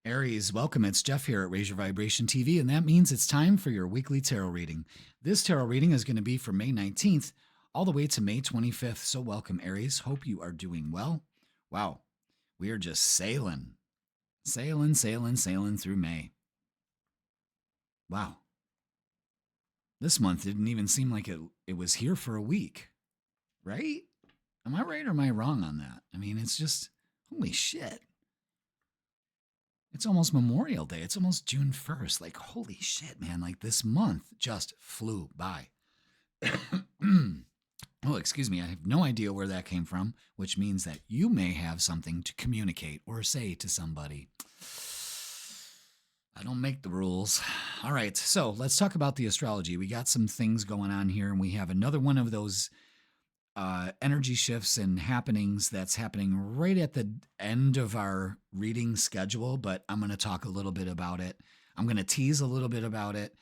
Aries, welcome. It's Jeff here at Raise Your Vibration TV, and that means it's time for your weekly tarot reading. This tarot reading is going to be from May 19th all the way to May 25th. So welcome, Aries. Hope you are doing well. Wow, we are just sailing through May. Wow. This month didn't even seem like it was here for a week, right? Am I right or am I wrong on that? I mean, it's just, holy shit. It's almost Memorial Day. It's almost June 1st. Like, holy shit, man. Like, this month just flew by. Oh, excuse me. I have no idea where that came from, which means that you may have something to communicate or say to somebody. I don't make the rules. All right, so let's talk about the astrology. We got some things going on here, and we have another one of those energy shifts and happenings that's happening right at the end of our reading schedule, but I'm going to talk a little bit about it. I'm going to tease a little bit about it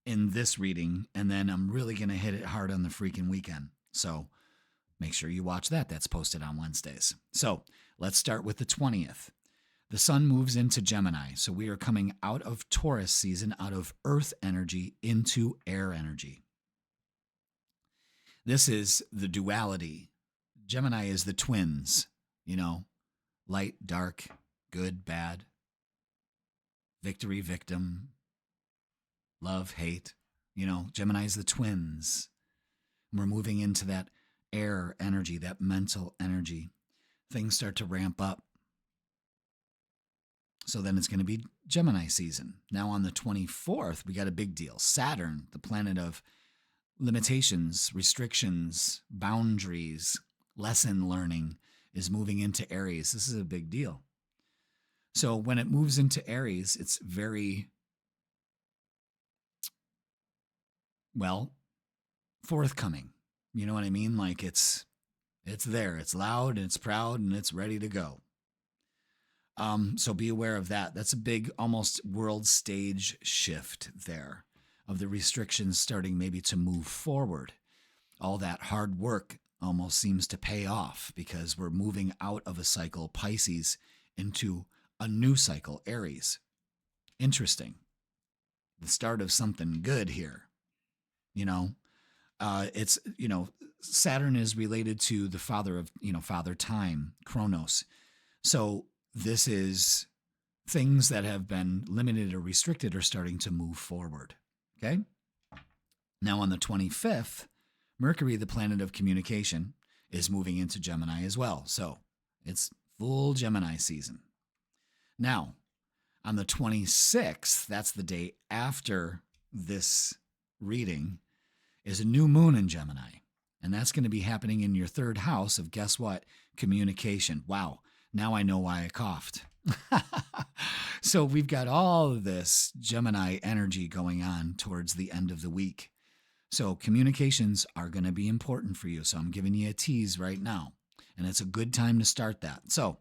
in this reading, and then I'm really going to hit it hard on the freaking weekend. So make sure you watch that. That's posted on Wednesdays. So let's start with the 20th. The sun moves into Gemini, so we are coming out of Taurus season, out of earth energy into air energy. This is the duality. Gemini is the twins, light, dark, good, bad, victory, victim, love, hate. Gemini is the twins. We're moving into that air energy, that mental energy. Things start to ramp up. So then it's going to be Gemini season. Now on the 24th, we got a big deal. Saturn, the planet of limitations, restrictions, boundaries, lesson learning, is moving into Aries. This is a big deal. So when it moves into Aries, it's very, forthcoming. You know what I mean? Like it's there. It's loud and it's proud and it's ready to go. So be aware of that. That's a big, almost world stage shift there of the restrictions starting maybe to move forward. All that hard work almost seems to pay off because we're moving out of a cycle, Pisces, into a new cycle, Aries. Interesting. The start of something good here. Saturn is related to the father of, father time, Chronos. So this is things that have been limited or restricted are starting to move forward. Okay. Now on the 25th, Mercury, the planet of communication, is moving into Gemini as well. So it's full Gemini season. Now on the 26th, that's the day after this reading, is a new moon in Gemini. And that's going to be happening in your third house of, guess what? Communication. Wow. Now I know why I coughed. So we've got all of this Gemini energy going on towards the end of the week. So communications are going to be important for you. So I'm giving you a tease right now. And it's a good time to start that. So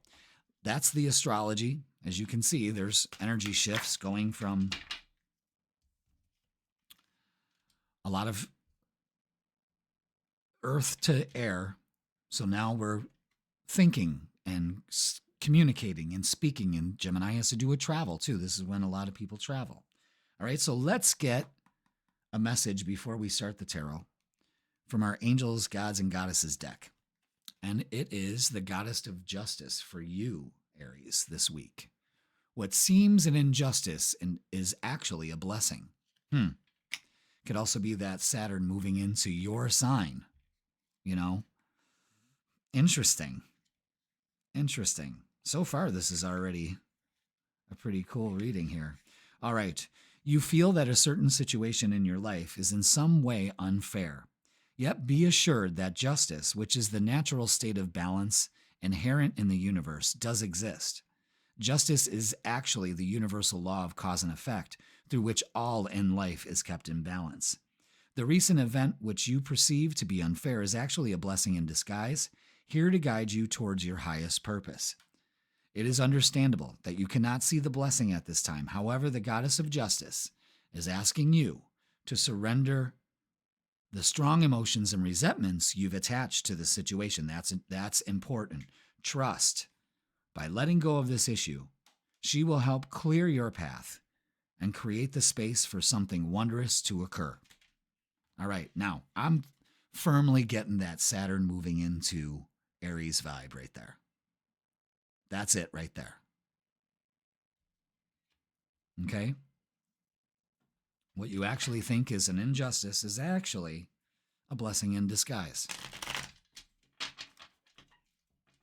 that's the astrology. As you can see, there's energy shifts going from a lot of earth to air. So now we're thinking and communicating and speaking, and Gemini has to do with travel too. This is when a lot of people travel. All right, so let's get a message before we start the tarot from our angels, gods, and goddesses deck. And it is the goddess of justice for you, Aries, this week. What seems an injustice is actually a blessing. Could also be that Saturn moving into your sign. Interesting. So far, this is already a pretty cool reading here. All right. You feel that a certain situation in your life is in some way unfair. Yet be assured that justice, which is the natural state of balance inherent in the universe, does exist. Justice is actually the universal law of cause and effect, through which all in life is kept in balance. The recent event which you perceive to be unfair is actually a blessing in disguise, here to guide you towards your highest purpose. It is understandable that you cannot see the blessing at this time. However, the goddess of justice is asking you to surrender the strong emotions and resentments you've attached to the situation. That's important. Trust. By letting go of this issue, She will help clear your path and create the space for something wondrous to occur. All right, now I'm firmly getting that Saturn moving into Aries vibe right there. That's it right there. Okay? What you actually think is an injustice is actually a blessing in disguise.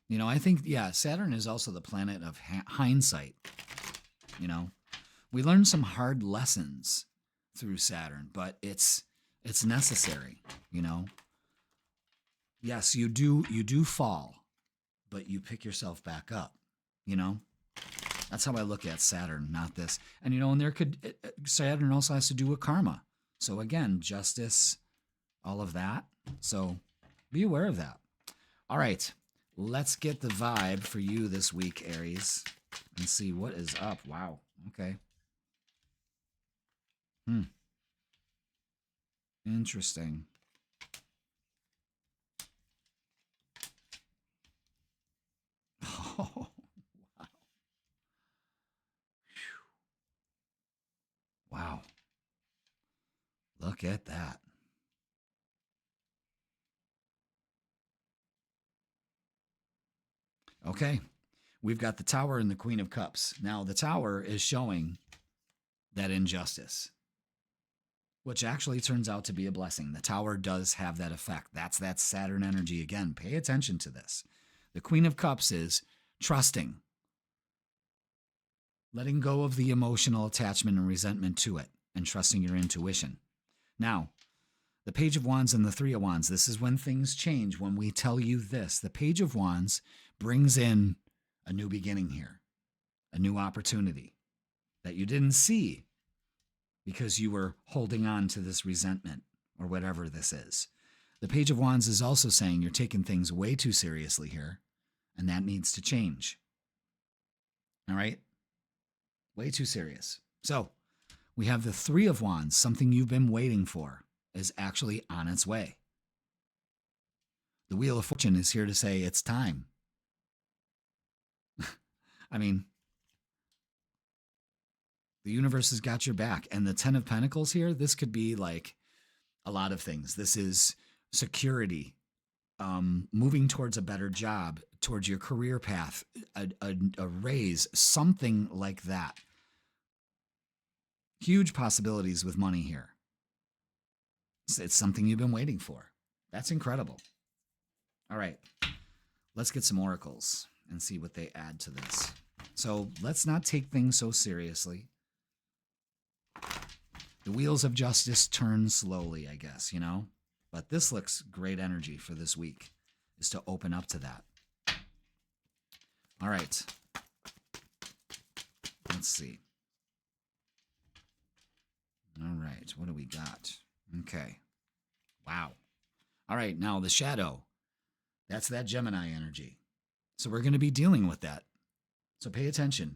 You know, I think, yeah, Saturn is also the planet of hindsight. You know, we learn some hard lessons through Saturn, but it's necessary, you know. Yes, you do fall, but you pick yourself back up, you know. That's how I look at Saturn, not this. And you know, and Saturn also has to do with karma. So again, justice, all of that. So be aware of that. All right, let's get the vibe for you this week, Aries, and see what is up. Wow. Okay. Interesting. Oh, wow. Wow. Look at that. Okay. We've got the Tower and the Queen of Cups. Now, the Tower is showing that injustice, which actually turns out to be a blessing. The Tower does have that effect. That's that Saturn energy again. Pay attention to this. The Queen of Cups is trusting, letting go of the emotional attachment and resentment to it, and trusting your intuition. Now, the Page of Wands and the Three of Wands, this is when things change. When we tell you this, the Page of Wands brings in a new beginning here, a new opportunity that you didn't see because you were holding on to this resentment or whatever this is. The Page of Wands is also saying you're taking things way too seriously here, and that needs to change. All right? Way too serious. So we have the Three of Wands, something you've been waiting for is actually on its way. The Wheel of Fortune is here to say it's time. I mean, the universe has got your back. And the Ten of Pentacles here, this could be like a lot of things. This is security, moving towards a better job, towards your career path, a raise, something like that. Huge possibilities with money here. It's something you've been waiting for. That's incredible. All right, let's get some oracles and see what they add to this. So let's not take things so seriously. The wheels of justice turn slowly, I guess, you know? But this looks great energy for this week, is to open up to that. All right. Let's see. All right, what do we got? Okay. Wow. All right, now the shadow. That's that Gemini energy. So we're going to be dealing with that. So pay attention.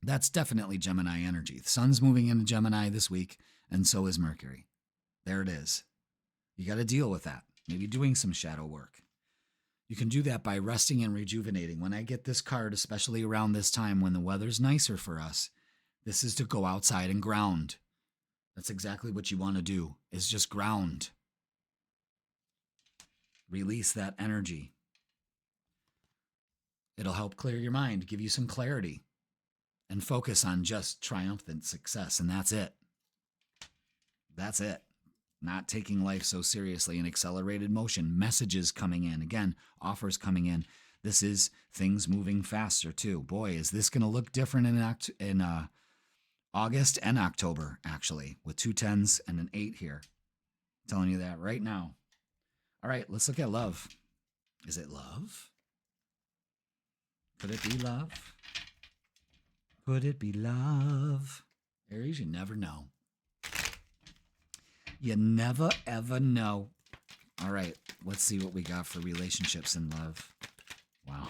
That's definitely Gemini energy. The sun's moving into Gemini this week, and so is Mercury. There it is. You got to deal with that. Maybe doing some shadow work. You can do that by resting and rejuvenating. When I get this card, especially around this time when the weather's nicer for us, this is to go outside and ground. That's exactly what you want to do, is just ground. Release that energy. It'll help clear your mind, give you some clarity, and focus on just triumphant success. And that's it. That's it. Not taking life so seriously in accelerated motion. Messages coming in. Again, offers coming in. This is things moving faster too. Boy, is this going to look different in August and October, actually, with 2 10s and an 8 here. I'm telling you that right now. All right, let's look at love. Is it love? Could it be love? Could it be love? Aries, you never know. You never, ever know. All right, let's see what we got for relationships and love. Wow.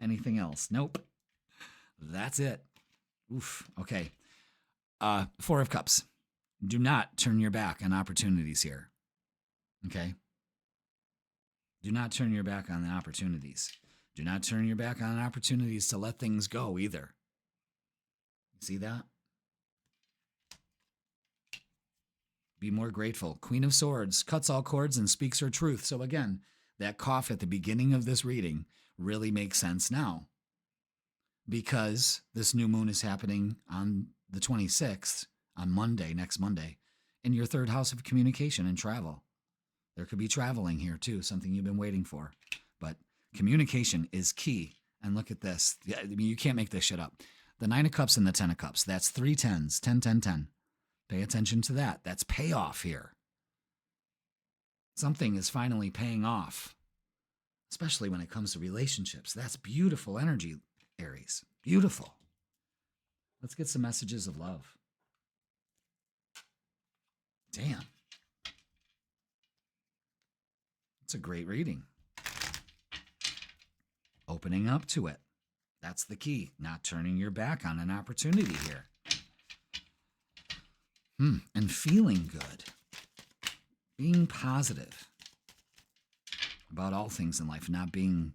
Anything else? Nope. That's it. Oof. Okay. 4 of Cups. Do not turn your back on opportunities here. Okay? Do not turn your back on the opportunities. Do not turn your back on opportunities to let things go either. See that? Be more grateful. Queen of Swords cuts all cords and speaks her truth. So again, that cough at the beginning of this reading really makes sense now, because this new moon is happening on the 26th, on Monday, next Monday, in your third house of communication and travel. There could be traveling here too, something you've been waiting for. But communication is key. And look at this. I mean, you can't make this shit up. The 9 of Cups and the 10 of Cups. That's 3 10s. 10, 10, 10. Pay attention to that. That's payoff here. Something is finally paying off, especially when it comes to relationships. That's beautiful energy, Aries. Beautiful. Let's get some messages of love. Damn. It's a great reading. Opening up to it. That's the key. Not turning your back on an opportunity here. And feeling good. Being positive about all things in life. Not being,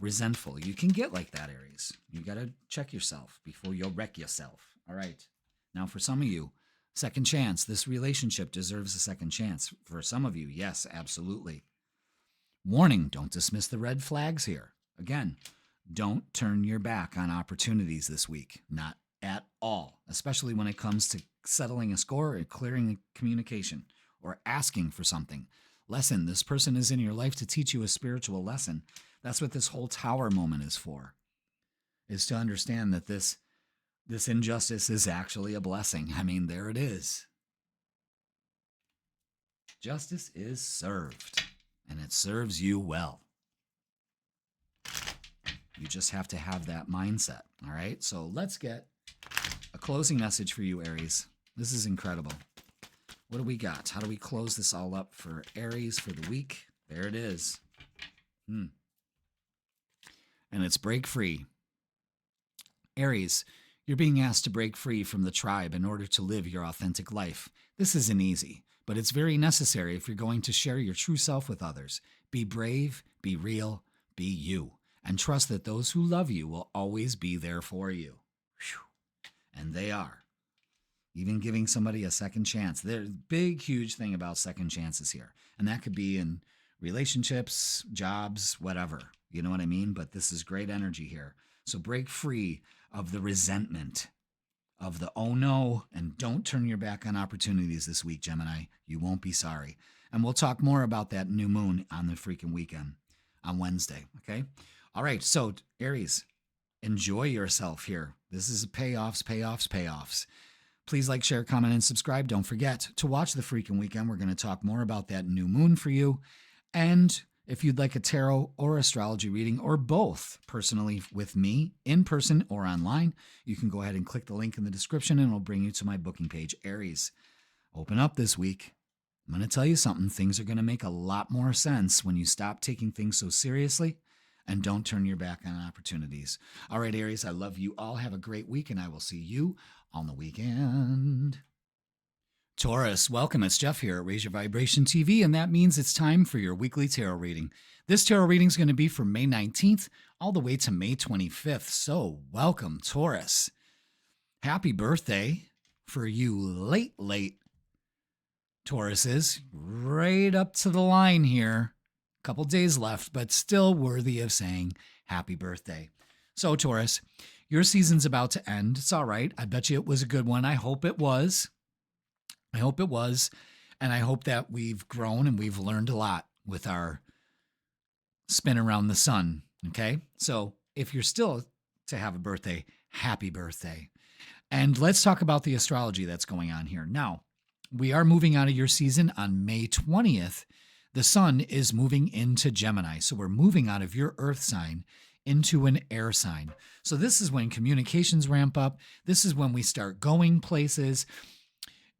resentful. You can get like that, Aries. You got to check yourself before you wreck yourself. All right. Now, for some of you, second chance. This relationship deserves a second chance. For some of you, yes, absolutely. Warning, don't dismiss the red flags here. Again, don't turn your back on opportunities this week. Not at all, especially when it comes to settling a score or clearing a communication or asking for something. Lesson, this person is in your life to teach you a spiritual lesson. That's what this whole tower moment is for, is to understand that this injustice is actually a blessing. I mean, there it is. Justice is served, and it serves you well. You just have to have that mindset, all right? So let's get a closing message for you, Aries. This is incredible. What do we got? How do we close this all up for Aries for the week? There it is. And it's break free. Aries, you're being asked to break free from the tribe in order to live your authentic life. This isn't easy, but it's very necessary if you're going to share your true self with others. Be brave, be real, be you, and trust that those who love you will always be there for you. Whew. And they are. Even giving somebody a second chance. There's a big, huge thing about second chances here. And that could be in relationships, jobs, whatever. You know what I mean? But this is great energy here. So break free of the resentment, of the oh no, and don't turn your back on opportunities this week, Gemini. You won't be sorry. And we'll talk more about that new moon on the freaking weekend, on Wednesday, okay? All right, so Aries, enjoy yourself here. This is payoffs, payoffs, payoffs. Please like, share, comment, and subscribe. Don't forget to watch the freaking weekend. We're going to talk more about that new moon for you. And if you'd like a tarot or astrology reading, or both, personally with me, in person or online, you can go ahead and click the link in the description and it'll bring you to my booking page. Aries, open up this week. I'm going to tell you something. Things are going to make a lot more sense when you stop taking things so seriously and don't turn your back on opportunities. All right, Aries, I love you all. Have a great week, and I will see you on the weekend. Taurus, welcome. It's Jeff here at Raise Your Vibration TV, and that means it's time for your weekly tarot reading. This tarot reading is going to be from May 19th all the way to May 25th. So welcome, Taurus. Happy birthday for you late Tauruses. Right up to the line here. Couple days left, but still worthy of saying happy birthday. So, Taurus, your season's about to end. It's all right. I bet you it was a good one. I hope it was. And I hope that we've grown and we've learned a lot with our spin around the sun. Okay? So, if you're still to have a birthday, happy birthday. And let's talk about the astrology that's going on here. Now, we are moving out of your season on May 20th. The sun is moving into Gemini. So we're moving out of your earth sign into an air sign. So this is when communications ramp up. This is when we start going places.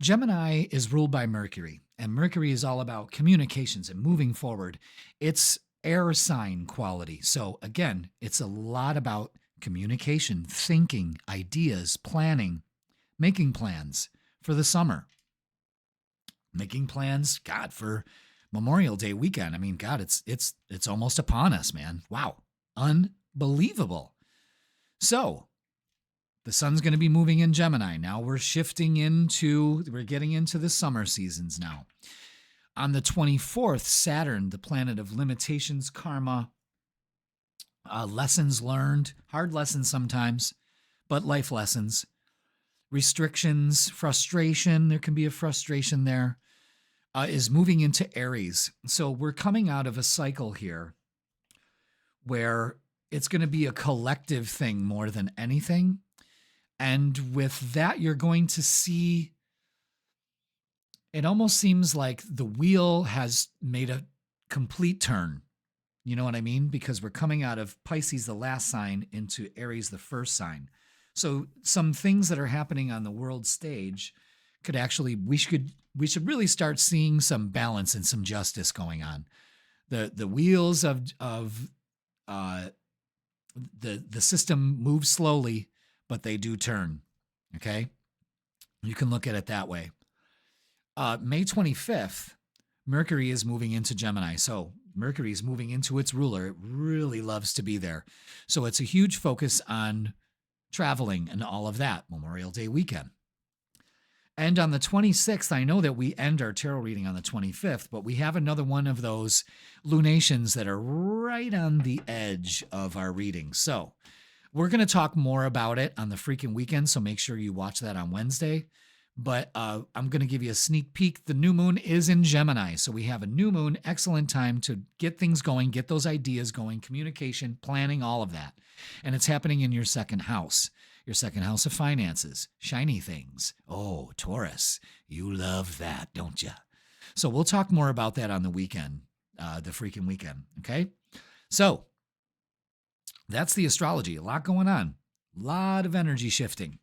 Gemini is ruled by Mercury, and Mercury is all about communications and moving forward. It's air sign quality. So again, it's a lot about communication, thinking, ideas, planning, making plans for the summer, making plans, God, for Memorial Day weekend. I mean, God, it's almost upon us, man. Wow. Unbelievable. So the sun's going to be moving in Gemini. Now we're getting into the summer seasons now. On the 24th, Saturn, the planet of limitations, karma, lessons learned, hard lessons sometimes, but life lessons, restrictions, frustration, there can be a frustration there, is moving into Aries. So we're coming out of a cycle here where it's going to be a collective thing more than anything. And with that, you're going to see, it almost seems like the wheel has made a complete turn. You know what I mean? Because we're coming out of Pisces, the last sign, into Aries, the first sign. So some things that are happening on the world stage could actually, we should really start seeing some balance and some justice going on. The wheels of the system move slowly, but they do turn. Okay, you can look at it that way. May 25th, Mercury is moving into Gemini. So Mercury is moving into its ruler. It really loves to be there. So it's a huge focus on traveling and all of that, Memorial Day weekend. And on the 26th, I know that we end our tarot reading on the 25th, but we have another one of those lunations that are right on the edge of our reading. So we're going to talk more about it on the freaking weekend, so make sure you watch that on Wednesday. But I'm going to give you a sneak peek. The new moon is in Gemini, so we have a new moon, excellent time to get things going, get those ideas going, communication, planning, all of that. And it's happening in your second house of finances, shiny things. Oh, Taurus, you love that, don't you? So we'll talk more about that on the weekend, the freaking weekend, okay? So that's the astrology. A lot going on, a lot of energy shifting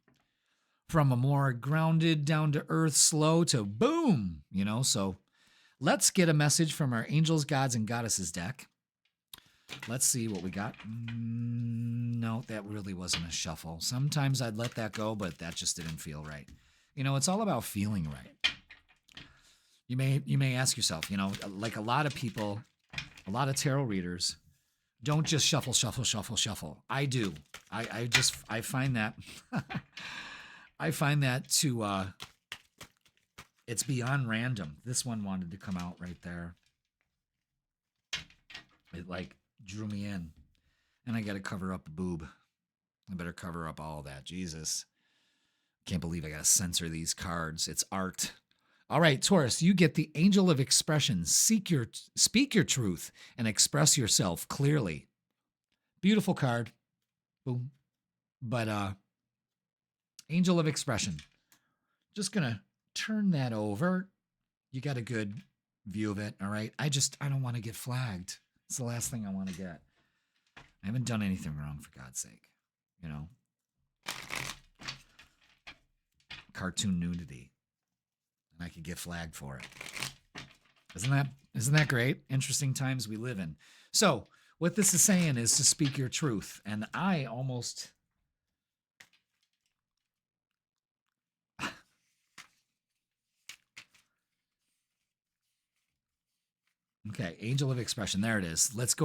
from a more grounded, down-to-earth, slow to boom, So let's get a message from our angels, gods, and goddesses deck. Let's see what we got. No, that really wasn't a shuffle. Sometimes I'd let that go, but that just didn't feel right. It's all about feeling right. You may ask yourself, like a lot of people, a lot of tarot readers don't just shuffle. I do. I find that I find that it's beyond random. This one wanted to come out right there. It drew me in, and I got to cover up the boob. I better cover up all that. Jesus. Can't believe I got to censor these cards. It's art. All right, Taurus, you get the angel of expression. Speak your truth and express yourself clearly. Beautiful card. Boom. But angel of expression. Just going to turn that over. You got a good view of it, all right? I don't want to get flagged. It's the last thing I want to get. I haven't done anything wrong, for God's sake. Cartoon nudity. And I could get flagged for it. Isn't that great? Interesting times we live in. So what this is saying is to speak your truth. And I almost... Okay, angel of expression. There it is. Let's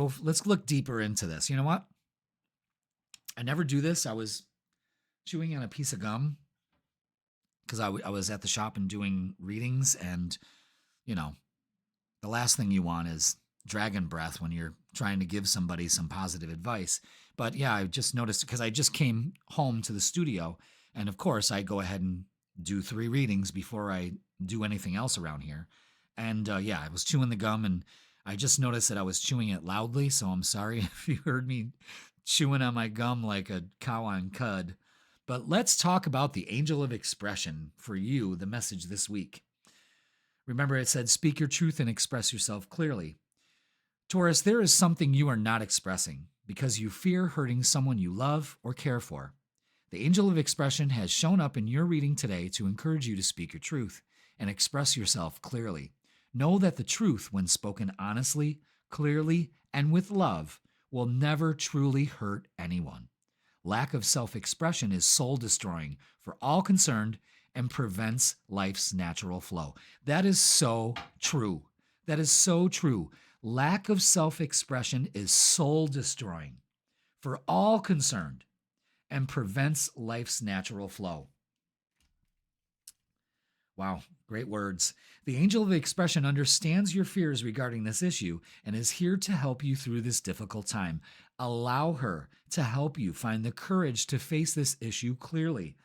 look deeper into this. You know what? I never do this. I was chewing on a piece of gum because I was at the shop and doing readings, and the last thing you want is dragon breath when you're trying to give somebody some positive advice. But yeah, I just noticed because I just came home to the studio, and of course I go ahead and do 3 readings before I do anything else around here. And yeah, I was chewing the gum, and I just noticed that I was chewing it loudly, so I'm sorry if you heard me chewing on my gum like a cow on cud. But let's talk about the angel of expression for you, the message this week. Remember, it said, speak your truth and express yourself clearly. Taurus, there is something you are not expressing because you fear hurting someone you love or care for. The angel of expression has shown up in your reading today to encourage you to speak your truth and express yourself clearly. Know that the truth, when spoken honestly, clearly, and with love, will never truly hurt anyone. Lack of self-expression is soul-destroying for all concerned and prevents life's natural flow. That is so true. That is so true. Lack of self-expression is soul-destroying. for all concerned and prevents life's natural flow. Wow, great words. The angel of expression understands your fears regarding this issue and is here to help you through this difficult time. Allow her to help you find the courage to face this issue clearly.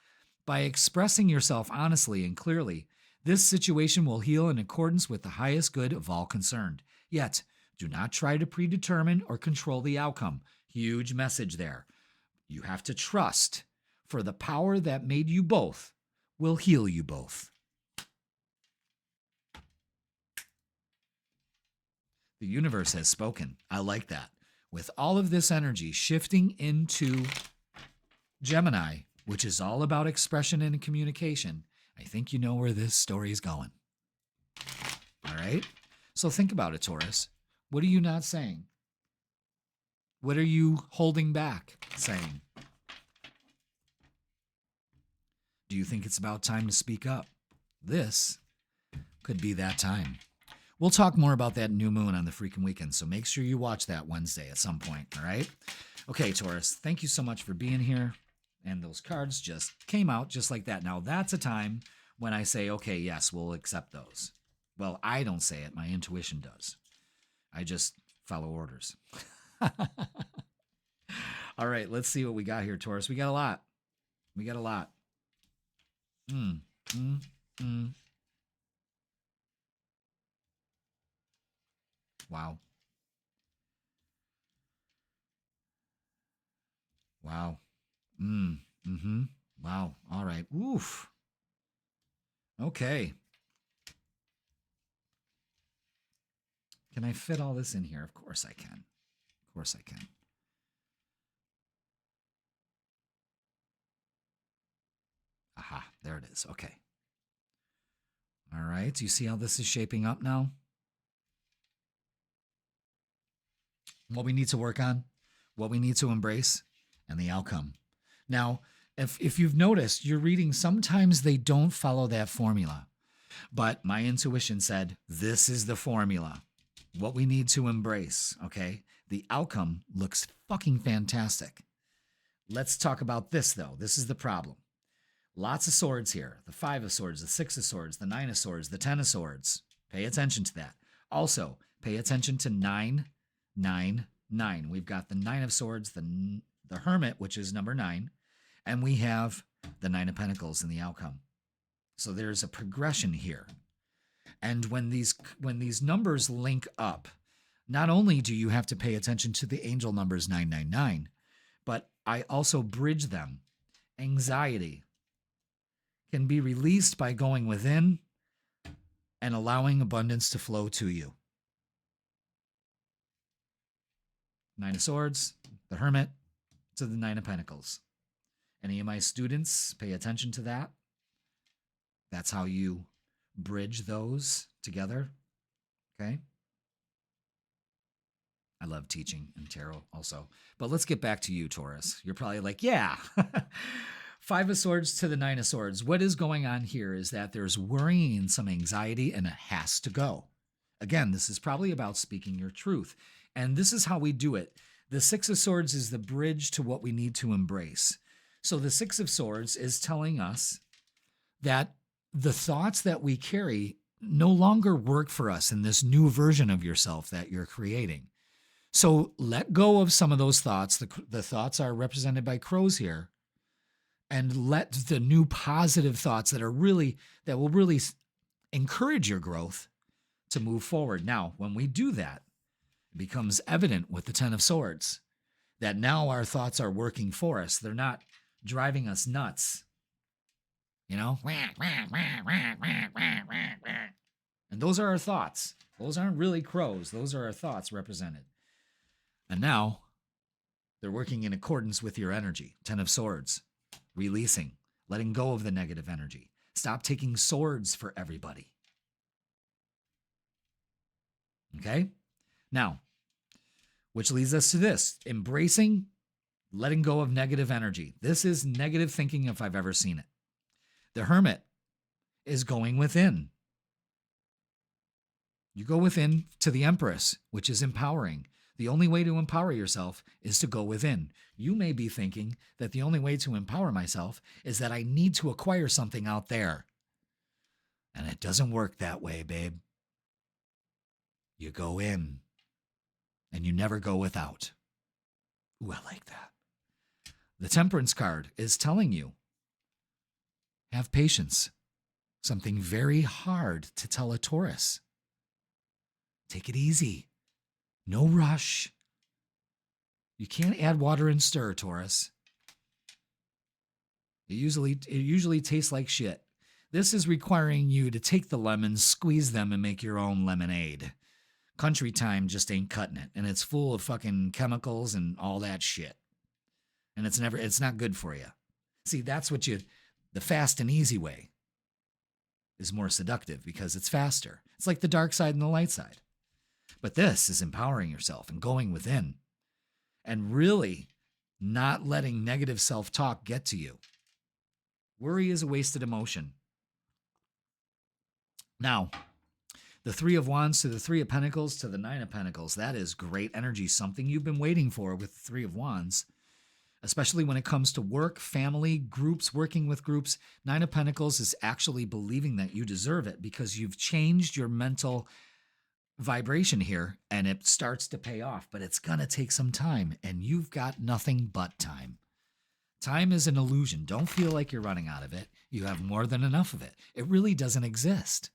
By expressing yourself honestly and clearly, this situation will heal in accordance with the highest good of all concerned. Yet, do not try to predetermine or control the outcome. Huge message there. You have to trust, for the power that made you both will heal you both. The universe has spoken. I like that. With all of this energy shifting into Gemini, which is all about expression and communication, I think you know where this story is going. All right? So think about it, Taurus. What are you not saying? What are you holding back saying? Do you think it's about time to speak up? This could be that time. We'll talk more about that new moon on the freaking weekend, so make sure you watch that Wednesday at some point, all right? Okay, Taurus, thank you so much for being here. And those cards just came out just like that. Now, that's a time when I say, okay, yes, we'll accept those. Well, I don't say it. My intuition does. I just follow orders. All right, let's see what we got here, Taurus. We got a lot. Wow. Wow. Wow. All right. Oof. Okay. Can I fit all this in here? Of course I can. Aha, there it is. Okay. All right. Do you see how this is shaping up now? What we need to work on, what we need to embrace, and the outcome. Now, if you've noticed, your readings, sometimes they don't follow that formula. But my intuition said, this is the formula. What we need to embrace, okay? The outcome looks fucking fantastic. Let's talk about this, though. This is the problem. Lots of swords here. The 5 of swords, the 6 of swords, the 9 of swords, the 10 of swords. Pay attention to that. Also, pay attention to 9, 9, 9. We've got the 9 of swords, the Hermit, which is number 9, and we have the 9 of Pentacles in the outcome. So there's a progression here. And when these numbers link up, not only do you have to pay attention to the angel numbers 999, but I also bridge them. Anxiety can be released by going within and allowing abundance to flow to you. 9 of Swords, the Hermit, to the 9 of Pentacles. Any of my students, pay attention to that. That's how you bridge those together, okay? I love teaching in tarot also. But let's get back to you, Taurus. You're probably like, yeah. 5 of Swords to the 9 of Swords. What is going on here is that there's worrying and some anxiety, and it has to go. Again, this is probably about speaking your truth. And this is how we do it. The 6 of Swords is the bridge to what we need to embrace. So the 6 of Swords is telling us that the thoughts that we carry no longer work for us in this new version of yourself that you're creating. So let go of some of those thoughts. The thoughts are represented by crows here. And let the new positive thoughts that will really encourage your growth to move forward. Now, when we do that, it becomes evident with the 10 of Swords that now our thoughts are working for us. They're not driving us nuts. You know? And those are our thoughts. Those aren't really crows. Those are our thoughts represented. And now they're working in accordance with your energy. 10 of Swords. Releasing. Letting go of the negative energy. Stop taking swords for everybody. Okay? Now, which leads us to this. Embracing, letting go of negative energy. This is negative thinking if I've ever seen it. The Hermit is going within. You go within to the Empress, which is empowering. The only way to empower yourself is to go within. You may be thinking that the only way to empower myself is that I need to acquire something out there. And it doesn't work that way, babe. You go in and you never go without. Ooh, I like that. The Temperance card is telling you, have patience. Something very hard to tell a Taurus. Take it easy. No rush. You can't add water and stir, Taurus. It usually tastes like shit. This is requiring you to take the lemons, squeeze them, and make your own lemonade. Country time just ain't cutting it, and it's full of fucking chemicals and all that shit. And it's not good for you. See, that's what the fast and easy way is more seductive because it's faster. It's like the dark side and the light side. But this is empowering yourself and going within and really not letting negative self-talk get to you. Worry is a wasted emotion. Now, the Three of Wands to the Three of Pentacles to the Nine of Pentacles, that is great energy, something you've been waiting for with the Three of Wands, especially when it comes to work, family, groups, working with groups. Nine of Pentacles is actually believing that you deserve it because you've changed your mental vibration here and it starts to pay off, but it's going to take some time and you've got nothing but time. Time is an illusion. Don't feel like you're running out of it. You have more than enough of it. It really doesn't exist.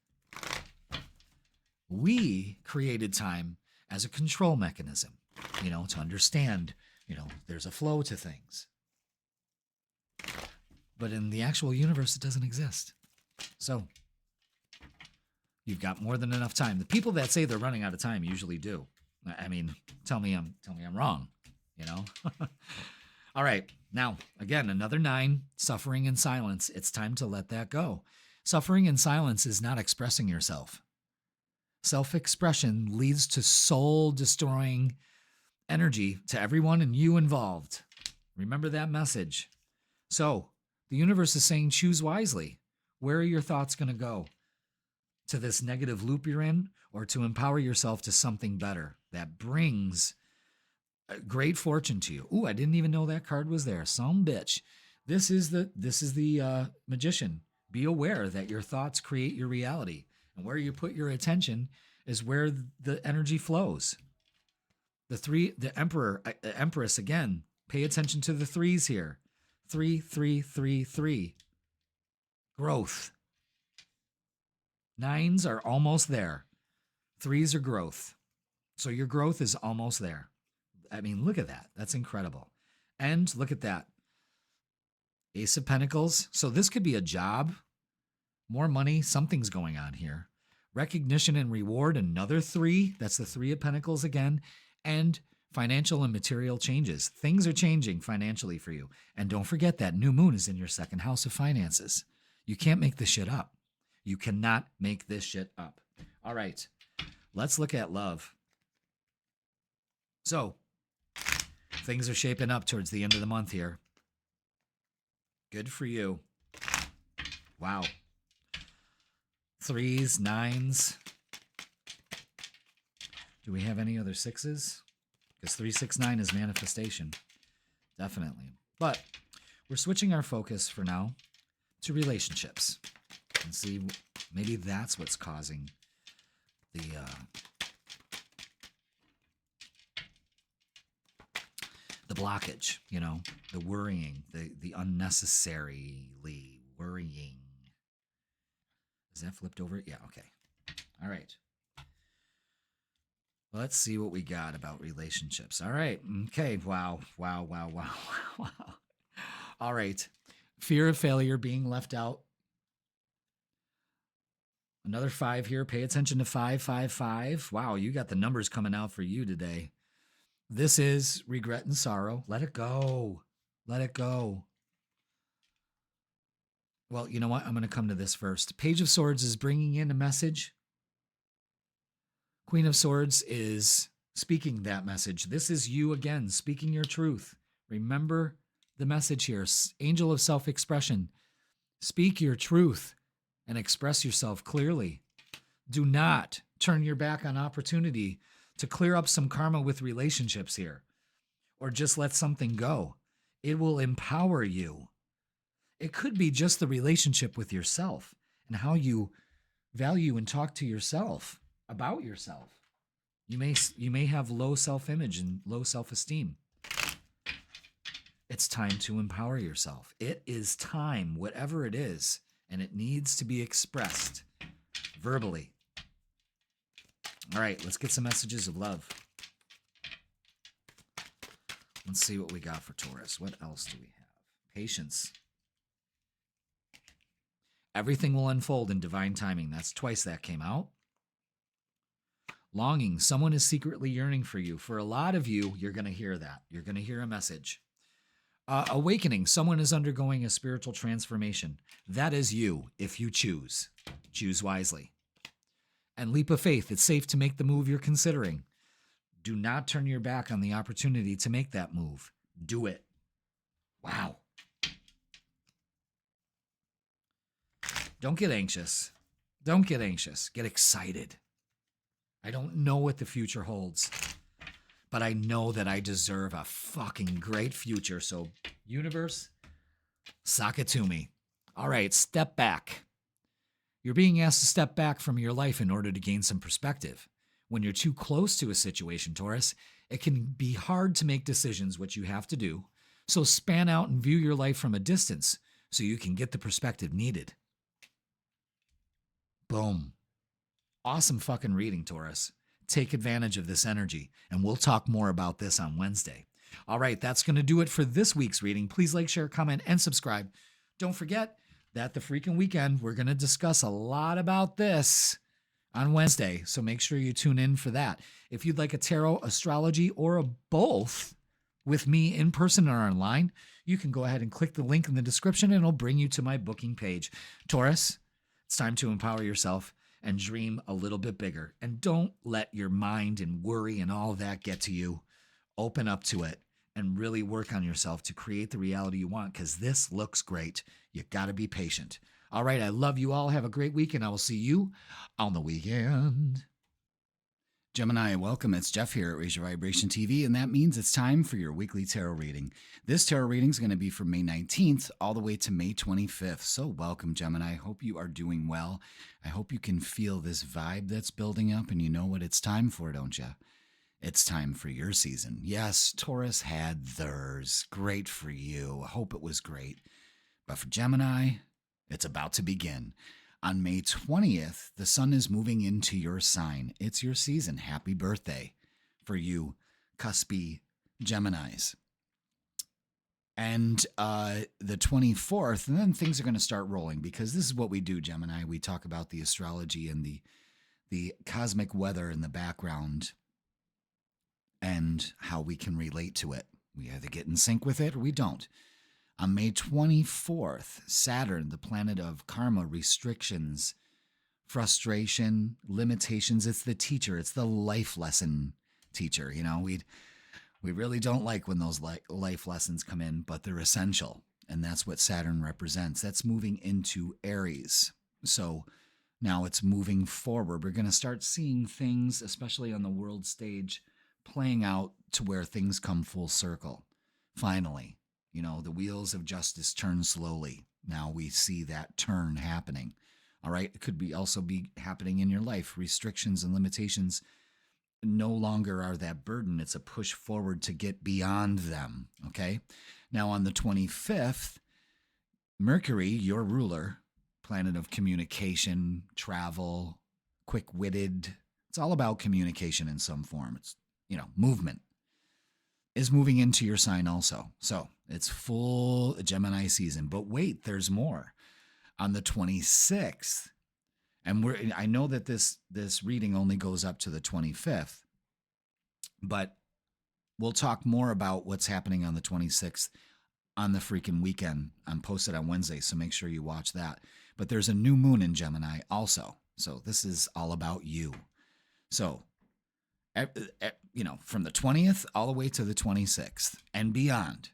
We created time as a control mechanism, to understand, there's a flow to things. But in the actual universe, it doesn't exist. So you've got more than enough time. The people that say they're running out of time usually do. I mean, tell me I'm wrong, All right. Now, again, another 9, suffering and silence. It's time to let that go. Suffering and silence is not expressing yourself. Self-expression leads to soul-destroying energy to everyone and you involved. Remember that message. So, the universe is saying choose wisely. Where are your thoughts going to go? To this negative loop you're in, or to empower yourself to something better that brings great fortune to you? Ooh, I didn't even know that card was there. Some bitch. This is the magician. Be aware that your thoughts create your reality, and where you put your attention is where the energy flows. The Empress again. Pay attention to the 3s here. 3, 3, 3, 3. Growth. 9s are almost there. 3s are growth. So your growth is almost there. I mean, look at that. That's incredible. And look at that. Ace of Pentacles. So this could be a job, more money, something's going on here. Recognition and reward, another 3. That's the 3 of Pentacles again. And financial and material changes. Things are changing financially for you. And don't forget that new moon is in your second house of finances. You can't make this shit up. You cannot make this shit up. All right, let's look at love. So, things are shaping up towards the end of the month here. Good for you. Wow. 3s, 9s. Do we have any other 6s? Because 3, 6, 9 is manifestation. Definitely. But we're switching our focus for now to relationships. And see, maybe that's what's causing the blockage, the worrying, the unnecessarily worrying. Is that flipped over? Yeah, okay. All right. Let's see what we got about relationships. All right. Okay. Wow. All right. Fear of failure, being left out. Another 5 here. Pay attention to 5, 5, 5. Wow, you got the numbers coming out for you today. This is regret and sorrow. Let it go. Let it go. Well, you know what? I'm going to come to this first. Page of Swords is bringing in a message. Queen of Swords is speaking that message. This is you again, speaking your truth. Remember the message here. Angel of self-expression. Speak your truth and express yourself clearly. Do not turn your back on opportunity to clear up some karma with relationships here, or just let something go. It will empower you. It could be just the relationship with yourself and how you value and talk to yourself about yourself. You may have low self-image and low self-esteem. It's time to empower yourself. It is time, whatever it is, and it needs to be expressed verbally. All right, let's get some messages of love. Let's see what we got for Taurus. What else do we have? Patience. Everything will unfold in divine timing. That's twice that came out. Longing. Someone is secretly yearning for you. For a lot of you, you're going to hear that. You're going to hear a message. Awakening. Someone is undergoing a spiritual transformation. That is you, if you choose. Choose wisely. And leap of faith. It's safe to make the move you're considering. Do not turn your back on the opportunity to make that move. Do it. Wow. Don't get anxious. Don't get anxious. Get excited. I don't know what the future holds, but I know that I deserve a fucking great future. So, universe, sock it to me. All right, step back. You're being asked to step back from your life in order to gain some perspective. When you're too close to a situation, Taurus, it can be hard to make decisions, which you have to do. So span out and view your life from a distance so you can get the perspective needed. Boom. Awesome fucking reading, Taurus. Take advantage of this energy, and we'll talk more about this on Wednesday. All right, that's going to do it for this week's reading. Please like, share, comment, and subscribe. Don't forget that the freaking weekend, we're going to discuss a lot about this on Wednesday, so make sure you tune in for that. If you'd like a tarot, astrology, or a both with me in person or online, you can go ahead and click the link in the description, and it'll bring you to my booking page. Taurus, it's time to empower yourself and dream a little bit bigger. And don't let your mind and worry and all of that get to you. Open up to it and really work on yourself to create the reality you want, because this looks great. You got to be patient. All right, I love you all. Have a great week, and I will see you on the weekend. Gemini, welcome. It's Jeff here at Raise Your Vibration TV, and that means it's time for your weekly tarot reading. This tarot reading is going to be from May 19th all the way to May 25th. So welcome, Gemini. I hope you are doing well. I hope you can feel this vibe that's building up, and you know what it's time for, don't you? It's time for your season. Yes, Taurus had theirs. Great for you. I hope it was great. But for Gemini, it's about to begin. On May 20th, the sun is moving into your sign. It's your season. Happy birthday for you, cuspy Geminis. And the 24th, and then things are going to start rolling, because this is what we do, Gemini. We talk about the astrology and the cosmic weather in the background and how we can relate to it. We either get in sync with it or we don't. On May 24th, Saturn, the planet of karma, restrictions, frustration, limitations. It's the teacher. It's the life lesson teacher. You know, we really don't like when those life lessons come in, but they're essential. And that's what Saturn represents. That's moving into Aries. So now it's moving forward. We're going to start seeing things, especially on the world stage, playing out to where things come full circle. Finally. You know, the wheels of justice turn slowly. Now we see that turn happening. All right. It could also be happening in your life. Restrictions and limitations no longer are that burden. It's a push forward to get beyond them. Okay. Now on the 25th, Mercury, your ruler, planet of communication, travel, quick-witted. It's all about communication in some form. It's, movement. Is moving into your sign also. So it's full Gemini season. But wait, there's more. On the 26th, and I know that this reading only goes up to the 25th, but we'll talk more about what's happening on the 26th on the freaking weekend. I'm posted on Wednesday, so make sure you watch that. But there's a new moon in Gemini also. So this is all about you. So from the 20th all the way to the 26th and beyond,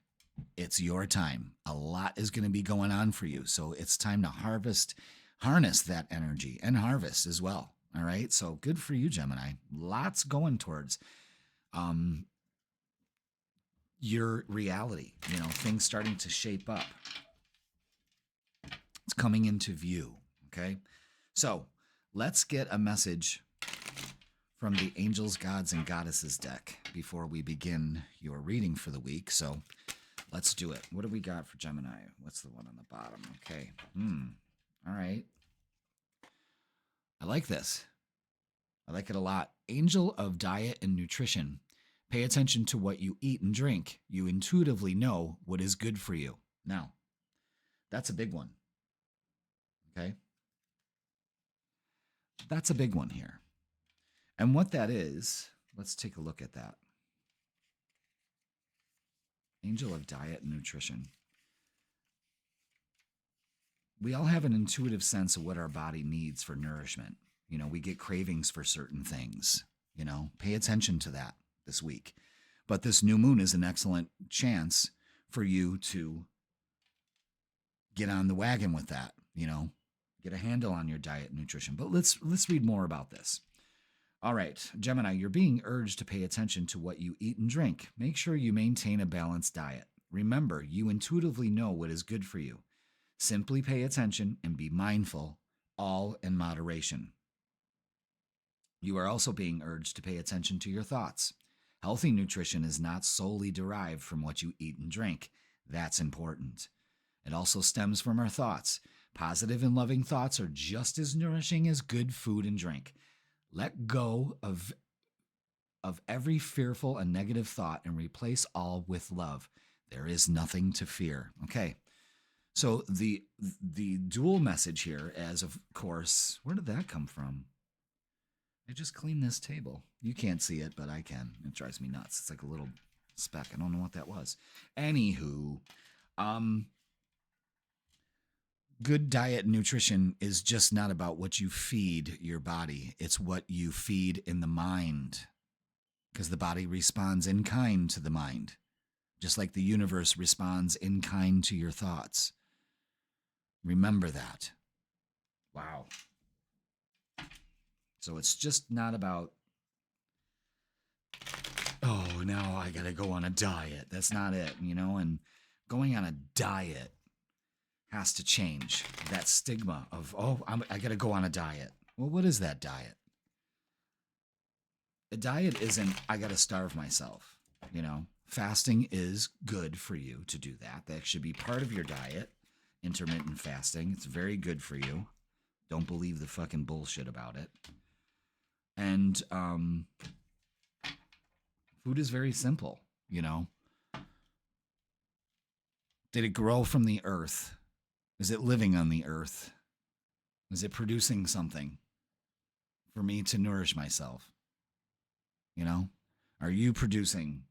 it's your time. A lot is going to be going on for you. So it's time to harness that energy and harvest as well. All right. So good for you, Gemini. Lots going towards your reality, things starting to shape up. It's coming into view. Okay. So let's get a message from the Angels, Gods, and Goddesses deck before we begin your reading for the week. So let's do it. What do we got for Gemini? What's the one on the bottom? Okay. All right. I like this. I like it a lot. Angel of Diet and Nutrition. Pay attention to what you eat and drink. You intuitively know what is good for you. Now, that's a big one. Okay? That's a big one here. And what that is, let's take a look at that. Angel of Diet and Nutrition. We all have an intuitive sense of what our body needs for nourishment. We get cravings for certain things. Pay attention to that this week. But this new moon is an excellent chance for you to get on the wagon with that, get a handle on your diet and nutrition. But let's read more about this. All right, Gemini, you're being urged to pay attention to what you eat and drink. Make sure you maintain a balanced diet. Remember, you intuitively know what is good for you. Simply pay attention and be mindful, all in moderation. You are also being urged to pay attention to your thoughts. Healthy nutrition is not solely derived from what you eat and drink. That's important. It also stems from our thoughts. Positive and loving thoughts are just as nourishing as good food and drink. Let go of every fearful and negative thought and replace all with love. There is nothing to fear. Okay. So the dual message here, as of course, where did that come from? I just cleaned this table. You can't see it, but I can. It drives me nuts. It's like a little speck. I don't know what that was. Anywho, good diet and nutrition is just not about what you feed your body. It's what you feed in the mind, because the body responds in kind to the mind, just like the universe responds in kind to your thoughts. Remember that. Wow. So it's just not about, oh, now I got to go on a diet. That's not it, and going on a diet has to change that stigma of, I got to go on a diet. Well, what is that diet? A diet isn't, I got to starve myself. Fasting is good for you to do that. That should be part of your diet. Intermittent fasting. It's very good for you. Don't believe the fucking bullshit about it. And food is very simple, Did it grow from the earth? Is it living on the earth? Is it producing something for me to nourish myself? Are you producing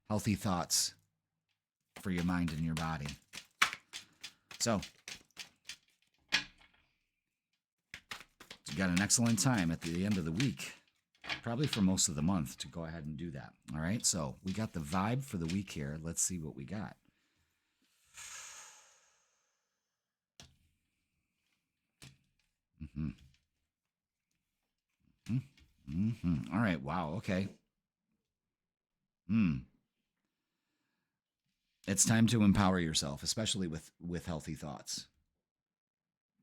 healthy thoughts for your mind and your body? So, you got an excellent time at the end of the week, probably for most of the month, to go ahead and do that. All right, so we got the vibe for the week here. Let's see what we got. All right, wow, okay. It's time to empower yourself, especially with healthy thoughts.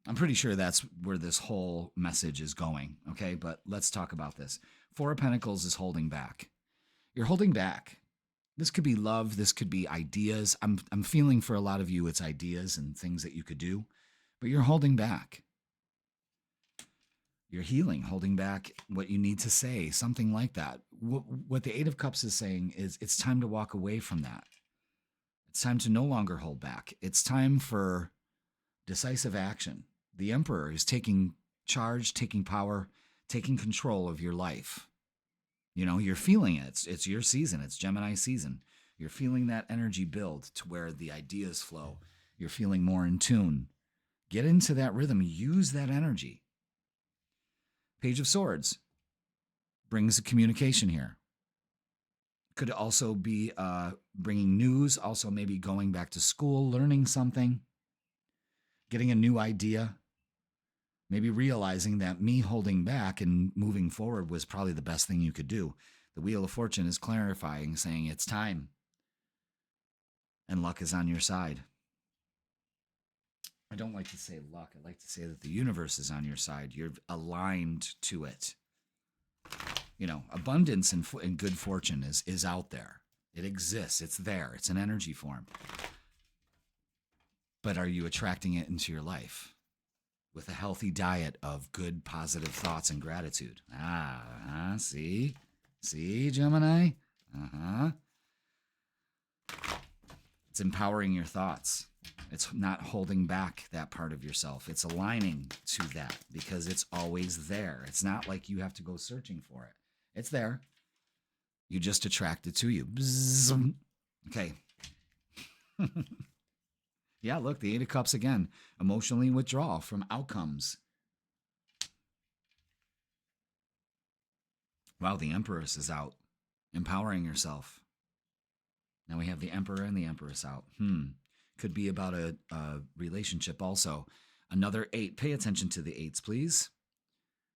I'm pretty sure that's where this whole message is going, okay? But let's talk about this. Four of Pentacles is holding back. You're holding back. This could be love. This could be ideas. I'm feeling for a lot of you it's ideas and things that you could do, but you're holding back. You're healing, holding back what you need to say, something like that. What the Eight of Cups is saying is it's time to walk away from that. It's time to no longer hold back. It's time for decisive action. The Emperor is taking charge, taking power, taking control of your life. You're feeling it. It's your season. It's Gemini season. You're feeling that energy build to where the ideas flow. You're feeling more in tune. Get into that rhythm. Use that energy. Page of Swords brings a communication here. Could also be bringing news, also maybe going back to school, learning something, getting a new idea. Maybe realizing that me holding back and moving forward was probably the best thing you could do. The Wheel of Fortune is clarifying, saying it's time. And luck is on your side. I don't like to say luck. I like to say that the universe is on your side. You're aligned to it. You know, abundance and good fortune is out there. It exists. It's there. It's an energy form. But are you attracting it into your life with a healthy diet of good, positive thoughts and gratitude? See? See, Gemini? It's empowering your thoughts. It's not holding back that part of yourself. It's aligning to that because it's always there. It's not like you have to go searching for it. It's there. You just attract it to you. Bzzz. Okay. Yeah, look, the Eight of Cups again. Emotionally withdrawal from outcomes. Wow, the Empress is out. Empowering yourself. Now we have the Emperor and the Empress out. Could be about a relationship also. Another 8. Pay attention to the 8s, please.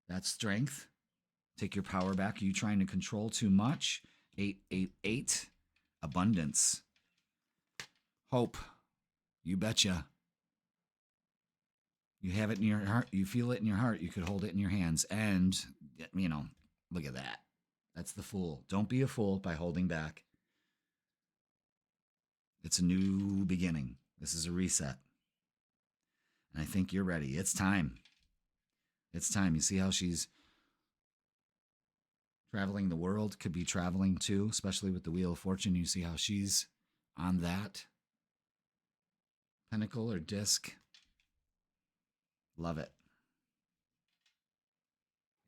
That's strength. Take your power back. Are you trying to control too much? 8, 8, 8. Abundance. Hope. You betcha. You have it in your heart. You feel it in your heart. You could hold it in your hands. And, you know, look at that. That's the Fool. Don't be a fool by holding back. It's a new beginning. This is a reset. And I think you're ready. It's time. It's time. You see how she's traveling the world? Could be traveling too, especially with the Wheel of Fortune. You see how she's on that pentacle or disc. Love it.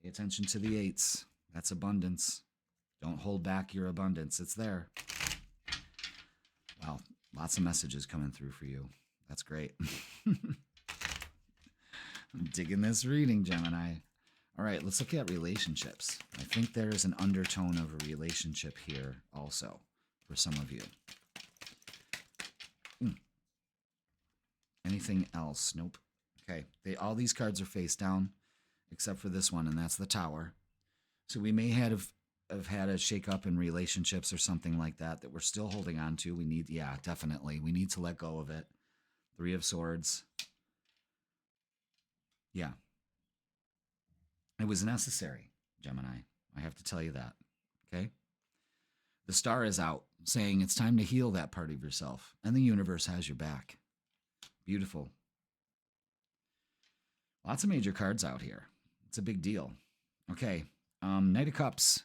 Pay attention to the 8s. That's abundance. Don't hold back your abundance. It's there. Wow, lots of messages coming through for you. That's great. I'm digging this reading, Gemini. All right, let's look at relationships. I think there's an undertone of a relationship here also for some of you. Anything else? Nope. Okay, all these cards are face down except for this one, and that's the Tower. So we may have had a shake-up in relationships or something like that we're still holding on to. We need, yeah, definitely. We need to let go of it. 3 of Swords. Yeah. It was necessary, Gemini. I have to tell you that. Okay? The Star is out saying it's time to heal that part of yourself, and the universe has your back. Beautiful. Lots of major cards out here. It's a big deal. Okay. Knight of Cups,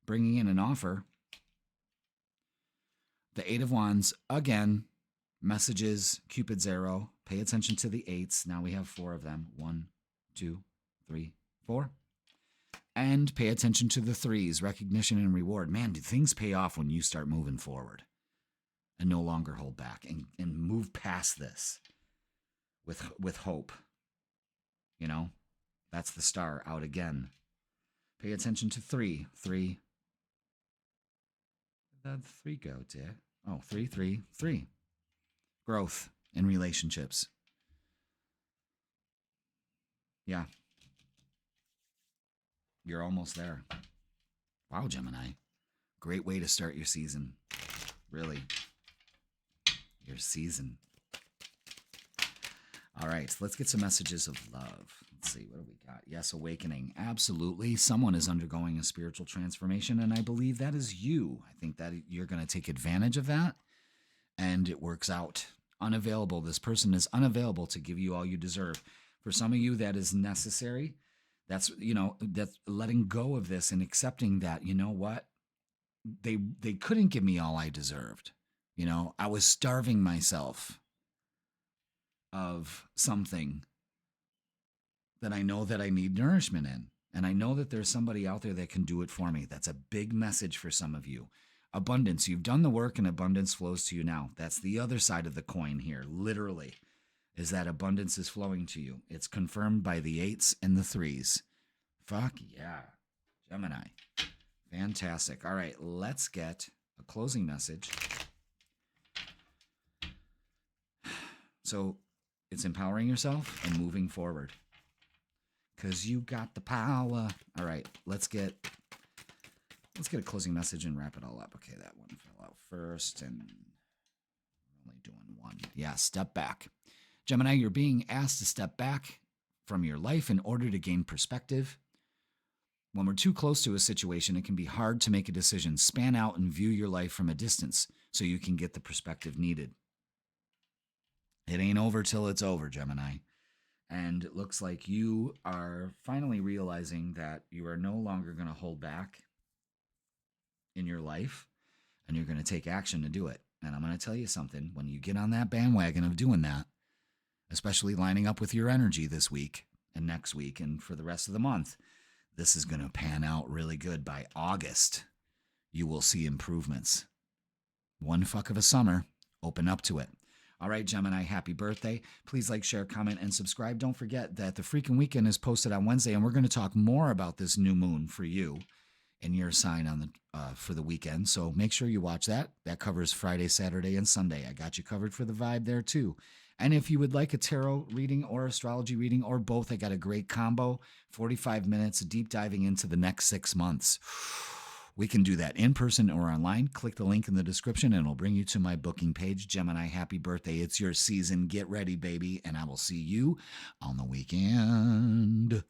bringing in an offer. The 8 of Wands, again, messages, Cupid's arrow. Pay attention to the 8s. Now we have 4 of them. 1, 2, 3, 4. And pay attention to the 3s, recognition and reward. Man, do things pay off when you start moving forward and no longer hold back and move past this with hope. You know, that's the Star out again. Pay attention to 3. 3. Where did the 3 go to? Oh, 3, 3, 3. Growth in relationships. Yeah. You're almost there. Wow, Gemini. Great way to start your season. Really. Your season. All right, let's get some messages of love. Let's see, what do we got? Yes, awakening. Absolutely. Someone is undergoing a spiritual transformation, and I believe that is you. I think that you're going to take advantage of that, and it works out. Unavailable. This person is unavailable to give you all you deserve. For some of you, that is necessary. That's, you know, that's letting go of this and accepting that, you know what? They couldn't give me all I deserved. You know, I was starving myself of something that I know that I need nourishment in. And I know that there's somebody out there that can do it for me. That's a big message for some of you. Abundance. You've done the work and abundance flows to you now. That's the other side of the coin here, literally, is that abundance is flowing to you. It's confirmed by the 8s and the 3s. Fuck yeah. Gemini. Fantastic. All right, let's get a closing message. So it's empowering yourself and moving forward. because you got the power. All right, let's get a closing message and wrap it all up. Okay, that one fell out first, and we're only doing one. Yeah, step back. Gemini, you're being asked to step back from your life in order to gain perspective. When we're too close to a situation, it can be hard to make a decision. Span out and view your life from a distance so you can get the perspective needed. It ain't over till it's over, Gemini. And it looks like you are finally realizing that you are no longer going to hold back in your life, and you're going to take action to do it. And I'm going to tell you something. When you get on that bandwagon of doing that, especially lining up with your energy this week and next week and for the rest of the month, this is going to pan out really good. By August, you will see improvements. One fuck of a summer. Open up to it. All right, Gemini, happy birthday. Please like, share, comment, and subscribe. Don't forget that the freaking weekend is posted on Wednesday, and we're going to talk more about this new moon for you and your sign on the for the weekend. So make sure you watch that. That covers Friday, Saturday, and Sunday. I got you covered for the vibe there too. And if you would like a tarot reading or astrology reading or both, I got a great combo, 45 minutes deep diving into the next 6 months. We can do that in person or online. Click the link in the description and it'll bring you to my booking page. Gemini, happy birthday. It's your season. Get ready, baby. And I will see you on the weekend.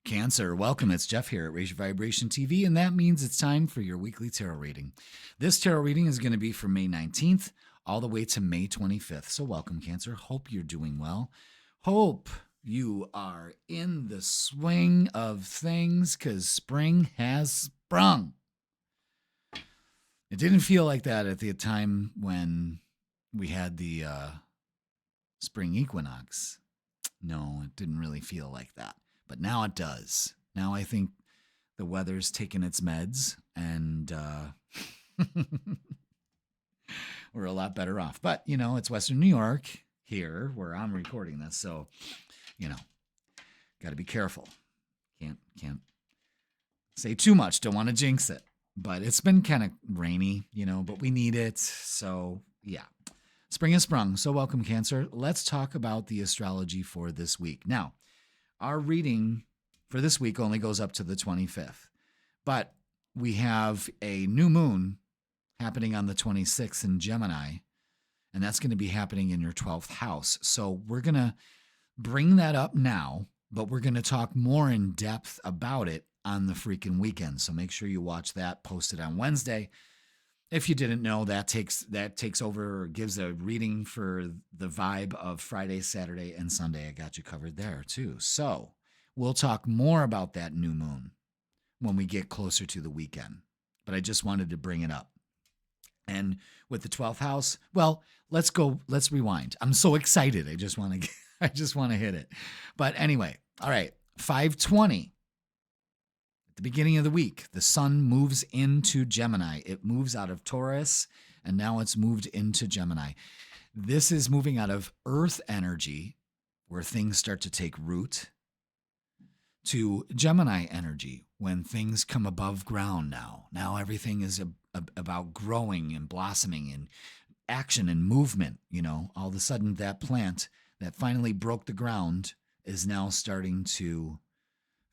Cancer, welcome. It's Jeff here at Raise Your Vibration TV, and that means it's time for your weekly tarot reading. This tarot reading is going to be from May 19th all the way to May 25th. So welcome, Cancer. Hope you're doing well. Hope you are in the swing of things because spring has sprung. It didn't feel like that at the time when we had the spring equinox. No, it didn't really feel like that. But now it does. Now I think the weather's taken its meds and we're a lot better off. But, you know, it's Western New York here where I'm recording this. So, you know, got to be careful. Can't say too much. Don't want to jinx it. But it's been kind of rainy, you know, but we need it. So, yeah. Spring has sprung. So welcome, Cancer. Let's talk about the astrology for this week. Now, our reading for this week only goes up to the 25th, but we have a new moon happening on the 26th in Gemini, and that's going to be happening in your 12th house. So we're going to bring that up now, but we're going to talk more in depth about it on the freaking weekend. So make sure you watch that, posted on Wednesday. If you didn't know, that takes over or gives a reading for the vibe of Friday, Saturday, and Sunday. I got you covered there too. So we'll talk more about that new moon when we get closer to the weekend. But I just wanted to bring it up. And with the 12th house, well, let's rewind. I'm so excited. I just want to hit it. But anyway, all right, 5:20. The beginning of the week, the sun moves into Gemini. It moves out of Taurus, and now it's moved into Gemini. This is moving out of Earth energy, where things start to take root, to Gemini energy, when things come above ground now. Now everything is about growing and blossoming and action and movement. You know, all of a sudden that plant that finally broke the ground is now starting to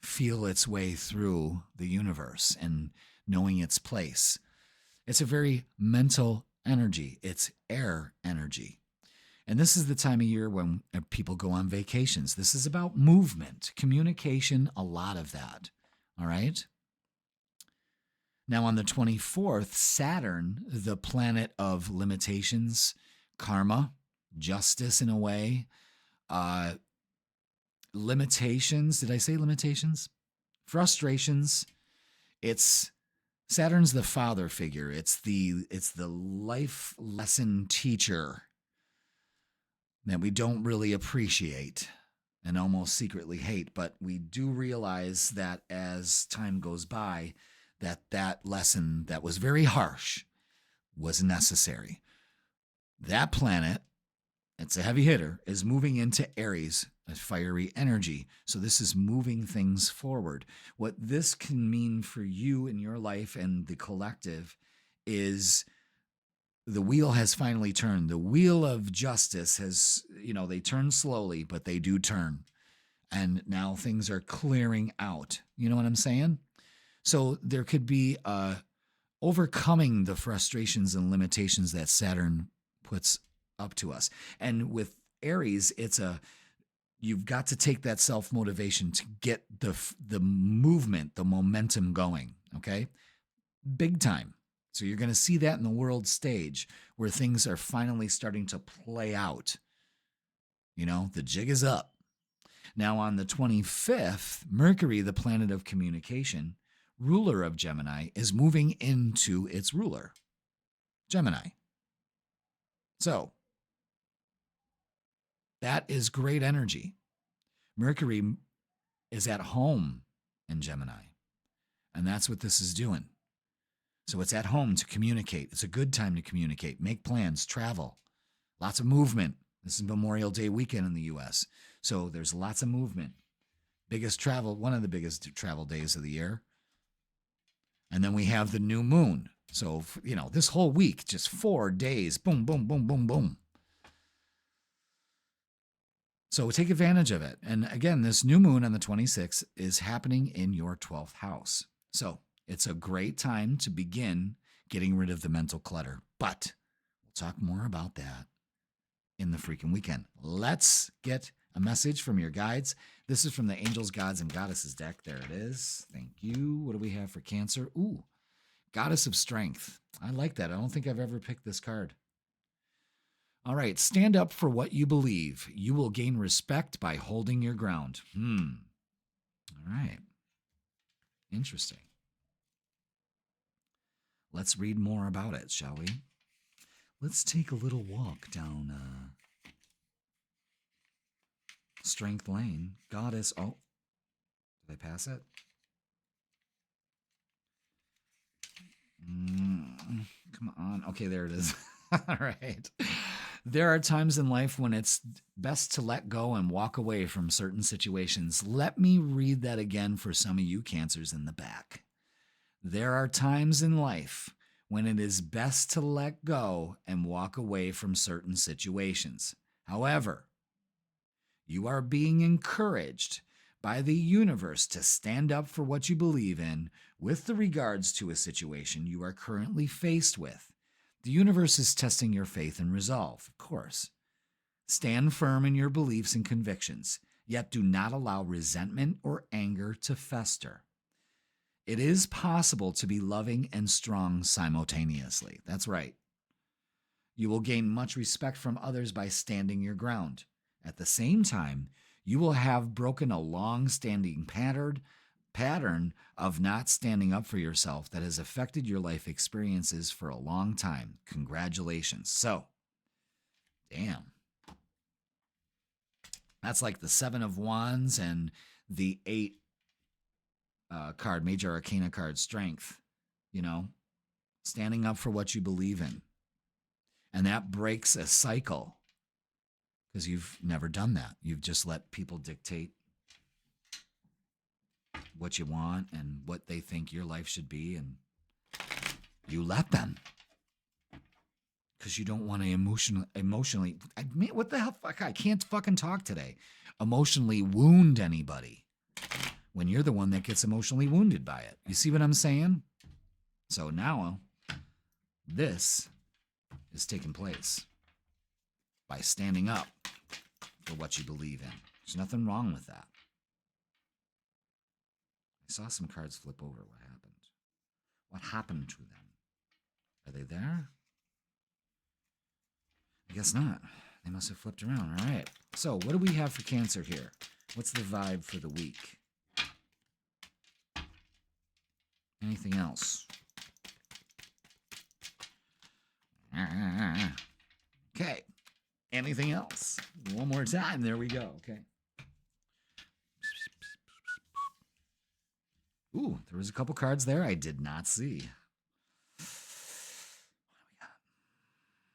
feel its way through the universe and knowing its place. It's a very mental energy. It's air energy. And this is the time of year when people go on vacations. This is about movement, communication, a lot of that. All right? Now on the 24th, Saturn, the planet of limitations, karma, justice in a way, limitations. Did I say limitations? Frustrations. It's Saturn's the father figure. It's the life lesson teacher that we don't really appreciate and almost secretly hate, but we do realize that as time goes by, that lesson that was very harsh was necessary. That planet, it's a heavy hitter, is moving into Aries, a fiery energy. So this is moving things forward. What this can mean for you in your life and the collective is the wheel has finally turned. The wheel of justice has, they turn slowly, but they do turn. and now things are clearing out. You know what I'm saying? So there could be overcoming the frustrations and limitations that Saturn puts up to us. And with Aries, you've got to take that self-motivation to get the movement, the momentum going, okay? Big time. So you're going to see that in the world stage where things are finally starting to play out. You know, the jig is up. Now on the 25th, Mercury, the planet of communication, ruler of Gemini, is moving into its ruler, Gemini. So that is great energy. Mercury is at home in Gemini, and that's what this is doing. So it's at home to communicate. It's a good time to communicate, make plans, travel, lots of movement. This is Memorial Day weekend in the U.S., so there's lots of movement. One of the biggest travel days of the year. And then we have the new moon. So, this whole week, just 4 days, boom, boom, boom, boom, boom. So take advantage of it. And again, this new moon on the 26th is happening in your 12th house. So it's a great time to begin getting rid of the mental clutter. But we'll talk more about that in the freaking weekend. Let's get a message from your guides. This is from the Angels, Gods, and Goddesses deck. There it is. Thank you. What do we have for Cancer? Ooh, Goddess of Strength. I like that. I don't think I've ever picked this card. All right. Stand up for what you believe. You will gain respect by holding your ground. All right. Interesting. Let's read more about it, shall we? Let's take a little walk down Strength Lane. Goddess. Oh, did I pass it? Come on. Okay, there it is. All right. There are times in life when it's best to let go and walk away from certain situations. Let me read that again for some of you Cancers in the back. There are times in life when it is best to let go and walk away from certain situations. However, you are being encouraged by the universe to stand up for what you believe in with regards to a situation you are currently faced with. The universe is testing your faith and resolve, of course. Stand firm in your beliefs and convictions, yet do not allow resentment or anger to fester. It is possible to be loving and strong simultaneously. That's right. You will gain much respect from others by standing your ground. At the same time, you will have broken a long-standing pattern of not standing up for yourself that has affected your life experiences for a long time. Congratulations. So, damn. That's like the 7 of Wands and the 8 card, Major Arcana card, Strength. Standing up for what you believe in. And that breaks a cycle because you've never done that. You've just let people dictate what you want and what they think your life should be, and you let them because you don't want to emotionally. What the hell? Fuck, I can't fucking talk today. Emotionally wound anybody when you're the one that gets emotionally wounded by it. You see what I'm saying? So now this is taking place by standing up for what you believe in. There's nothing wrong with that. I saw some cards flip over. What happened? What happened to them? Are they there? I guess not. They must have flipped around. All right. So what do we have for Cancer here? What's the vibe for the week? Anything else? Okay. Anything else? One more time. There we go. Okay. Ooh, there was a couple cards there I did not see. What do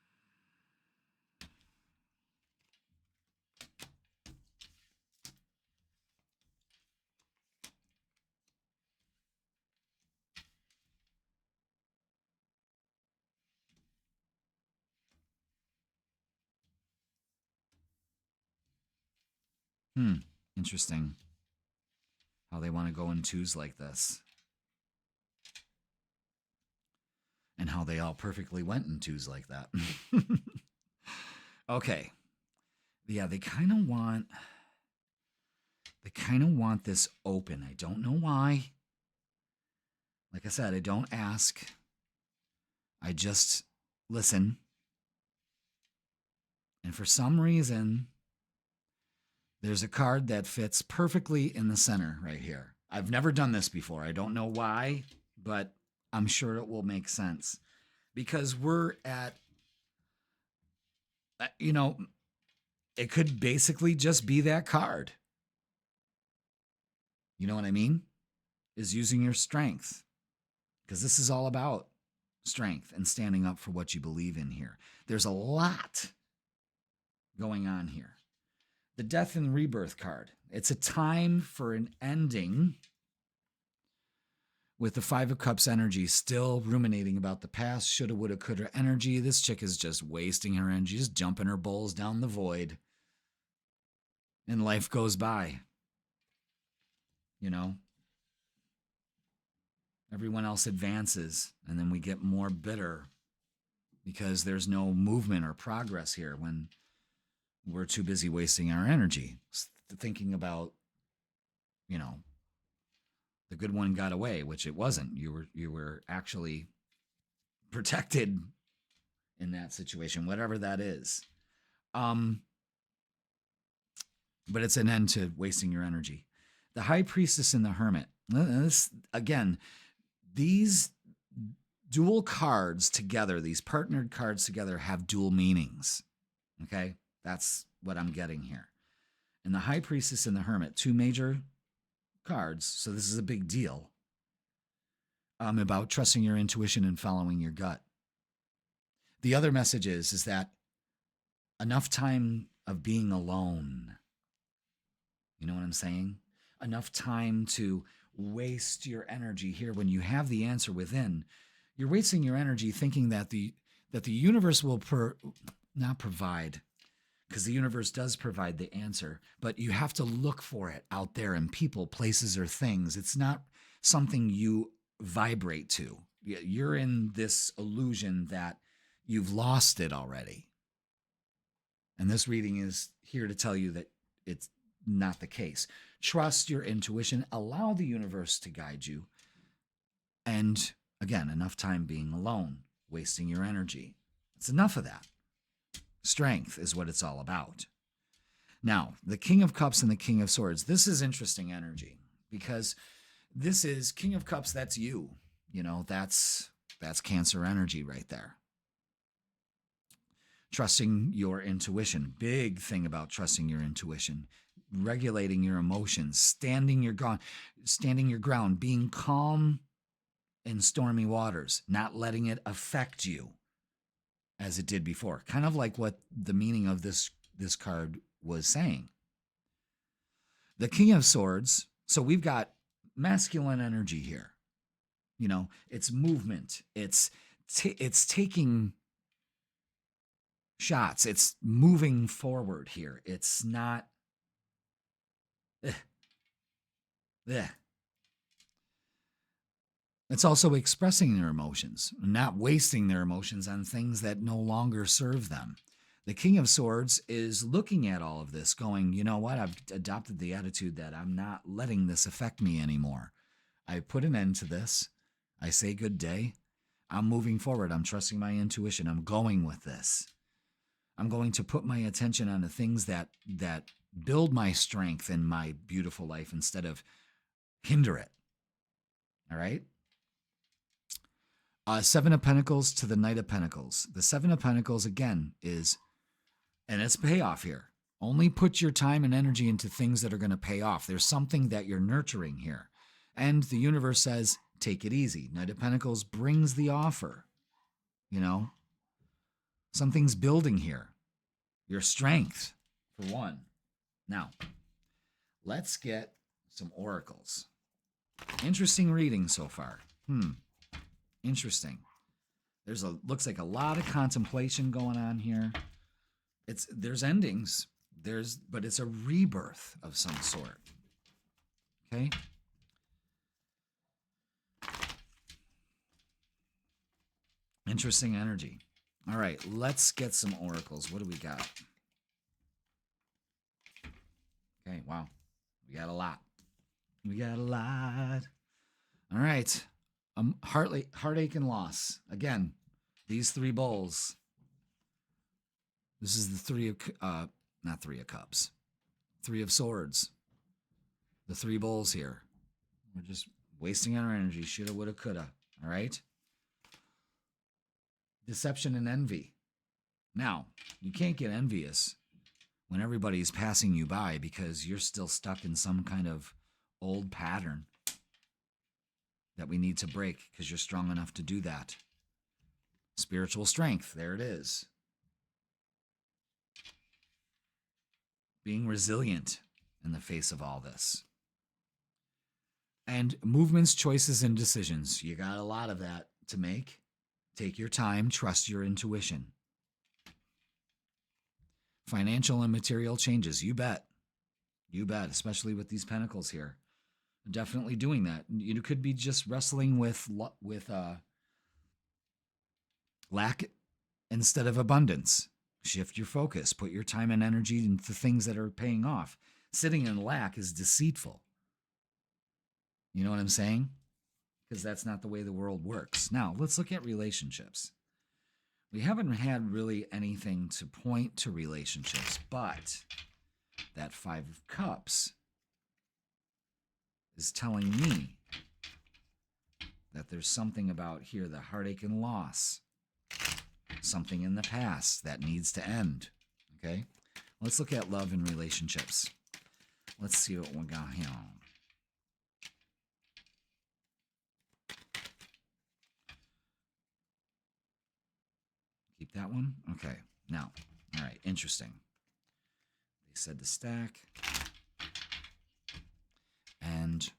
we got? Interesting how they want to go in twos like this. And how they all perfectly went in twos like that. Okay. Yeah, they kind of want this open. I don't know why. Like I said, I don't ask. I just listen. And for some reason, there's a card that fits perfectly in the center right here. I've never done this before. I don't know why, but I'm sure it will make sense. Because we're at, it could basically just be that card. You know what I mean? Is using your strength. Because this is all about strength and standing up for what you believe in here. There's a lot going on here. The Death and Rebirth card. It's a time for an ending with the Five of Cups energy, still ruminating about the past, shoulda, woulda, coulda energy. This chick is just wasting her energy, just jumping her bowls down the void. And life goes by. Everyone else advances, and then we get more bitter because there's no movement or progress here when we're too busy wasting our energy thinking about, the good one got away, which it wasn't. You were actually protected in that situation, whatever that is. But it's an end to wasting your energy. The High Priestess and the Hermit. This, again, these dual cards together, these partnered cards together, have dual meanings. Okay? That's what I'm getting here. And the High Priestess and the Hermit, two major cards, so this is a big deal, about trusting your intuition and following your gut. The other message is that enough time of being alone. You know what I'm saying? Enough time to waste your energy here when you have the answer within. You're wasting your energy thinking that the universe will not provide, because the universe does provide the answer, but you have to look for it out there in people, places, or things. It's not something you vibrate to. You're in this illusion that you've lost it already. And this reading is here to tell you that it's not the case. Trust your intuition. Allow the universe to guide you. And again, enough time being alone, wasting your energy. It's enough of that. Strength is what it's all about. Now, the King of Cups and the King of Swords. This is interesting energy because this is King of Cups. That's you. That's Cancer energy right there. Trusting your intuition. Big thing about trusting your intuition. Regulating your emotions. Standing your ground. Being calm in stormy waters. Not letting it affect you as it did before. Kind of like what the meaning of this card was saying. The King of Swords. So we've got masculine energy here. It's movement. It's taking shots. It's moving forward here. It's not It's also expressing their emotions, not wasting their emotions on things that no longer serve them. The King of Swords is looking at all of this going, you know what? I've adopted the attitude that I'm not letting this affect me anymore. I put an end to this. I say good day. I'm moving forward. I'm trusting my intuition. I'm going with this. I'm going to put my attention on the things that build my strength in my beautiful life instead of hinder it. All right? Seven of Pentacles to the Knight of Pentacles. The Seven of Pentacles, again, is, and it's payoff here. Only put your time and energy into things that are going to pay off. There's something that you're nurturing here. And the universe says, take it easy. Knight of Pentacles brings the offer. Something's building here. Your strength, for one. Now, let's get some oracles. Interesting reading so far. Interesting. Looks like a lot of contemplation going on here. There's endings, But it's a rebirth of some sort. Okay? Interesting energy. All right, let's get some oracles. What do we got? Okay, wow. We got a lot. We got a lot. All right. Heartache and loss. Again, these three bowls. This is the not three of cups. Three of swords. The three bowls here. We're just wasting our energy. Shoulda, woulda, coulda. All right? Deception and envy. Now, you can't get envious when everybody's passing you by because you're still stuck in some kind of old pattern that we need to break because you're strong enough to do that. Spiritual strength, there it is. Being resilient in the face of all this. And movements, choices, and decisions. You got a lot of that to make. Take your time, trust your intuition. Financial and material changes, you bet. You bet, especially with these pentacles here. Definitely doing that. You could be just wrestling with lack instead of abundance. Shift your focus. Put your time and energy into things that are paying off. Sitting in lack is deceitful. You know what I'm saying? Because that's not the way the world works. Now, let's look at relationships. We haven't had really anything to point to relationships, but that Five of Cups is telling me that there's something about here, the heartache and loss, something in the past that needs to end, okay? Let's look at love and relationships. Let's see what we got here. Keep that one? Okay. Now, all right, interesting. They said to stack. And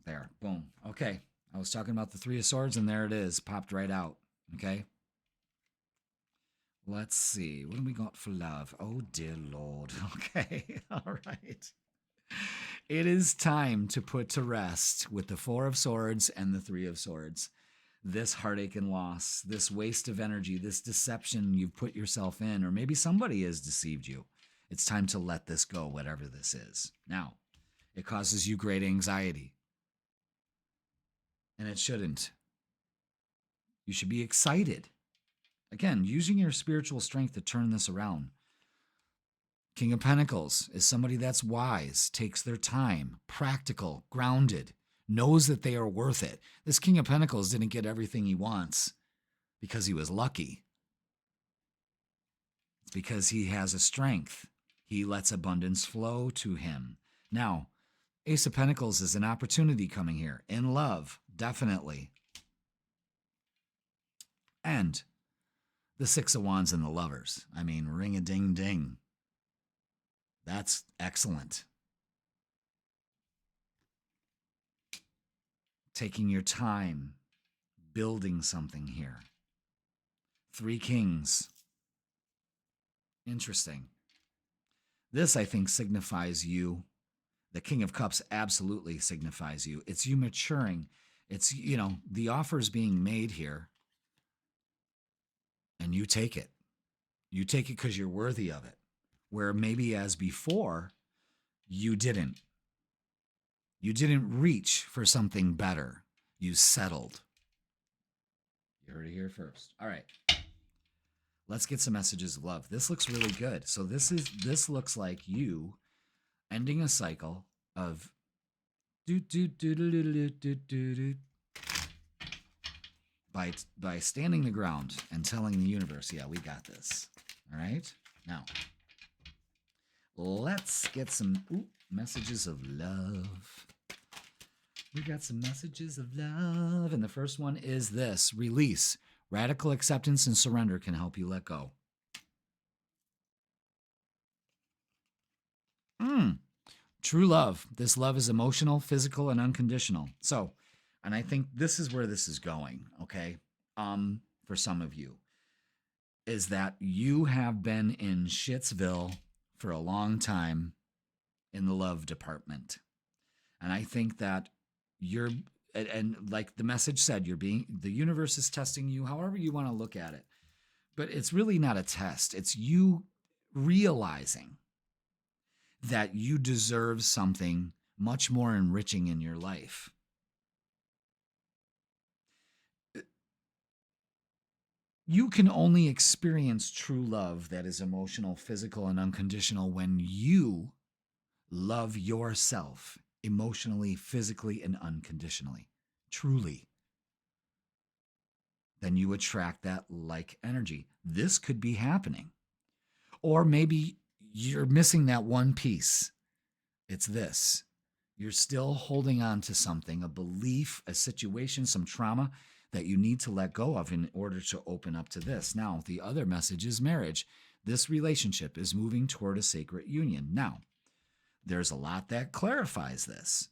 there, boom. Okay. I was talking about the Three of Swords, and there it is. Popped right out. Okay. Let's see. What do we got for love? Oh, dear Lord. Okay. All right. It is time to put to rest with the Four of Swords and the Three of Swords. This heartache and loss, this waste of energy, this deception you've put yourself in, or maybe somebody has deceived you. It's time to let this go, whatever this is. Now, it causes you great anxiety. And it shouldn't. You should be excited. Again, using your spiritual strength to turn this around. King of Pentacles is somebody that's wise, takes their time, practical, grounded, knows that they are worth it. This King of Pentacles didn't get everything he wants because he was lucky. It's because he has a strength. He lets abundance flow to him. Now, Ace of Pentacles is an opportunity coming here. In love, definitely. And the Six of Wands and the Lovers. I mean, ring-a-ding-ding. That's excellent. Taking your time, building something here. Three Kings. Interesting. This, I think, signifies you. The King of Cups absolutely signifies you. It's you maturing. It's, the offer's being made here. And you take it. You take it because you're worthy of it. Where maybe as before, you didn't. You didn't reach for something better. You settled. You heard it here first. All right. Let's get some messages of love. This looks really good. So this looks like you ending a cycle of by standing the ground and telling the universe, yeah, we got this. All right? Now, let's get some messages of love. We got some messages of love. And the first one is this: release. Radical acceptance and surrender can help you let go. True love. This love is emotional, physical, and unconditional. So, and I think this is where this is going, okay? For some of you. is that you have been in Shitsville for a long time in the love department. And I think that you're, and like the message said, the universe is testing you, however you want to look at it. But it's really not a test. It's you realizing that you deserve something much more enriching in your life. You can only experience true love that is emotional, physical, and unconditional when you love yourself emotionally, physically, and unconditionally. Truly. Then you attract that like energy. This could be happening. Or maybe you're missing that one piece. It's this. You're still holding on to something, a belief, a situation, some trauma that you need to let go of in order to open up to this. Now, the other message is marriage. This relationship is moving toward a sacred union. Now, there's a lot that clarifies this.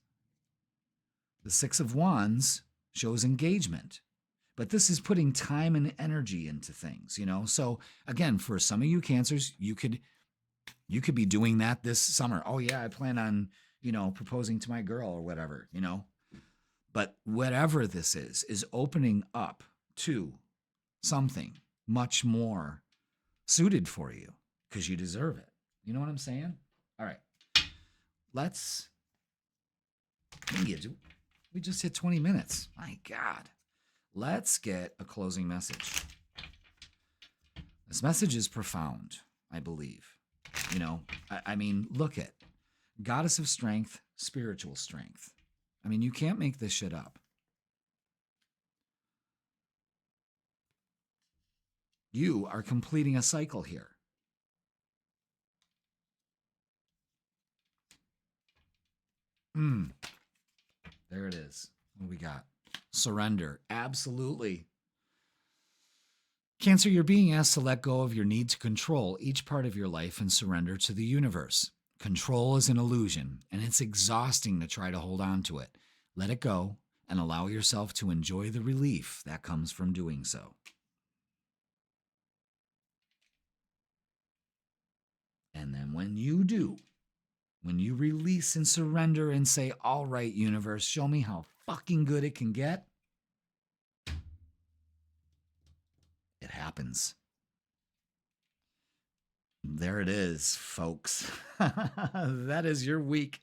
The Six of Wands shows engagement, but this is putting time and energy into things, you know? So again, for some of you Cancers, you could be doing that this summer. Oh yeah, I plan on, proposing to my girl or whatever, But whatever this is opening up to something much more suited for you because you deserve it. You know what I'm saying? All right. We just hit 20 minutes. My God. Let's get a closing message. This message is profound, I believe. Look at Goddess of Strength, spiritual strength. You can't make this shit up. You are completing a cycle here. There it is. What do we got? Surrender. Absolutely. Cancer, you're being asked to let go of your need to control each part of your life and surrender to the universe. Control is an illusion, and it's exhausting to try to hold on to it. Let it go and allow yourself to enjoy the relief that comes from doing so. And then when you do, when you release and surrender and say, all right, universe, show me how fucking good it can get, it happens. There it is, folks. That is your week.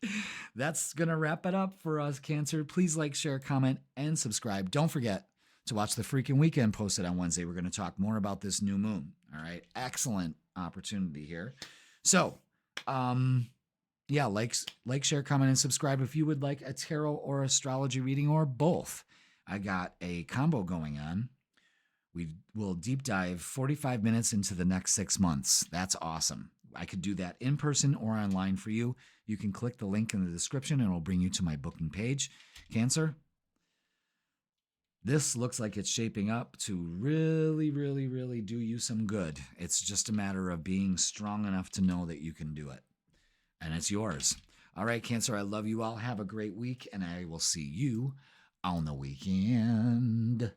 That's going to wrap it up for us, Cancer. Please like, share, comment, and subscribe. Don't forget to watch the freaking weekend posted on Wednesday. We're going to talk more about this new moon. All right. Excellent opportunity here. So, yeah, like, share, comment, and subscribe if you would like a tarot or astrology reading or both. I got a combo going on. We will deep dive 45 minutes into the next 6 months. That's awesome. I could do that in person or online for you. You can click the link in the description and it'll bring you to my booking page. Cancer, this looks like it's shaping up to really, really, really do you some good. It's just a matter of being strong enough to know that you can do it. And it's yours. All right, Cancer, I love you all. Have a great week, and I will see you on the weekend.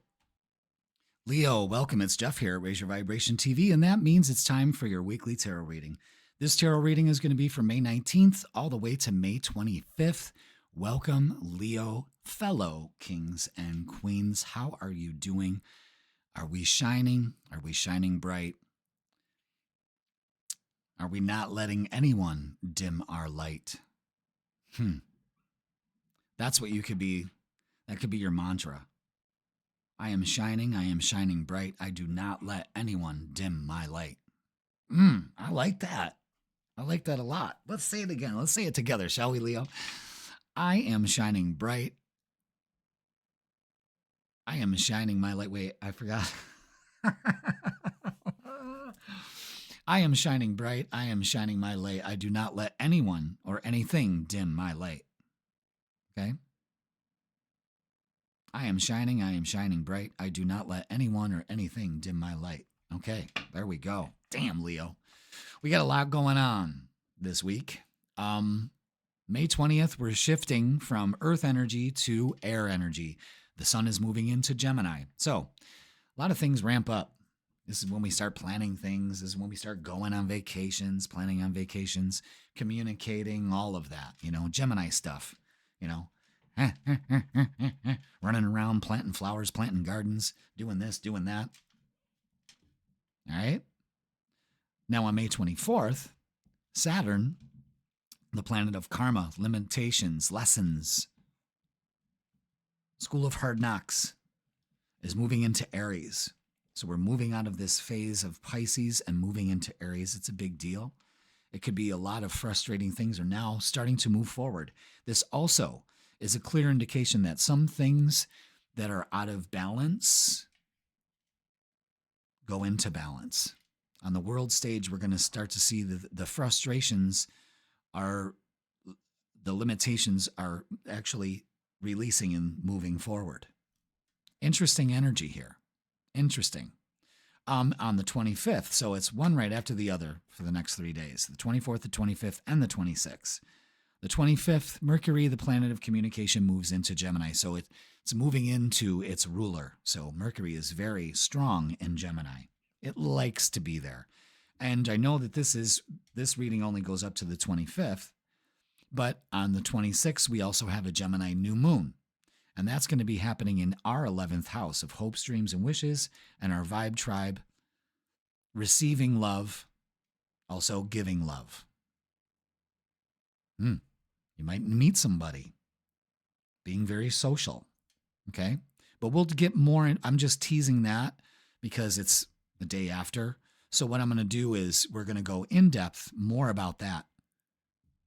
Leo, welcome. It's Jeff here at Raise Your Vibration TV, and that means it's time for your weekly tarot reading. This tarot reading is going to be from May 19th all the way to May 25th. Welcome, Leo, fellow kings and queens. How are you doing? Are we shining? Are we shining bright? Are we not letting anyone dim our light? That's what you could be. That could be your mantra. I am shining bright. I do not let anyone dim my light. I like that. I like that a lot. Let's say it again. Let's say it together, shall we, Leo? I am shining bright. I am shining my light. Wait, I forgot. I am shining bright. I am shining my light. I do not let anyone or anything dim my light. Okay? I am shining bright. I do not let anyone or anything dim my light. Okay, there we go. Damn, Leo. We got a lot going on this week. May 20th, we're shifting from earth energy to air energy. The sun is moving into Gemini. So, a lot of things ramp up. This is when we start planning things. This is when we start going on vacations, planning on vacations, communicating, all of that, Gemini stuff, you know, running around, planting flowers, planting gardens, doing this, doing that. All right. Now on May 24th, Saturn, the planet of karma, limitations, lessons, school of hard knocks, is moving into Aries. So we're moving out of this phase of Pisces and moving into Aries. It's a big deal. It could be a lot of frustrating things are now starting to move forward. This also is a clear indication that some things that are out of balance go into balance. On the world stage, we're going to start to see the frustrations are, the limitations are actually releasing and moving forward. Interesting energy here. Interesting. On the 25th, so it's one right after the other for the next 3 days, the 24th, the 25th, and the 26th. The 25th, Mercury, the planet of communication, moves into Gemini, so it's moving into its ruler. So Mercury is very strong in Gemini. It likes to be there. And I know that this reading only goes up to the 25th, but on the 26th, we also have a Gemini new moon. And that's going to be happening in our 11th house of hopes, dreams, and wishes, and our vibe tribe, receiving love, also giving love. You might meet somebody, being very social, okay? But we'll get more in. I'm just teasing that because it's the day after. So what I'm going to do is we're going to go in depth more about that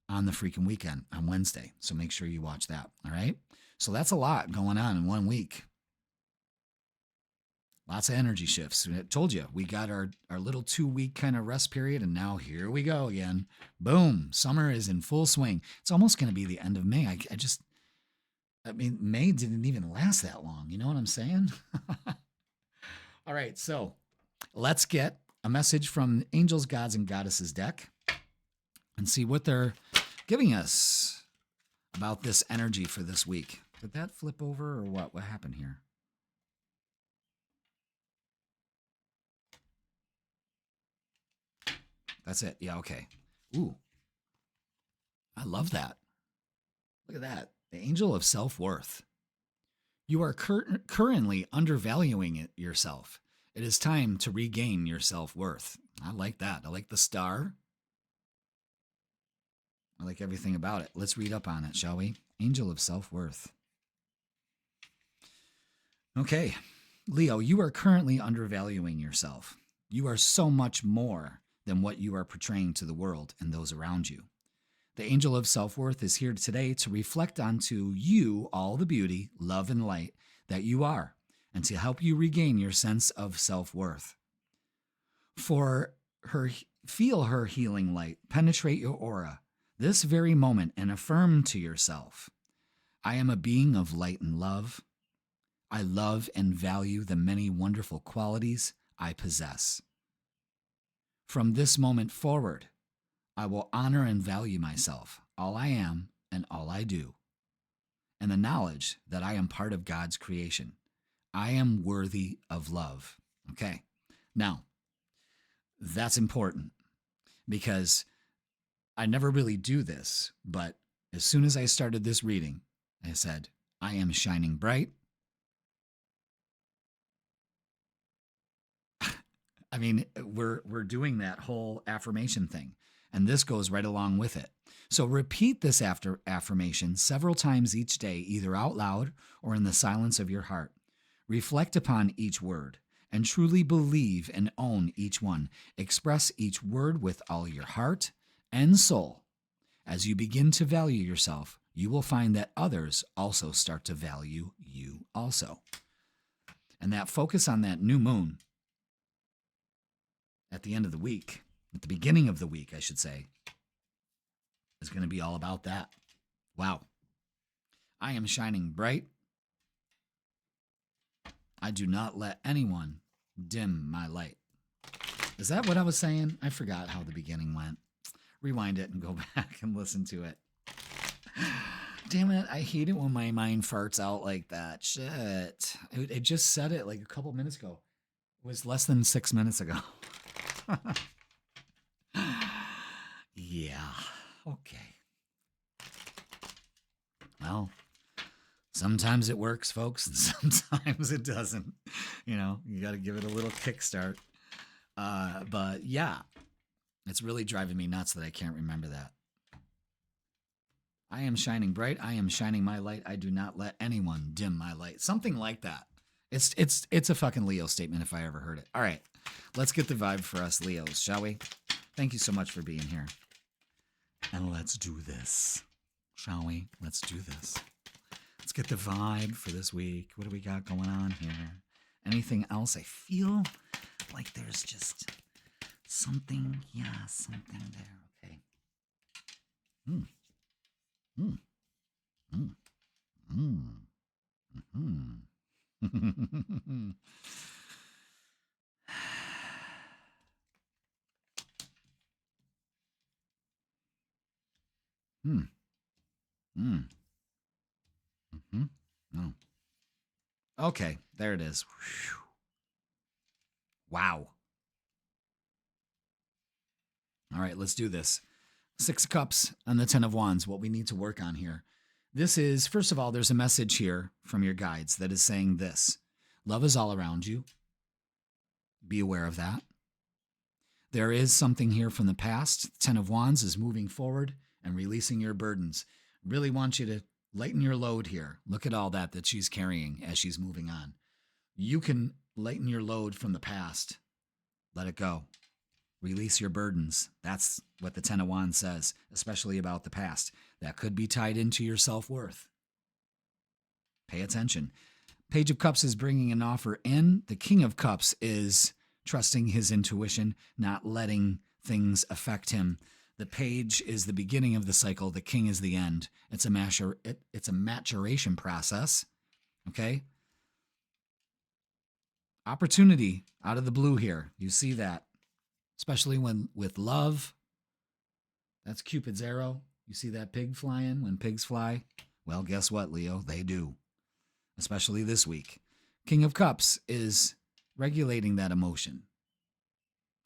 on the freaking weekend on Wednesday. So make sure you watch that, all right? So that's a lot going on in 1 week. Lots of energy shifts. I told you, we got our little 2-week kind of rest period, and now here we go again. Boom. Summer is in full swing. It's almost going to be the end of May. I mean, May didn't even last that long. You know what I'm saying? All right, so let's get a message from Angels, Gods, and Goddesses deck and see what they're giving us about this energy for this week. Did that flip over or what? What happened here? That's it. Yeah, okay. Ooh. I love that. Look at that. The angel of self-worth. You are currently undervaluing yourself. It is time to regain your self-worth. I like that. I like the star. I like everything about it. Let's read up on it, shall we? Angel of self-worth. Okay. Leo, you are currently undervaluing yourself. You are so much more than what you are portraying to the world and those around you. The angel of self-worth is here today to reflect onto you all the beauty, love, and light that you are, and to help you regain your sense of self-worth. Feel her healing light penetrate your aura this very moment and affirm to yourself, I am a being of light and love. I love and value the many wonderful qualities I possess. From this moment forward, I will honor and value myself, all I am and all I do, and the knowledge that I am part of God's creation. I am worthy of love. Okay. Now, that's important because I never really do this, but as soon as I started this reading, I said, I am shining bright. I mean, we're doing that whole affirmation thing, and this goes right along with it. So repeat this affirmation several times each day, either out loud or in the silence of your heart. Reflect upon each word and truly believe and own each one. Express each word with all your heart and soul. As you begin to value yourself, you will find that others also start to value you also. And that focus on that new moon at the end of the week, at the beginning of the week, I should say, is going to be all about that. Wow. I am shining bright. I do not let anyone dim my light. Is that what I was saying? I forgot how the beginning went. Rewind it and go back and listen to it. Damn it. I hate it when my mind farts out like that. Shit. It just said it like a couple minutes ago. was less than 6 minutes ago. Yeah. Okay. Well, sometimes it works, folks, and sometimes it doesn't. You know, you got to give it a little kickstart. But yeah, it's really driving me nuts that I can't remember that. I am shining bright. I am shining my light. I do not let anyone dim my light. Something like that. It's a fucking Leo statement if I ever heard it. All right, let's get the vibe for us Leos, shall we? Thank you so much for being here. And let's do this, shall we? Let's do this. Let's get the vibe for this week. What do we got going on here? Anything else? I feel like there's just something. Yeah, something there. Okay. Oh. Okay, there it is. Whew. Wow. All right, let's do this. 6 of Cups and the 10 of Wands, what we need to work on here. This is, first of all, there's a message here from your guides that is saying this. Love is all around you. Be aware of that. There is something here from the past. 10 of Wands is moving forward and releasing your burdens. Really want you to lighten your load here. Look at all that she's carrying as she's moving on. You can lighten your load from the past. Let it go. Release your burdens. That's what the 10 of Wands says, especially about the past. That could be tied into your self-worth. Pay attention. Page of Cups is bringing an offer in. The King of Cups is trusting his intuition, not letting things affect him. The Page is the beginning of the cycle. The King is the end. It's a maturation process. Okay? Opportunity out of the blue here. You see that. Especially when with love. That's Cupid's arrow. You see that pig flying when pigs fly? Well, guess what, Leo? They do. Especially this week. King of Cups is regulating that emotion.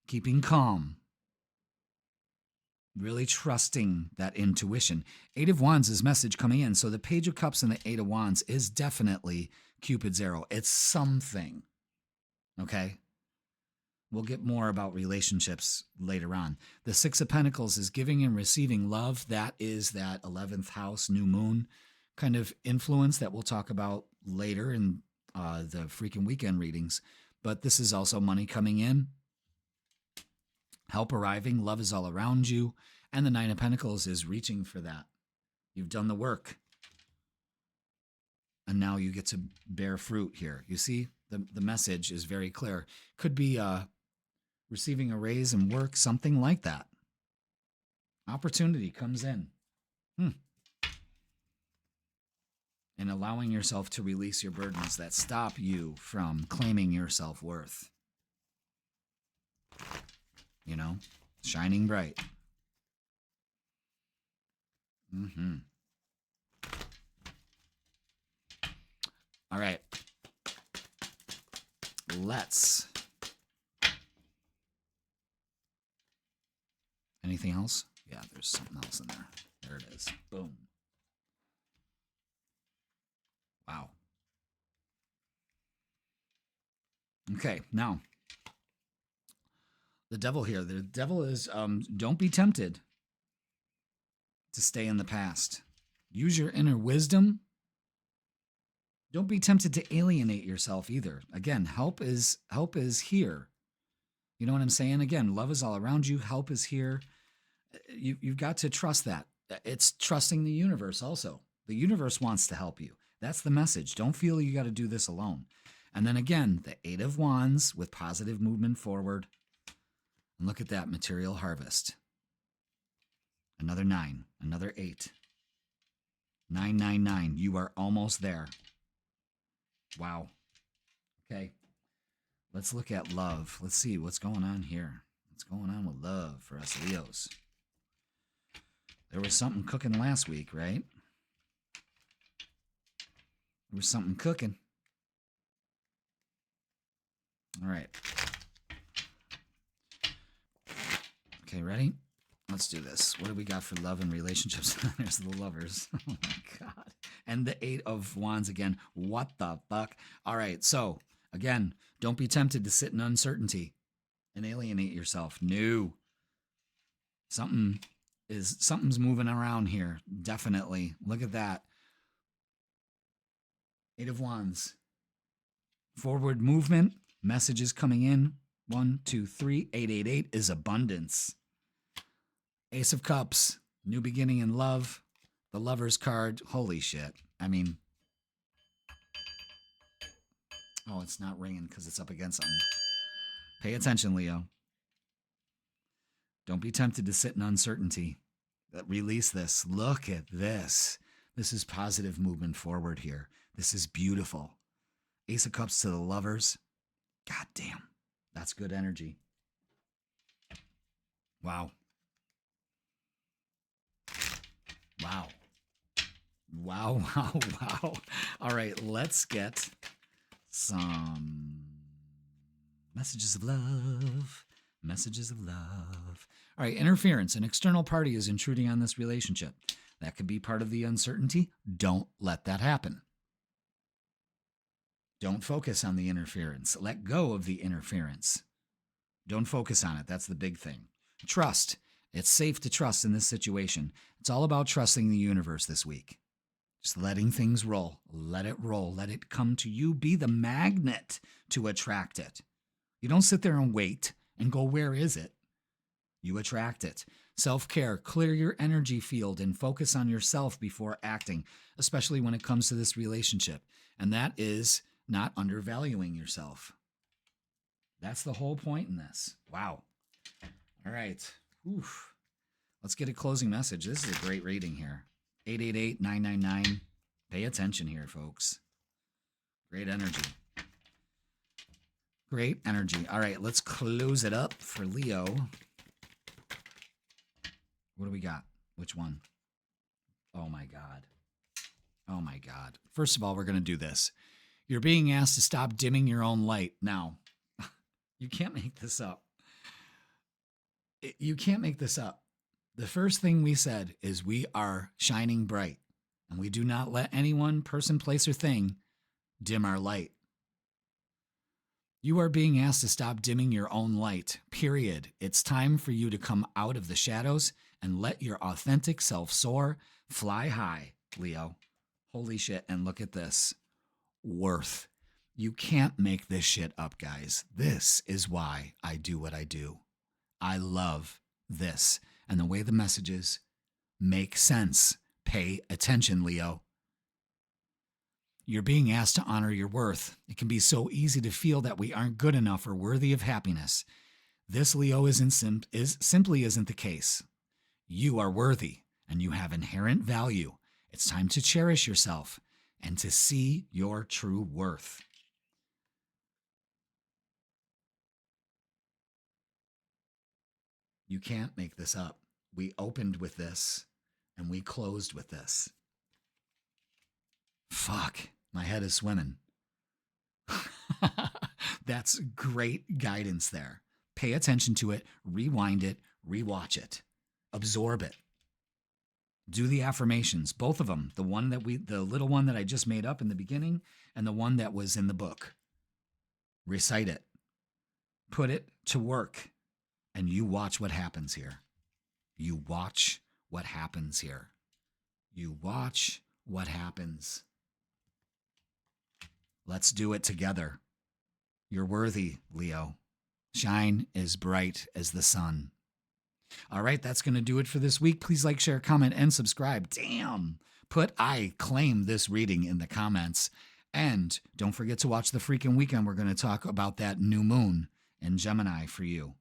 Keeping calm. Really trusting that intuition. 8 of Wands is message coming in. So the Page of Cups and the 8 of Wands is definitely Cupid's arrow. It's something. Okay? We'll get more about relationships later on. The 6 of Pentacles is giving and receiving love. That is that 11th house, new moon kind of influence that we'll talk about later in the freaking weekend readings. But this is also money coming in, help arriving, love is all around you. And the 9 of Pentacles is reaching for that. You've done the work. And now you get to bear fruit here. You see, the message is very clear. Could be receiving a raise in work, something like that. Opportunity comes in. And allowing yourself to release your burdens that stop you from claiming your self-worth. You know, shining bright. All right. Let's. Anything else? Yeah, there's something else in there. There it is. Boom. Wow. Okay, now. The devil here. The devil is, don't be tempted to stay in the past. Use your inner wisdom. Don't be tempted to alienate yourself either. Again, help is here. You know what I'm saying? Again, love is all around you. Help is here. You've got to trust that. It's trusting the universe also. The universe wants to help you. That's the message. Don't feel you got to do this alone. And then again, the 8 of Wands with positive movement forward. And look at that material harvest. Another 9, another 8. 999. You are almost there. Wow. Okay. Let's look at love. Let's see what's going on here. What's going on with love for us Leos? There was something cooking last week, right? There was something cooking. All right. Okay, ready? Let's do this. What do we got for love and relationships? There's the lovers. Oh my God. And the 8 of Wands again. What the fuck? All right. So again, don't be tempted to sit in uncertainty and alienate yourself. No. Something's moving around here. Definitely. Look at that. 8 of Wands. Forward movement. Messages coming in. 1, 2, 3. 888 is abundance. Ace of Cups, new beginning in love. The Lover's card, holy shit. I mean, oh, it's not ringing because it's up against something. Pay attention, Leo. Don't be tempted to sit in uncertainty. Release this. Look at this. This is positive movement forward here. This is beautiful. Ace of Cups to the Lovers. God damn, that's good energy. Wow. Wow. Wow, wow, wow. All right, let's get some messages of love. Messages of love. All right, interference. An external party is intruding on this relationship. That could be part of the uncertainty. Don't let that happen. Don't focus on the interference. Let go of the interference. Don't focus on it. That's the big thing. Trust. It's safe to trust in this situation. It's all about trusting the universe this week. Just letting things roll. Let it roll. Let it come to you. Be the magnet to attract it. You don't sit there and wait and go, where is it? You attract it. Self-care. Clear your energy field and focus on yourself before acting, especially when it comes to this relationship. And that is not undervaluing yourself. That's the whole point in this. Wow. All right. Oof. Let's get a closing message. This is a great reading here. 888-999. Pay attention here, folks. Great energy. Great energy. All right, let's close it up for Leo. What do we got? Which one? Oh, my God. Oh, my God. First of all, we're going to do this. You're being asked to stop dimming your own light. Now, you can't make this up. You can't make this up. The first thing we said is we are shining bright, and we do not let anyone, person, place, or thing dim our light. You are being asked to stop dimming your own light, period. It's time for you to come out of the shadows and let your authentic self soar, fly high, Leo. Holy shit, and look at this. Worth. You can't make this shit up, guys. This is why I do what I do. I love this. And the way the messages make sense. Pay attention, Leo. You're being asked to honor your worth. It can be so easy to feel that we aren't good enough or worthy of happiness. This, Leo, simply isn't the case. You are worthy, and you have inherent value. It's time to cherish yourself and to see your true worth. You can't make this up. We opened with this, and we closed with this. Fuck, my head is swimming. That's great guidance there. Pay attention to it, rewind it, rewatch it, absorb it. Do the affirmations, both of them. The little one that I just made up in the beginning and the one that was in the book. Recite it. Put it to work. And you watch what happens here. You watch what happens here. You watch what happens. Let's do it together. You're worthy, Leo. Shine as bright as the sun. All right, that's going to do it for this week. Please like, share, comment, and subscribe. Damn. Put I claim this reading in the comments. And don't forget to watch the freaking weekend. We're going to talk about that new moon in Gemini for you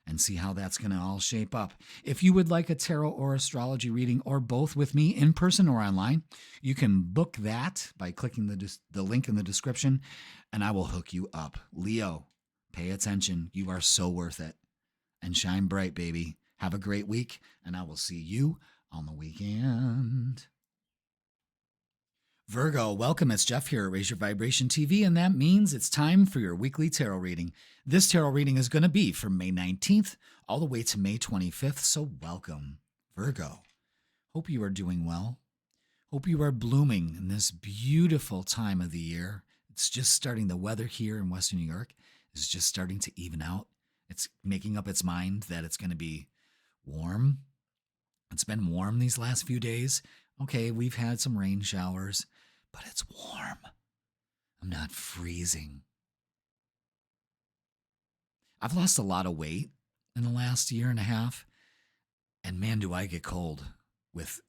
and see how that's going to all shape up. If you would like a tarot or astrology reading or both with me in person or online, you can book that by clicking the link in the description, and I will hook you up. Leo, pay attention. You are so worth it. And shine bright, baby. Have a great week, and I will see you on the weekend. Virgo, welcome. It's Jeff here at Raise Your Vibration TV, and that means it's time for your weekly tarot reading. This tarot reading is going to be from May 19th all the way to May 25th, so welcome, Virgo. Hope you are doing well. Hope you are blooming in this beautiful time of the year. It's just starting, the weather here in Western New York is just starting to even out. It's making up its mind that it's going to be warm. It's been warm these last few days. Okay, we've had some rain showers, but it's warm. I'm not freezing. I've lost a lot of weight in the last year and a half, and man, do I get cold with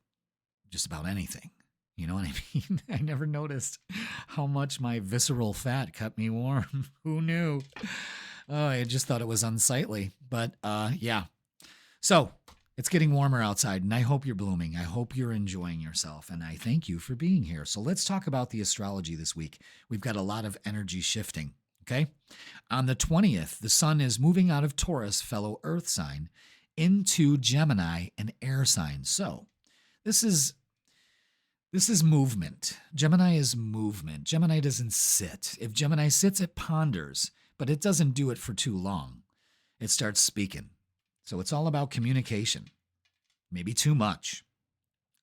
just about anything. You know what I mean? I never noticed how much my visceral fat kept me warm. Who knew? Oh, I just thought it was unsightly. But yeah. So it's getting warmer outside, and I hope you're blooming. I hope you're enjoying yourself, and I thank you for being here. So let's talk about the astrology this week. We've got a lot of energy shifting, okay? On the 20th, the sun is moving out of Taurus, fellow Earth sign, into Gemini, an air sign. So this is movement. Gemini is movement. Gemini doesn't sit. If Gemini sits, it ponders, but it doesn't do it for too long. It starts speaking. So it's all about communication, maybe too much.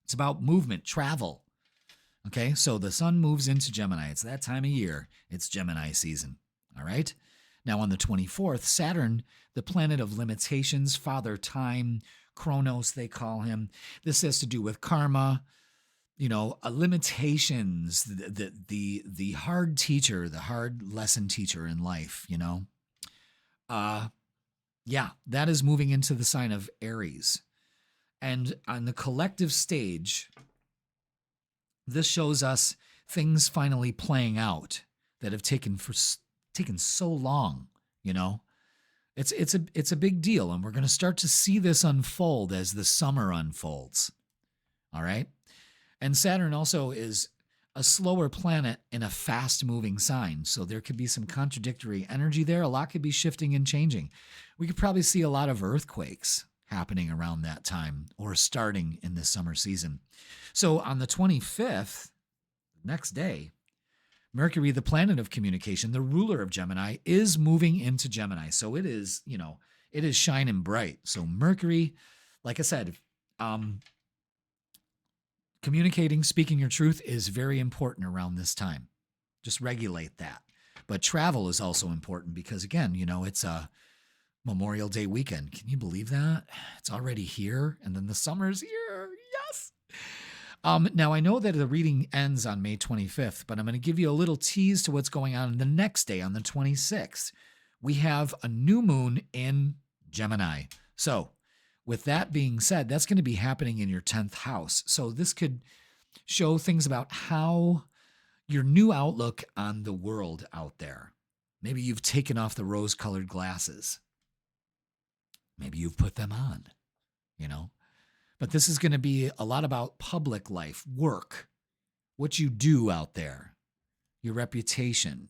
It's about movement, travel. Okay, so the sun moves into Gemini. It's that time of year. It's Gemini season. All right. Now on the 24th, Saturn, the planet of limitations, father time, Chronos, they call him. This has to do with karma, limitations, the hard teacher, the hard lesson teacher in life, Yeah, that is moving into the sign of Aries. And on the collective stage, this shows us things finally playing out that have taken so long, It's a big deal, and we're going to start to see this unfold as the summer unfolds. All right? And Saturn also is a slower planet in a fast-moving sign, so there could be some contradictory energy there. A lot could be shifting and changing. We could probably see a lot of earthquakes happening around that time or starting in this summer season. So on the 25th, next day, Mercury, the planet of communication, the ruler of Gemini, is moving into Gemini. So it is, it is shining bright. So Mercury, like I said, communicating, speaking your truth is very important around this time. Just regulate that. But travel is also important because, again, it's a Memorial Day weekend. Can you believe that? It's already here, and then the summer's here. Yes! Now, I know that the reading ends on May 25th, but I'm going to give you a little tease to what's going on the next day, on the 26th. We have a new moon in Gemini. So with that being said, that's going to be happening in your 10th house. So this could show things about how your new outlook on the world out there. Maybe you've taken off the rose-colored glasses. Maybe you've put them on, But this is going to be a lot about public life, work, what you do out there, your reputation,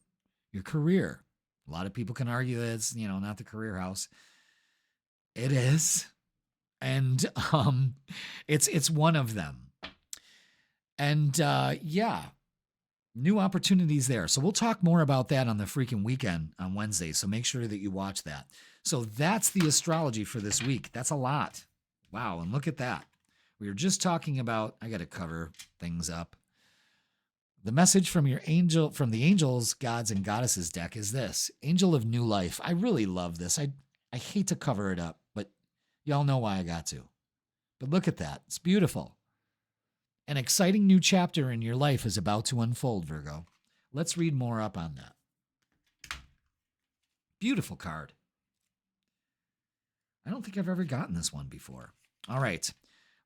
your career. A lot of people can argue that it's, not the career house. It is. And it's one of them. And yeah, new opportunities there. So we'll talk more about that on the freaking weekend on Wednesday. So make sure that you watch that. So that's the astrology for this week. That's a lot. Wow. And look at that. We were just talking about, I got to cover things up. The message from the angels, gods, and goddesses deck is this: Angel of New Life. I really love this. I hate to cover it up, but y'all know why I got to. But look at that. It's beautiful. An exciting new chapter in your life is about to unfold, Virgo. Let's read more up on that. Beautiful card. I don't think I've ever gotten this one before. All right.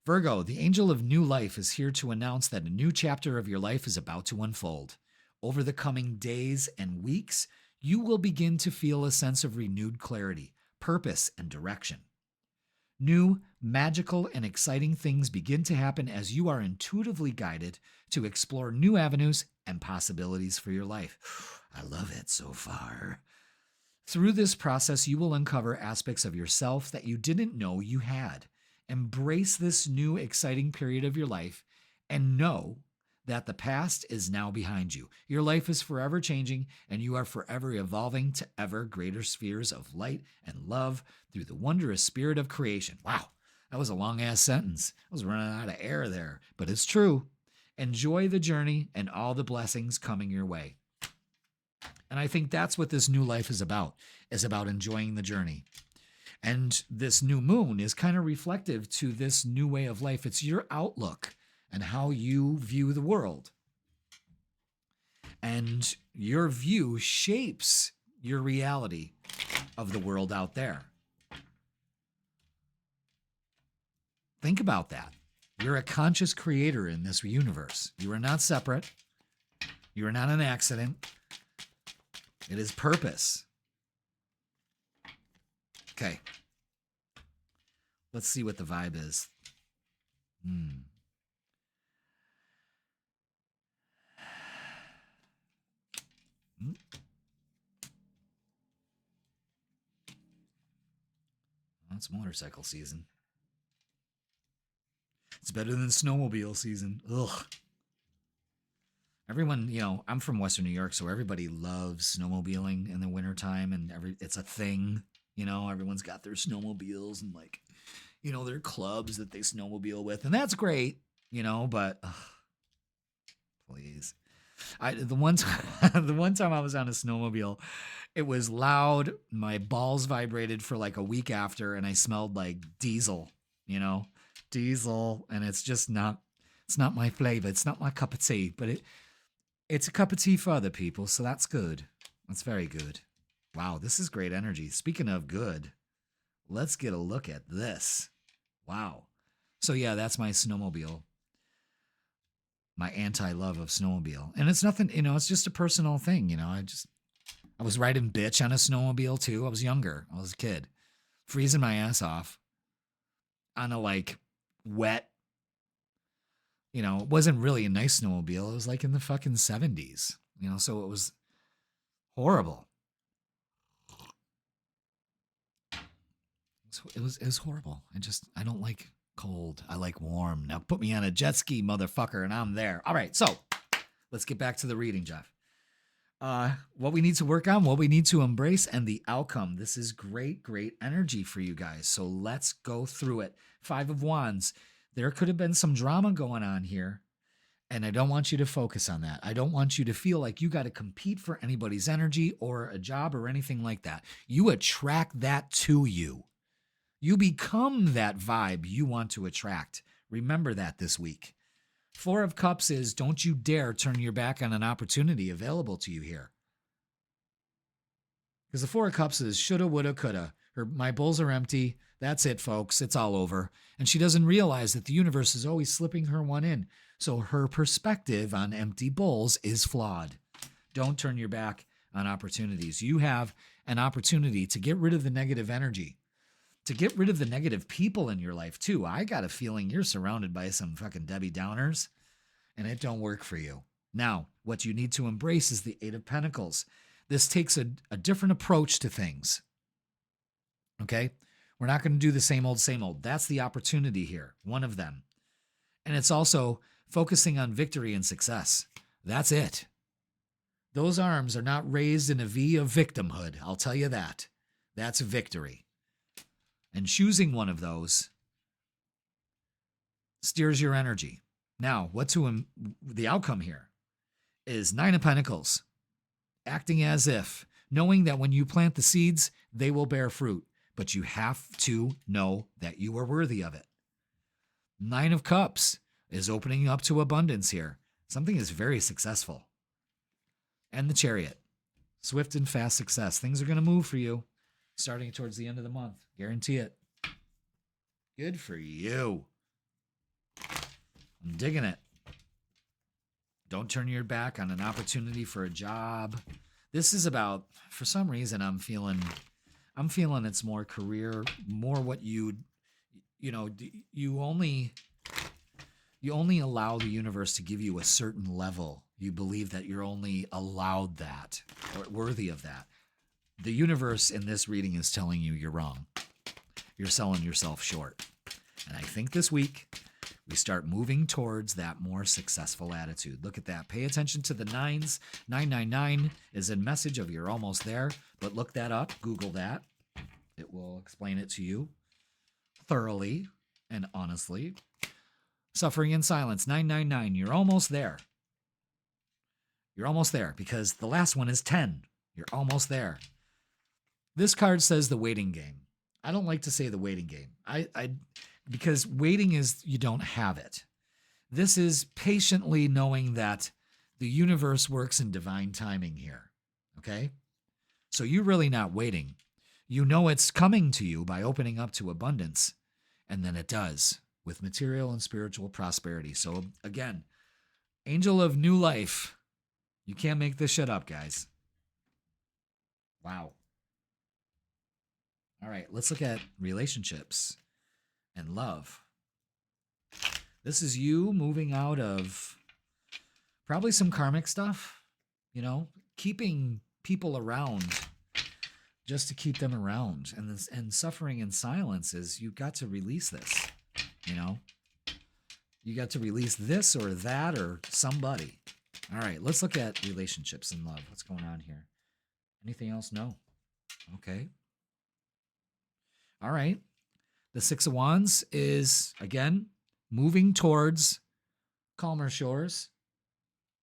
Virgo, the angel of new life is here to announce that a new chapter of your life is about to unfold. Over the coming days and weeks, you will begin to feel a sense of renewed clarity, purpose, and direction. New, magical, and exciting things begin to happen as you are intuitively guided to explore new avenues and possibilities for your life. I love it so far. Through this process, you will uncover aspects of yourself that you didn't know you had. Embrace this new, exciting period of your life and know that the past is now behind you. Your life is forever changing, and you are forever evolving to ever greater spheres of light and love through the wondrous spirit of creation. Wow, that was a long-ass sentence. I was running out of air there, but it's true. Enjoy the journey and all the blessings coming your way. And I think that's what this new life is about enjoying the journey. And this new moon is kind of reflective to this new way of life. It's your outlook and how you view the world. And your view shapes your reality of the world out there. Think about that. You're a conscious creator in this universe. You are not separate. You are not an accident. It is purpose. Okay. Let's see what the vibe is. Well, it's motorcycle season. It's better than snowmobile season. Ugh. Everyone, I'm from Western New York, so everybody loves snowmobiling in the wintertime, and it's a thing. Everyone's got their snowmobiles and their clubs that they snowmobile with, and that's great, but please. The one time I was on a snowmobile, it was loud. My balls vibrated for like a week after, and I smelled like diesel, diesel, and it's not my flavor. It's not my cup of tea, but it's a cup of tea for other people, so that's good. That's very good. Wow, this is great energy. Speaking of good, let's get a look at this. Wow. So yeah, that's my snowmobile. My anti-love of snowmobile. And it's nothing, it's just a personal thing, I was riding bitch on a snowmobile too. I was younger. I was a kid. Freezing my ass off on a wet, it wasn't really a nice snowmobile. It was in the fucking 70s, so it was horrible. It was horrible. I don't like cold. I like warm. Now put me on a jet ski, motherfucker, and I'm there. All right, so let's get back to the reading, Jeff. What we need to work on, what we need to embrace, and the outcome. This is great, great energy for you guys. So let's go through it. 5 of Wands. There could have been some drama going on here, and I don't want you to focus on that. I don't want you to feel like you got to compete for anybody's energy or a job or anything like that. You attract that to you. You become that vibe you want to attract. Remember that this week. 4 of Cups is don't you dare turn your back on an opportunity available to you here. Because the 4 of Cups is shoulda, woulda, coulda. My bowls are empty. That's it, folks. It's all over. And she doesn't realize that the universe is always slipping her one in. So her perspective on empty bowls is flawed. Don't turn your back on opportunities. You have an opportunity to get rid of the negative energy, to get rid of the negative people in your life too. I got a feeling you're surrounded by some fucking Debbie Downers, and it don't work for you. Now, what you need to embrace is the 8 of Pentacles. This takes a different approach to things. Okay? We're not going to do the same old, same old. That's the opportunity here, one of them. And it's also focusing on victory and success. That's it. Those arms are not raised in a V of victimhood. I'll tell you that. That's victory. And choosing one of those steers your energy. Now, the outcome here is 9 of Pentacles. Acting as if, knowing that when you plant the seeds, they will bear fruit. But you have to know that you are worthy of it. 9 of Cups is opening up to abundance here. Something is very successful. And the Chariot. Swift and fast success. Things are going to move for you starting towards the end of the month. Guarantee it. Good for you. I'm digging it. Don't turn your back on an opportunity for a job. This is about, for some reason, I'm feeling it's more career, more what you only allow the universe to give you a certain level. You believe that you're only allowed that or worthy of that. The universe in this reading is telling you you're wrong. You're selling yourself short. And I think this week We start moving towards that more successful attitude. Look at that. Pay attention to the nines. 999 is a message of you're almost there, but look that up. Google that. It will explain it to you thoroughly and honestly. Suffering in silence. 999. You're almost there. You're almost there because the last one is 10. You're almost there. This card says the waiting game. I don't like to say the waiting game. Because waiting is you don't have it. This is patiently knowing that the universe works in divine timing here. Okay? So you're really not waiting. You know it's coming to you by opening up to abundance. And then it does with material and spiritual prosperity. So again, angel of new life. You can't make this shit up, guys. Wow. All right, let's look at relationships and love. This is you moving out of probably some karmic stuff, keeping people around just to keep them around. And suffering in silence is you got to release this, You got to release this or that or somebody. All right, let's look at relationships and love. What's going on here? Anything else? No. Okay. All right. The Six of Wands is, again, moving towards calmer shores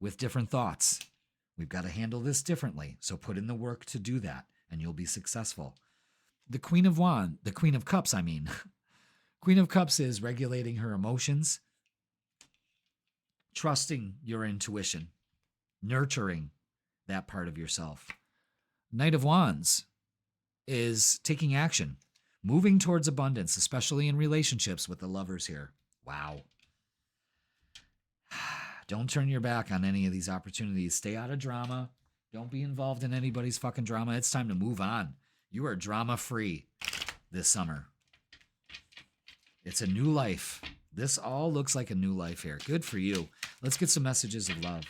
with different thoughts. We've got to handle this differently. So put in the work to do that, and you'll be successful. The Queen of Cups, Queen of Cups is regulating her emotions, trusting your intuition, nurturing that part of yourself. Knight of Wands is taking action, moving towards abundance, especially in relationships with the lovers here. Wow. Don't turn your back on any of these opportunities. Stay out of drama. Don't be involved in anybody's fucking drama. It's time to move on. You are drama-free this summer. It's a new life. This all looks like a new life here. Good for you. Let's get some messages of love.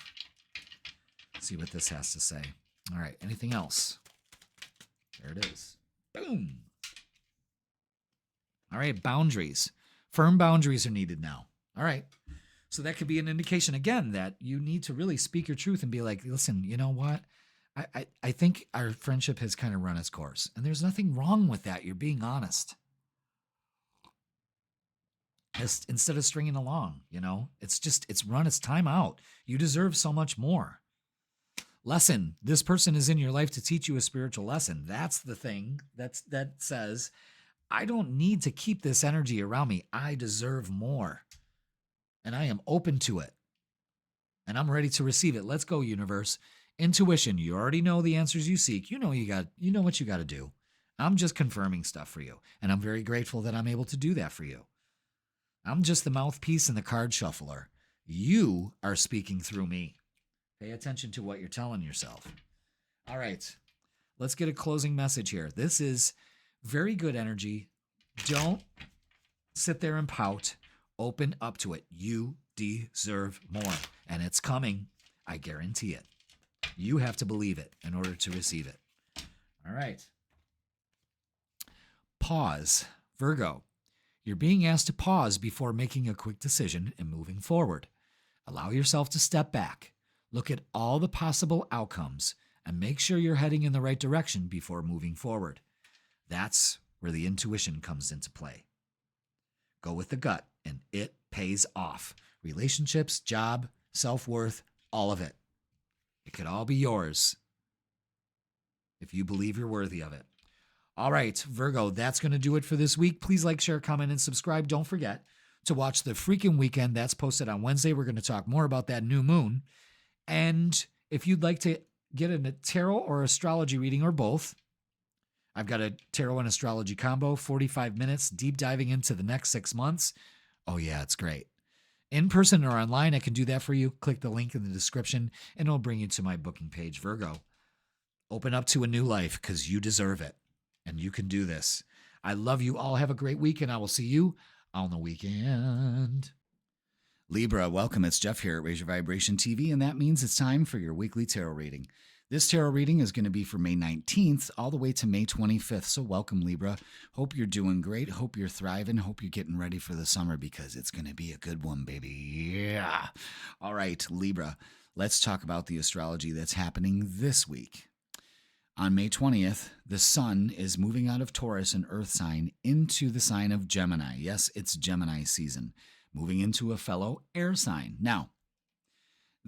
See what this has to say. All right. Anything else? There it is. Boom. All right. Boundaries. Firm boundaries are needed now. All right. So that could be an indication, again, that you need to really speak your truth and be like, listen, you know what? I think our friendship has kind of run its course. And there's nothing wrong with that. You're being honest. Instead of stringing along, it's run its time out. You deserve so much more. Lesson. This person is in your life to teach you a spiritual lesson. That's the thing that says, I don't need to keep this energy around me. I deserve more. And I am open to it. And I'm ready to receive it. Let's go, universe. Intuition. You already know the answers you seek. You know what you got to do. I'm just confirming stuff for you. And I'm very grateful that I'm able to do that for you. I'm just the mouthpiece and the card shuffler. You are speaking through me. Pay attention to what you're telling yourself. All right. Let's get a closing message here. This is very good energy. Don't sit there and pout. Open up to it. You deserve more. And it's coming. I guarantee it. You have to believe it in order to receive it. All right. Pause. Virgo. You're being asked to pause before making a quick decision and moving forward. Allow yourself to step back. Look at all the possible outcomes and make sure you're heading in the right direction before moving forward. That's where the intuition comes into play. Go with the gut, and it pays off. Relationships, job, self-worth, all of it. It could all be yours if you believe you're worthy of it. All right, Virgo, that's going to do it for this week. Please like, share, comment, and subscribe. Don't forget to watch the freaking weekend. That's posted on Wednesday. We're going to talk more about that new moon. And if you'd like to get a tarot or astrology reading or both, I've got a tarot and astrology combo, 45 minutes, deep diving into the next 6 months. Oh, yeah, it's great. In person or online, I can do that for you. Click the link in the description, and it'll bring you to my booking page. Virgo, open up to a new life because you deserve it, and you can do this. I love you all. Have a great week, and I will see you on the weekend. Libra, welcome. It's Jeff here at Raise Your Vibration TV, and that means it's time for your weekly tarot reading. This tarot reading is going to be for May 19th all the way to May 25th. So welcome, Libra. Hope you're doing great. Hope you're thriving. Hope you're getting ready for the summer because it's going to be a good one, baby. Yeah. All right, Libra, let's talk about the astrology that's happening this week. On May 20th, the sun is moving out of Taurus, an earth sign, into the sign of Gemini. Yes, it's Gemini season, moving into a fellow air sign. Now,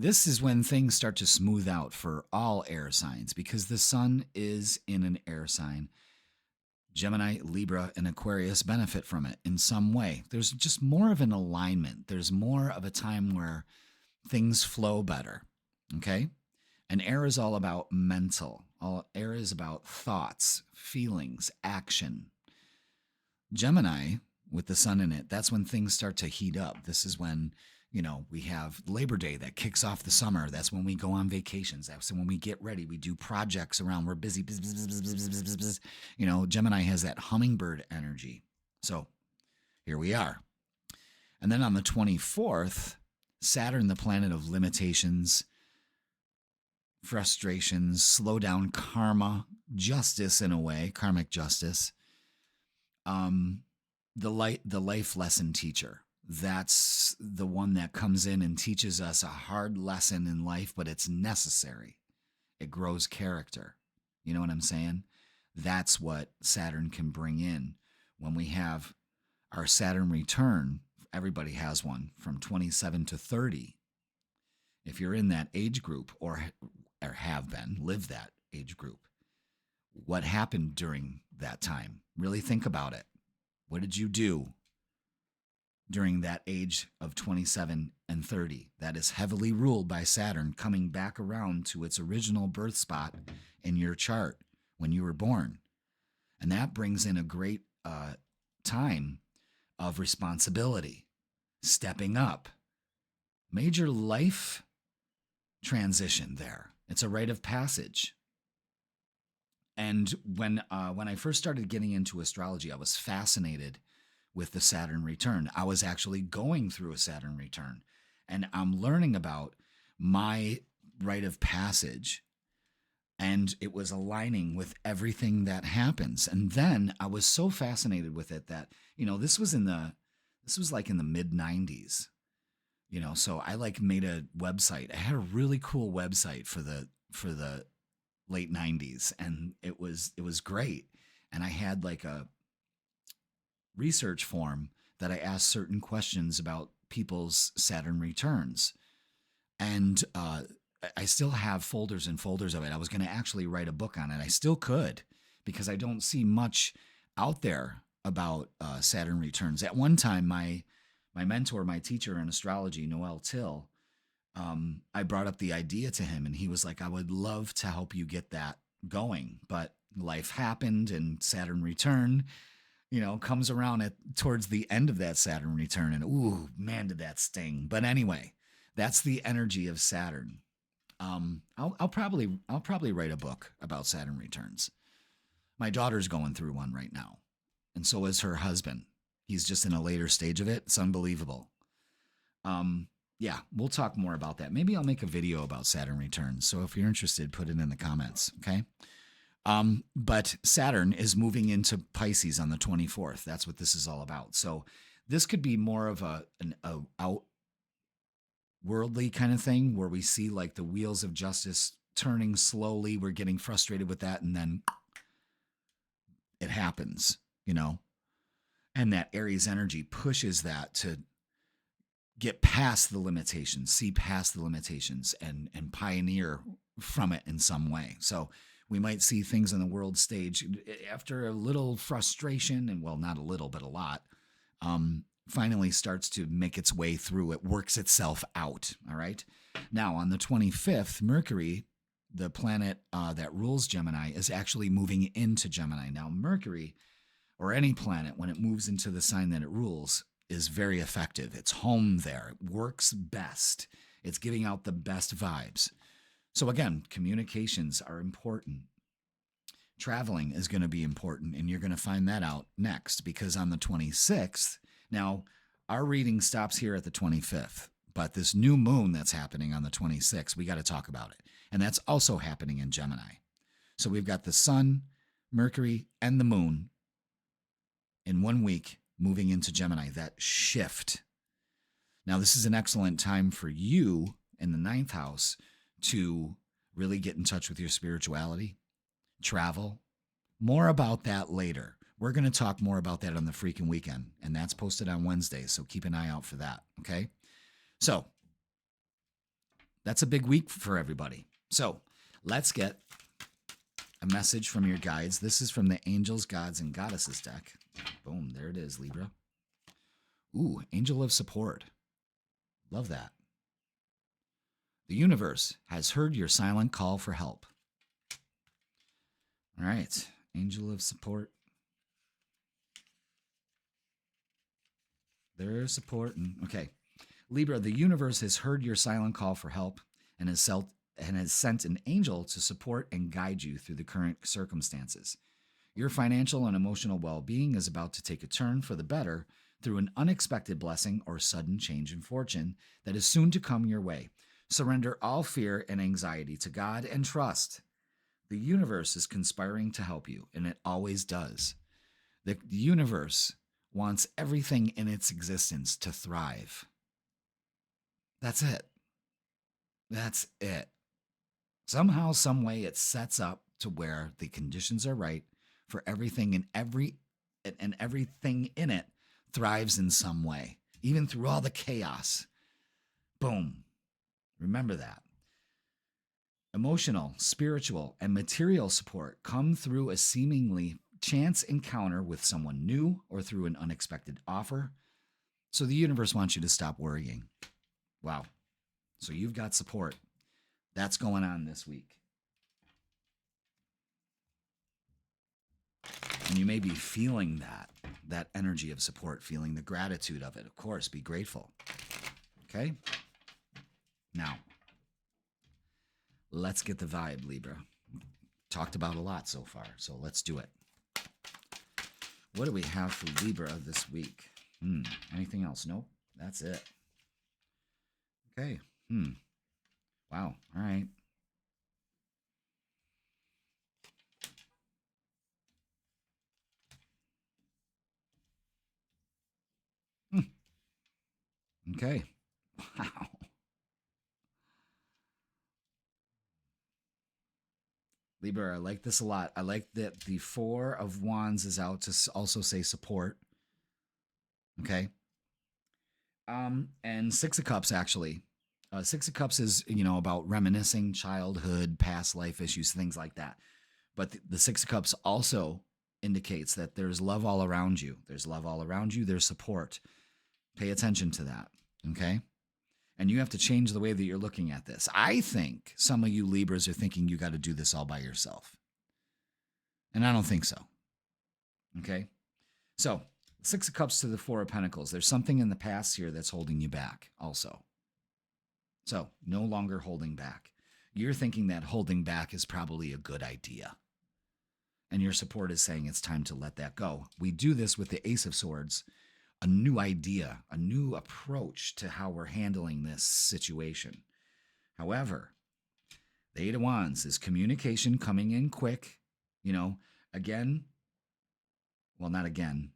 this is when things start to smooth out for all air signs because the sun is in an air sign. Gemini, Libra, and Aquarius benefit from it in some way. There's just more of an alignment. There's more of a time where things flow better, okay? And air is all about mental. Air is about thoughts, feelings, action. Gemini, with the sun in it, that's when things start to heat up. This is when, we have Labor Day that kicks off the summer. That's when we go on vacations. That's when we get ready. We do projects around. We're busy. Gemini has that hummingbird energy. So here we are. And then on the 24th, Saturn, the planet of limitations, frustrations, slow down karma, justice in a way, karmic justice, the life lesson teacher. That's the one that comes in and teaches us a hard lesson in life, but it's necessary. It grows character. You know what I'm saying? That's what Saturn can bring in. When we have our Saturn return, everybody has one from 27 to 30. If you're in that age group or have been, live that age group, what happened during that time? Really think about it. What did you do during that age of 27 and 30? That is heavily ruled by Saturn coming back around to its original birth spot in your chart when you were born. And that brings in a great time of responsibility, stepping up, major life transition there. It's a rite of passage. And when I first started getting into astrology, I was fascinated with the Saturn return. I was actually going through a Saturn return, and I'm learning about my rite of passage, and it was aligning with everything that happens. And then I was so fascinated with it that, this was like in the mid 90s, so I made a website. I had a really cool website for the late 90s, and it was great. And I had a research form that I asked certain questions about people's Saturn returns. And I still have folders and folders of it. I was going to actually write a book on it. I still could, because I don't see much out there about Saturn returns. At one time, my mentor, my teacher in astrology, Noel Till, I brought up the idea to him, and he was like, I would love to help you get that going. But life happened, and Saturn return, comes around towards the end of that Saturn return, and ooh, man, did that sting. But anyway, that's the energy of Saturn. I'll probably write a book about Saturn returns. My daughter's going through one right now, and so is her husband. He's just in a later stage of it. It's unbelievable. Yeah, we'll talk more about that. Maybe I'll make a video about Saturn returns. So if you're interested, put it in the comments, okay? But Saturn is moving into Pisces on the 24th. That's what this is all about. So this could be more of an outworldly kind of thing where we see the wheels of justice turning slowly. We're getting frustrated with that, and then it happens, And that Aries energy pushes that to get past the limitations, see past the limitations, and pioneer from it in some way. So we might see things on the world stage after a little frustration, and well, not a little, but a lot, finally starts to make its way through. It works itself out, all right? Now, on the 25th, Mercury, the planet that rules Gemini, is actually moving into Gemini. Now, Mercury, or any planet, when it moves into the sign that it rules, is very effective. It's home there. It works best. It's giving out the best vibes. So again, communications are important. Traveling is going to be important, and you're going to find that out next, because on the 26th, now our reading stops here at the 25th, But this new moon that's happening on the 26th, we got to talk about it. And that's also happening in Gemini. So we've got the sun, Mercury, and the moon in 1 week moving into Gemini, that shift. Now, this is an excellent time for you in the 9th house to really get in touch with your spirituality, travel. More about that later. We're going to talk more about that on the freaking weekend, and that's posted on Wednesday, so keep an eye out for that, okay? So, that's a big week for everybody. So, let's get a message from your guides. This is from the Angels, Gods, and Goddesses deck. Boom, there it is, Libra. Ooh, Angel of Support. Love that. The universe has heard your silent call for help. All right, Angel of Support. They're supporting. Okay. Libra, the universe has heard your silent call for help and has sent an angel to support and guide you through the current circumstances. Your financial and emotional well-being is about to take a turn for the better through an unexpected blessing or sudden change in fortune that is soon to come your way. Surrender all fear and anxiety to God and trust. The universe is conspiring to help you, and it always does. The universe wants everything in its existence to thrive. That's it. That's it. Somehow, some way, it sets up to where the conditions are right for everything, and everything in it thrives in some way, even through all the chaos. Boom. Remember that. Emotional, spiritual, and material support come through a seemingly chance encounter with someone new or through an unexpected offer. So the universe wants you to stop worrying. Wow. So you've got support. That's going on this week. And you may be feeling that energy of support, feeling the gratitude of it. Of course, be grateful. Okay? Now, let's get the vibe, Libra. Talked about a lot so far, so let's do it. What do we have for Libra this week? Anything else? Nope. That's it. Okay. Wow. All right. Okay. Wow. Libra, I like this a lot. I like that the Four of Wands is out to also say support. Okay. And Six of Cups, actually. Six of Cups is, about reminiscing childhood, past life issues, things like that. But the Six of Cups also indicates that there's love all around you. There's love all around you. There's support. Pay attention to that. Okay. And you have to change the way that you're looking at this. I think some of you Libras are thinking you got to do this all by yourself. And I don't think so. Okay. So, Six of Cups to the Four of Pentacles. There's something in the past here that's holding you back also. So, no longer holding back. You're thinking that holding back is probably a good idea. And your support is saying it's time to let that go. We do this with the Ace of Swords. A new idea, a new approach to how we're handling this situation. However, the Eight of Wands is communication coming in quick. Again, well, not again.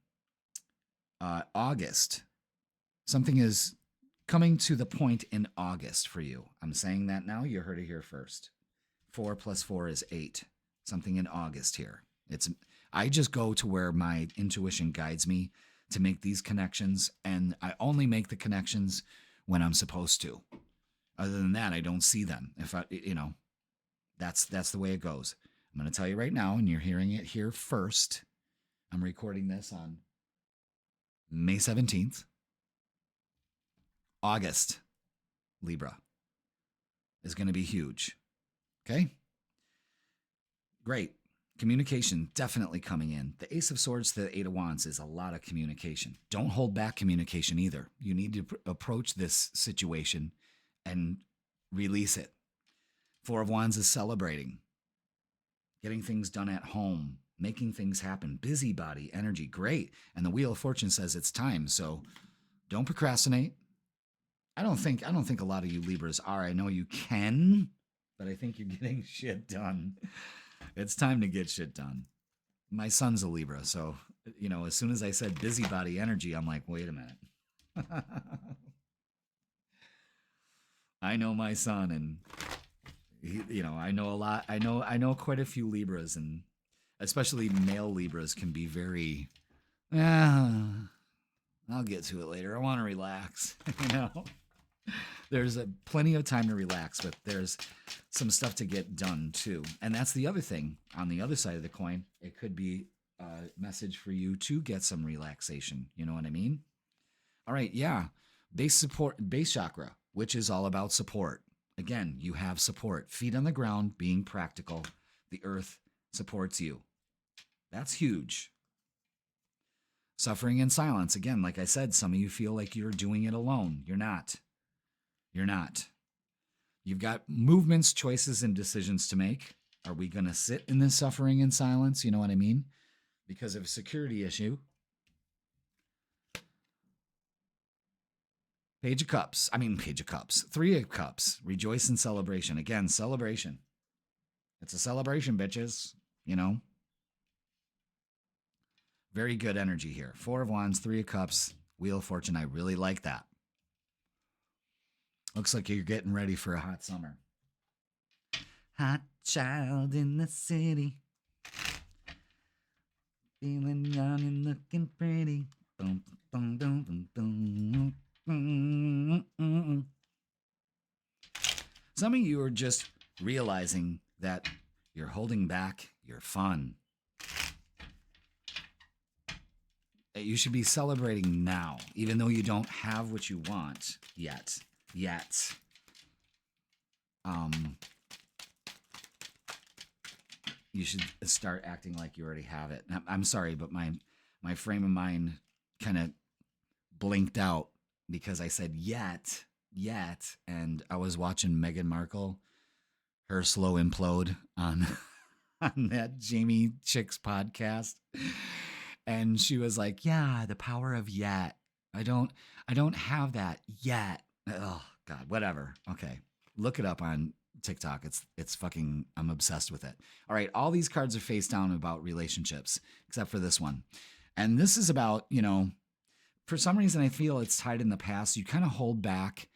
August. Something is coming to the point in August for you. I'm saying that now. You heard it here first. 4 + 4 is 8. Something in August here. I just go to where my intuition guides me to make these connections, and I only make the connections when I'm supposed to. Other than that, I don't see them. If that's the way it goes. I'm going to tell you right now, and you're hearing it here first. I'm recording this on May 17th. August, Libra, is going to be huge. Okay? Great. Communication definitely coming in. The Ace of Swords to the Eight of Wands is a lot of communication. Don't hold back communication either. You need to approach this situation and release it. Four of Wands is celebrating, getting things done at home, making things happen. Busybody energy, great. And the Wheel of Fortune says it's time. So don't procrastinate. I don't think a lot of you Libras are. I know you can, but I think you're getting shit done. It's time to get shit done. My son's a Libra, so as soon as I said busybody energy, I'm like, wait a minute. I know my son, and I know a lot. I know quite a few Libras, and especially male Libras can be very. I'll get to it later. I want to relax. There's plenty of time to relax, but there's some stuff to get done too. And that's the other thing. On the other side of the coin, it could be a message for you to get some relaxation. You know what I mean? All right, yeah. Base chakra, which is all about support. Again, you have support. Feet on the ground, being practical. The earth supports you. That's huge. Suffering in silence. Again, like I said, some of you feel like you're doing it alone. You're not. You're not. You've got movements, choices, and decisions to make. Are we going to sit in this suffering in silence? You know what I mean? Because of a security issue. Page of Cups. Three of Cups. Rejoice in celebration. Again, celebration. It's a celebration, bitches. Very good energy here. Four of Wands, Three of Cups, Wheel of Fortune. I really like that. Looks like you're getting ready for a hot summer. Hot child in the city. Feeling young and looking pretty. Boom, boom, boom, boom, boom. Some of you are just realizing that you're holding back your fun. That you should be celebrating now, even though you don't have what you want yet. You should start acting like you already have it. I'm sorry, but my frame of mind kind of blinked out because I said yet, and I was watching Meghan Markle, her slow implode on that Jamie Chick's podcast. And she was like, yeah, the power of yet. I don't have that yet. Oh God, whatever. Okay. Look it up on TikTok. It's fucking, I'm obsessed with it. All right. All these cards are face down about relationships, except for this one. And this is about, for some reason I feel it's tied in the past. You kind of hold back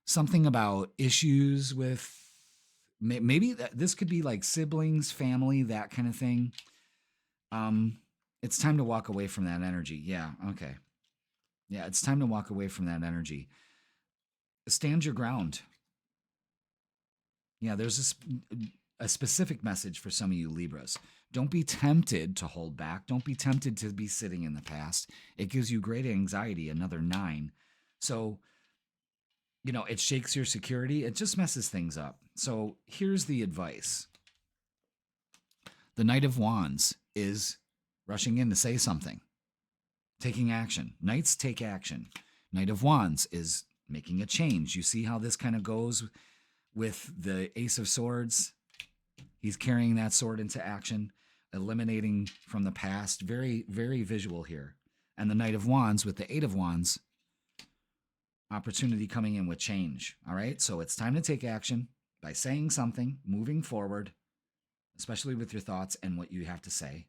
something about issues with maybe this could be like siblings, family, that kind of thing. It's time to walk away from that energy. Yeah, okay. Yeah, it's time to walk away from that energy. Stand your ground. Yeah, there's a specific message for some of you Libras. Don't be tempted to hold back. Don't be tempted to be sitting in the past. It gives you great anxiety, another 9. So, it shakes your security. It just messes things up. So here's the advice. The Knight of Wands is rushing in to say something, taking action. Knights take action. Knight of Wands is making a change. You see how this kind of goes with the Ace of Swords? He's carrying that sword into action, eliminating from the past. Very, very visual here. And the Knight of Wands with the Eight of Wands, opportunity coming in with change. All right, so it's time to take action by saying something, moving forward, especially with your thoughts and what you have to say,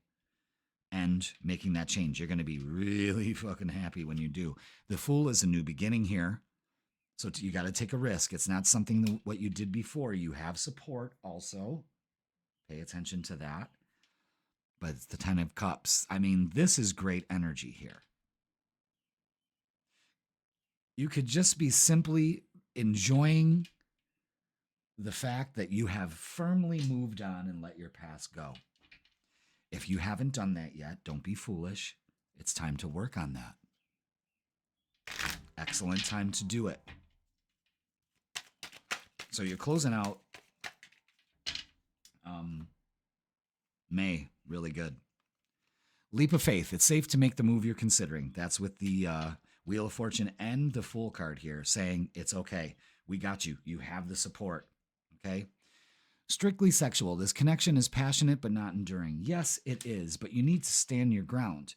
and making that change. You're going to be really fucking happy when you do. The Fool is a new beginning here. So you got to take a risk. It's not something what you did before. You have support also. Pay attention to that. But it's the 10 of Cups. This is great energy here. You could just be simply enjoying the fact that you have firmly moved on and let your past go. If you haven't done that yet, don't be foolish. It's time to work on that. Excellent time to do it. So you're closing out May, really good. Leap of faith. It's safe to make the move you're considering. That's with the Wheel of Fortune and the Fool card here, saying it's okay. We got you. You have the support. Okay. Strictly sexual. This connection is passionate but not enduring. Yes, it is, but you need to stand your ground.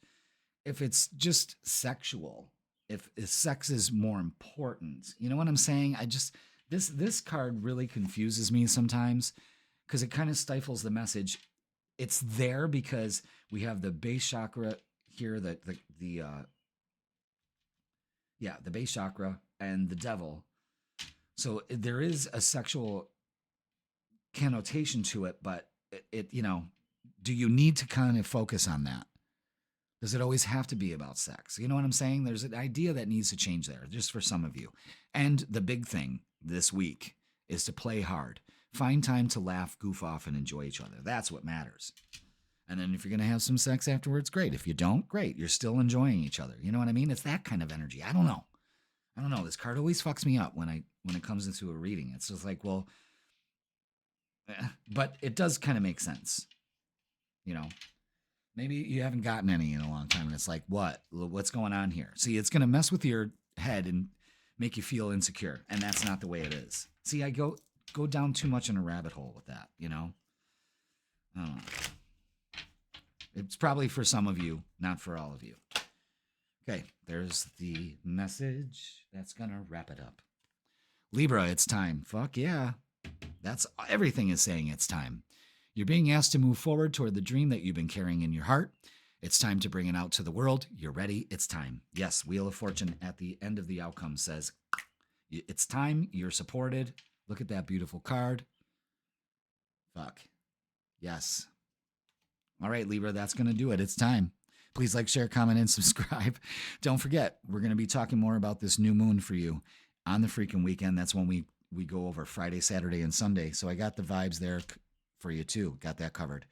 If it's just sexual, if sex is more important. You know what I'm saying? I just this card really confuses me sometimes because it kind of stifles the message. It's there because we have the base chakra here, the base chakra and the devil. So there is a sexual connotation to it, but do you need to kind of focus on that? Does it always have to be about sex? You know what I'm saying? There's an idea that needs to change there, just for some of you. And the big thing this week is to play hard. Find time to laugh, goof off, and enjoy each other. That's what matters. And then if you're going to have some sex afterwards, great. If you don't, great. You're still enjoying each other. You know what I mean? It's that kind of energy. I don't know. This card always fucks me up when it comes into a reading. It's just like, well, but it does kind of make sense. Maybe you haven't gotten any in a long time, and it's like, what's going on here? See, it's going to mess with your head and make you feel insecure, and that's not the way it is. See, I go down too much in a rabbit hole with that, I don't know. It's probably for some of you, not for all of you. Okay, there's the message. That's going to wrap it up. Libra, it's time. Fuck yeah. That's everything is saying it's time. You're being asked to move forward toward the dream that you've been carrying in your heart. It's time to bring it out to the world. You're ready. It's time. Yes, Wheel of Fortune at the end of the outcome says, it's time. You're supported. Look at that beautiful card. Fuck. Yes. All right, Libra, that's going to do it. It's time. Please like, share, comment, and subscribe. Don't forget, we're going to be talking more about this new moon for you on the freaking weekend. That's when we go over Friday, Saturday, and Sunday. So I got the vibes there for you too. Got that covered.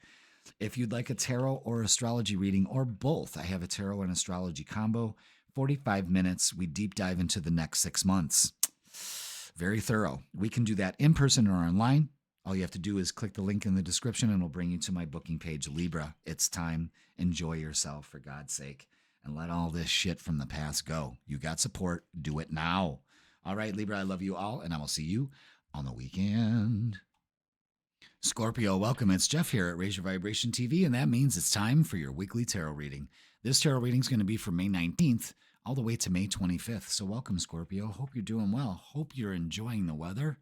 If you'd like a tarot or astrology reading or both, I have a tarot and astrology combo. 45 minutes. We deep dive into the next 6 months. Very thorough. We can do that in person or online. All you have to do is click the link in the description and it'll bring you to my booking page. Libra, it's time. Enjoy yourself, for God's sake, and let all this shit from the past go. You got support. Do it now. All right, Libra, I love you all, and I will see you on the weekend. Scorpio, welcome. It's Jeff here at Raise Your Vibration TV, and that means it's time for your weekly tarot reading. This tarot reading is going to be from May 19th all the way to May 25th. So welcome, Scorpio. Hope you're doing well. Hope you're enjoying the weather.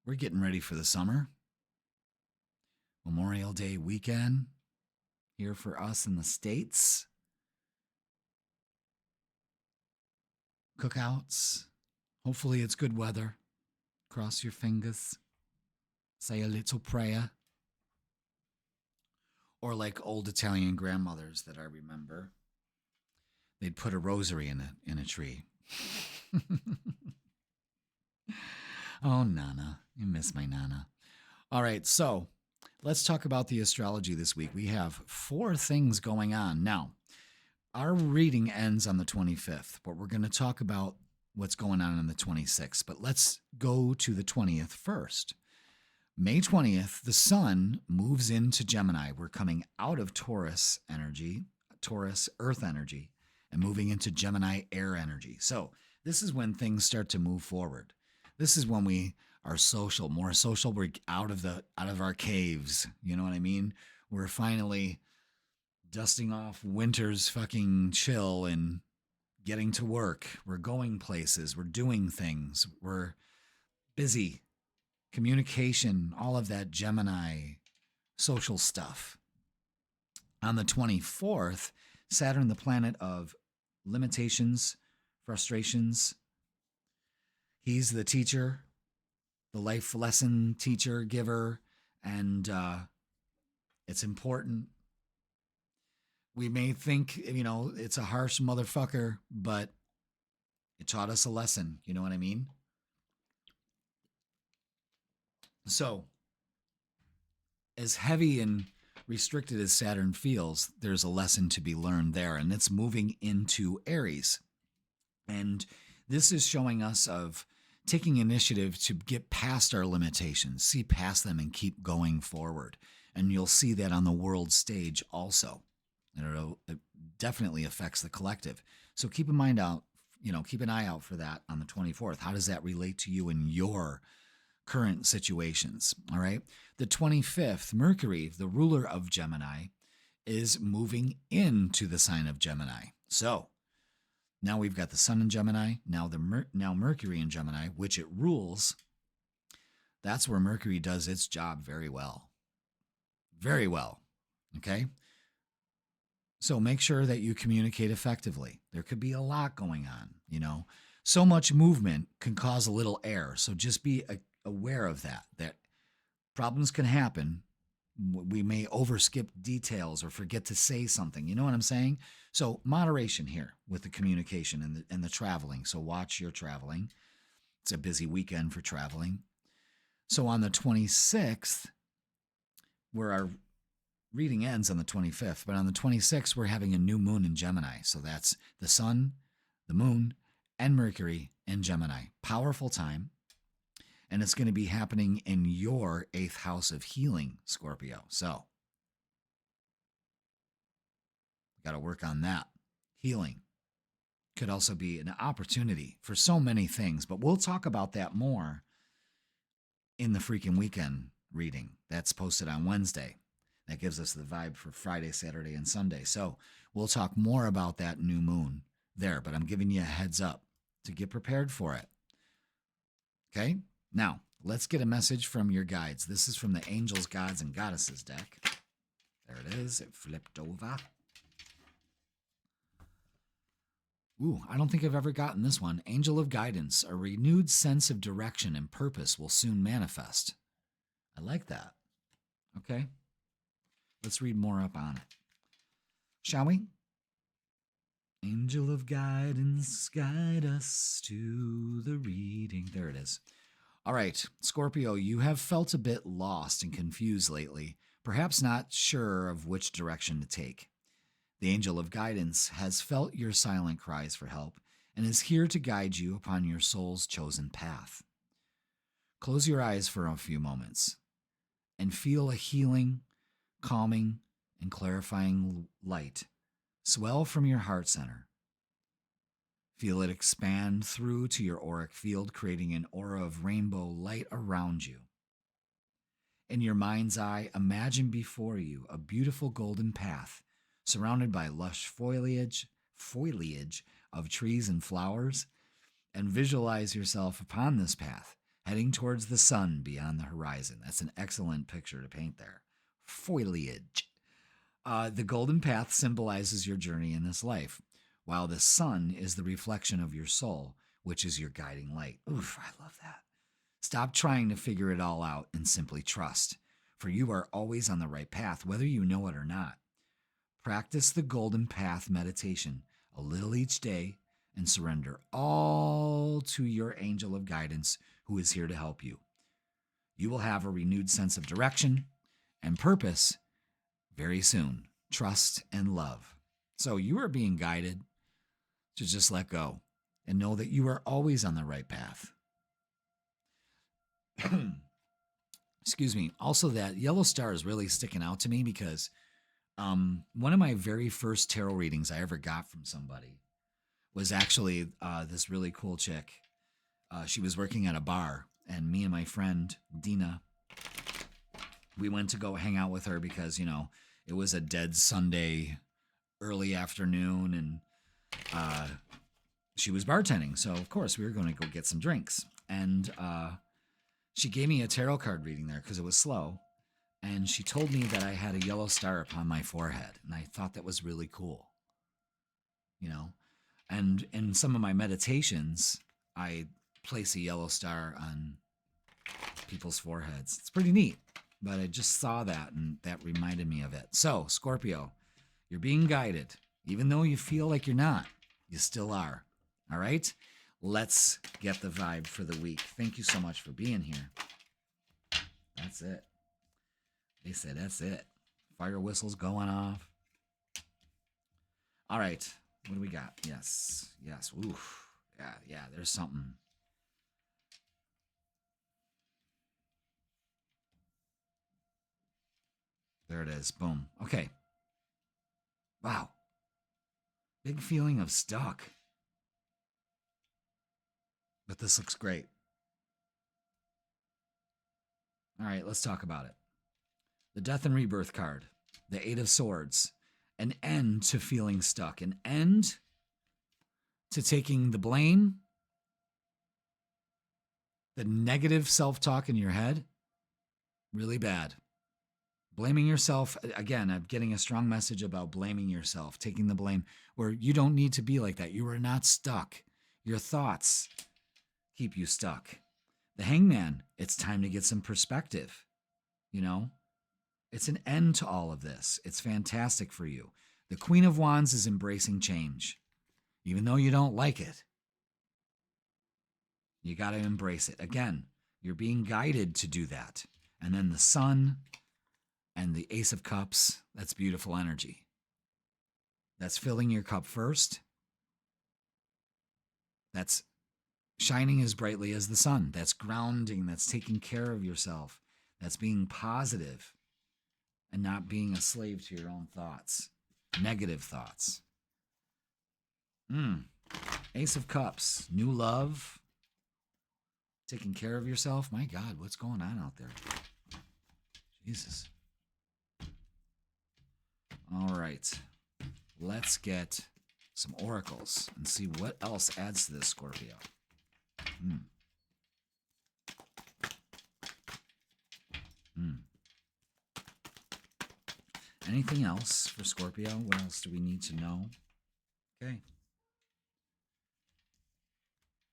We're getting ready for the summer. Memorial Day weekend here for us in the States. Cookouts. Hopefully it's good weather. Cross your fingers. Say a little prayer. Or like old Italian grandmothers that I remember, they'd put a rosary in a tree. Oh, Nana. You miss my Nana. All right, so let's talk about the astrology this week. We have 4 things going on. Now, our reading ends on the 25th, but we're going to talk about what's going on the 26th. But let's go to the 20th first. May 20th, the sun moves into Gemini. We're coming out of Taurus energy, Taurus earth energy, and moving into Gemini air energy. So this is when things start to move forward. This is when we are social, more social. We're out of our caves. You know what I mean? We're finally dusting off winter's fucking chill and getting to work. We're going places. We're doing things. We're busy. Communication, all of that Gemini social stuff. On the 24th, Saturn, the planet of limitations, frustrations. He's the teacher, the life lesson teacher, giver, and it's important. We may think, it's a harsh motherfucker, but it taught us a lesson. You know what I mean? So, as heavy and restricted as Saturn feels, there's a lesson to be learned there, and it's moving into Aries. And this is showing us of taking initiative to get past our limitations, see past them and keep going forward. And you'll see that on the world stage also. It definitely affects the collective. So keep an eye out for that on the 24th. How does that relate to you in your current situations? All right. The 25th, Mercury, the ruler of Gemini, is moving into the sign of Gemini. So Now we've got the sun in Gemini. Now now Mercury in Gemini, which it rules. That's where Mercury does its job very well. Very well. Okay? So make sure that you communicate effectively. There could be a lot going on, you know. So much movement can cause a little error. So just be aware of that problems can happen. We may overskip details or forget to say something. You know what I'm saying? So moderation here with the communication and the traveling. So watch your traveling. It's a busy weekend for traveling. So on the 26th, where our reading ends on the 25th, but on the 26th, we're having a new moon in Gemini. So that's the sun, the moon, and Mercury in Gemini. Powerful time. And it's going to be happening in your 8th house of healing, Scorpio. So, got to work on that. Healing could also be an opportunity for so many things, but we'll talk about that more in the freaking weekend reading. That's posted on Wednesday. That gives us the vibe for Friday, Saturday, and Sunday. So, we'll talk more about that new moon there, but I'm giving you a heads up to get prepared for it. Okay? Now, let's get a message from your guides. This is from the Angels, Gods, and Goddesses deck. There it is. It flipped over. Ooh, I don't think I've ever gotten this one. Angel of Guidance. A renewed sense of direction and purpose will soon manifest. I like that. Okay. Let's read more up on it. Shall we? Angel of Guidance, guide us to the reading. There it is. All right, Scorpio, you have felt a bit lost and confused lately, perhaps not sure of which direction to take. The Angel of Guidance has felt your silent cries for help and is here to guide you upon your soul's chosen path. Close your eyes for a few moments and feel a healing, calming, and clarifying light swell from your heart center. Feel it expand through to your auric field, creating an aura of rainbow light around you. In your mind's eye, imagine before you a beautiful golden path surrounded by lush foliage of trees and flowers, and visualize yourself upon this path, heading towards the sun beyond the horizon. That's an excellent picture to paint there. Foliage. The golden path symbolizes your journey in this life, while the sun is the reflection of your soul, which is your guiding light. Oof, I love that. Stop trying to figure it all out and simply trust, for you are always on the right path, whether you know it or not. Practice the golden path meditation a little each day and surrender all to your angel of guidance who is here to help you. You will have a renewed sense of direction and purpose very soon. Trust and love. So you are being guided to just let go and know that you are always on the right path. Excuse me. Also, that yellow star is really sticking out to me because one of my very first tarot readings I ever got from somebody was actually this really cool chick. She was working at a bar, and me and my friend, Dina, we went to go hang out with her because, you know, it was a dead Sunday early afternoon, and she was bartending. So, of course, we were going to go get some drinks. And she gave me a tarot card reading there because it was slow. And she told me that I had a yellow star upon my forehead. And I thought that was really cool. You know? And in some of my meditations, I place a yellow star on people's foreheads. It's pretty neat. But I just saw that, and that reminded me of it. So, Scorpio, you're being guided. Even though you feel like you're not, you still are. All right? Let's get the vibe for the week. Thank you so much for being here. That's it. They said that's it. Fire whistles going off. All right. What do we got? Yes. Yes. Oof. Yeah. There's something. There it is. Boom. Okay. Wow. Big feeling of stuck. But this looks great. All right, let's talk about it. The Death and Rebirth card. The Eight of Swords. An end to feeling stuck. An end to taking the blame, the negative self-talk in your head, really bad. Blaming yourself, again, I'm getting a strong message about blaming yourself, taking the blame, where you don't need to be like that. You are not stuck. Your thoughts keep you stuck. The Hangman, it's time to get some perspective, you know? It's an end to all of this. It's fantastic for you. The Queen of Wands is embracing change. Even though you don't like it, you got to embrace it. Again, you're being guided to do that. And then the Sun and the Ace of Cups, that's beautiful energy. That's filling your cup first. That's shining as brightly as the sun. That's grounding. That's taking care of yourself. That's being positive and not being a slave to your own thoughts, negative thoughts. Ace of Cups, new love, taking care of yourself. My God, what's going on out there? Jesus. All right, let's get some oracles and see what else adds to this, Scorpio. Anything else for Scorpio? What else do we need to know? Okay.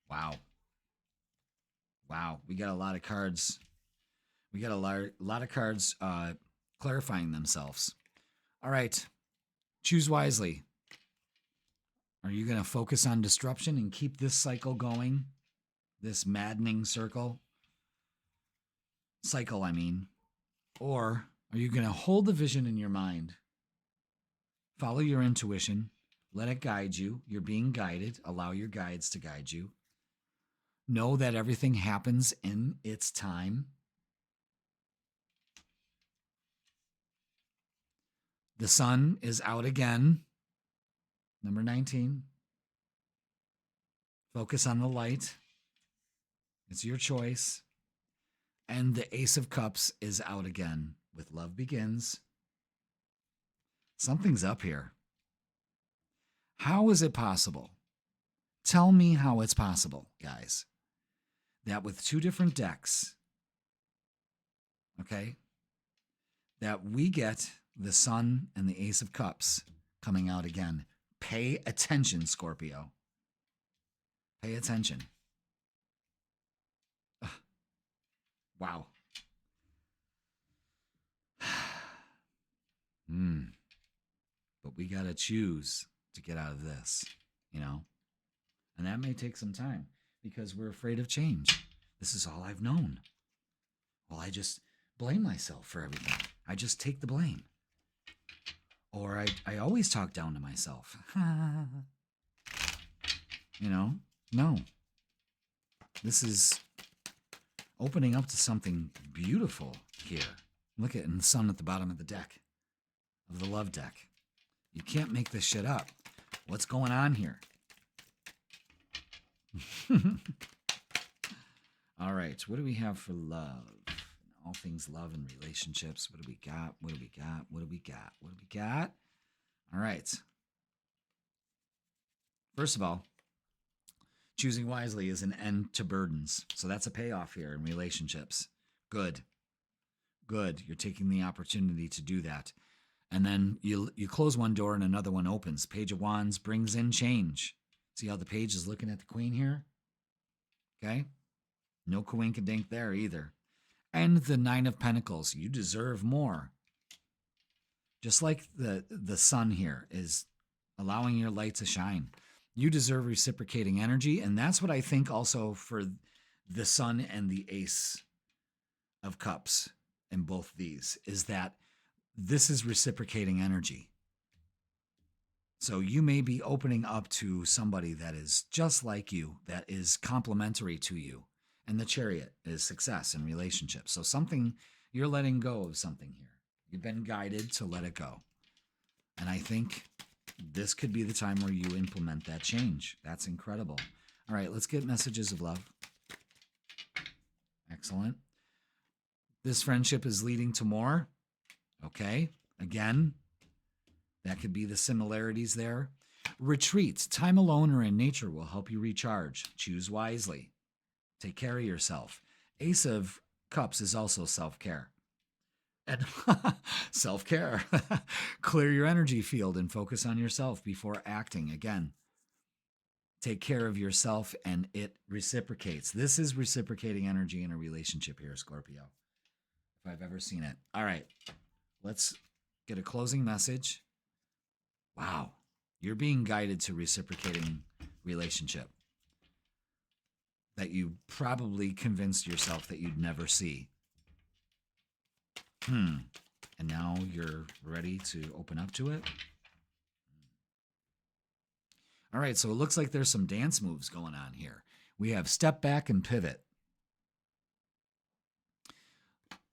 Wow. We got a lot of cards. We got a lot of cards clarifying themselves. All right. Choose wisely. Are you going to focus on disruption and keep this cycle going? This maddening cycle, I mean. Or are you going to hold the vision in your mind? Follow your intuition. Let it guide you. You're being guided. Allow your guides to guide you. Know that everything happens in its time. The sun is out again. Number 19. Focus on the light. It's your choice. And the Ace of Cups is out again with Love Begins. Something's up here. How is it possible? Tell me how it's possible, guys, that with two different decks, okay, that we get the Sun and the Ace of Cups coming out again. Pay attention, Scorpio. Pay attention. Wow. But we got to choose to get out of this, you know? And that may take some time because we're afraid of change. This is all I've known. Well, I just blame myself for everything. I just take the blame. Or I always talk down to myself. You know? No. This is opening up to something beautiful here. Look at the sun at the bottom of the deck, of the love deck. You can't make this shit up. What's going on here? All right, what do we have for love? All things love and relationships. What do we got? What do we got? What do we got? What do we got? All right. First of all, choosing wisely is an end to burdens. So that's a payoff here in relationships. Good. Good. You're taking the opportunity to do that. And then you close one door and another one opens. Page of Wands brings in change. See how the page is looking at the queen here? Okay? No coinkadink there either. And the Nine of Pentacles. You deserve more. Just like the sun here is allowing your light to shine. You deserve reciprocating energy. And that's what I think also for the sun and the Ace of Cups in both these, is that this is reciprocating energy. So you may be opening up to somebody that is just like you, that is complementary to you. And the Chariot is success in relationships. So something, you're letting go of something here. You've been guided to let it go. And I think this could be the time where you implement that change. That's incredible. All right, let's get messages of love. Excellent. This friendship is leading to more. Okay, again, that could be the similarities there. Retreat. Time alone or in nature will help you recharge. Choose wisely. Take care of yourself. Ace of Cups is also self-care. And self-care. Clear your energy field and focus on yourself before acting. Again, take care of yourself and it reciprocates. This is reciprocating energy in a relationship here, Scorpio, if I've ever seen it. All right, let's get a closing message. Wow, you're being guided to reciprocating relationship that you probably convinced yourself that you'd never see. And now you're ready to open up to it. All right, so it looks like there's some dance moves going on here. We have step back and pivot.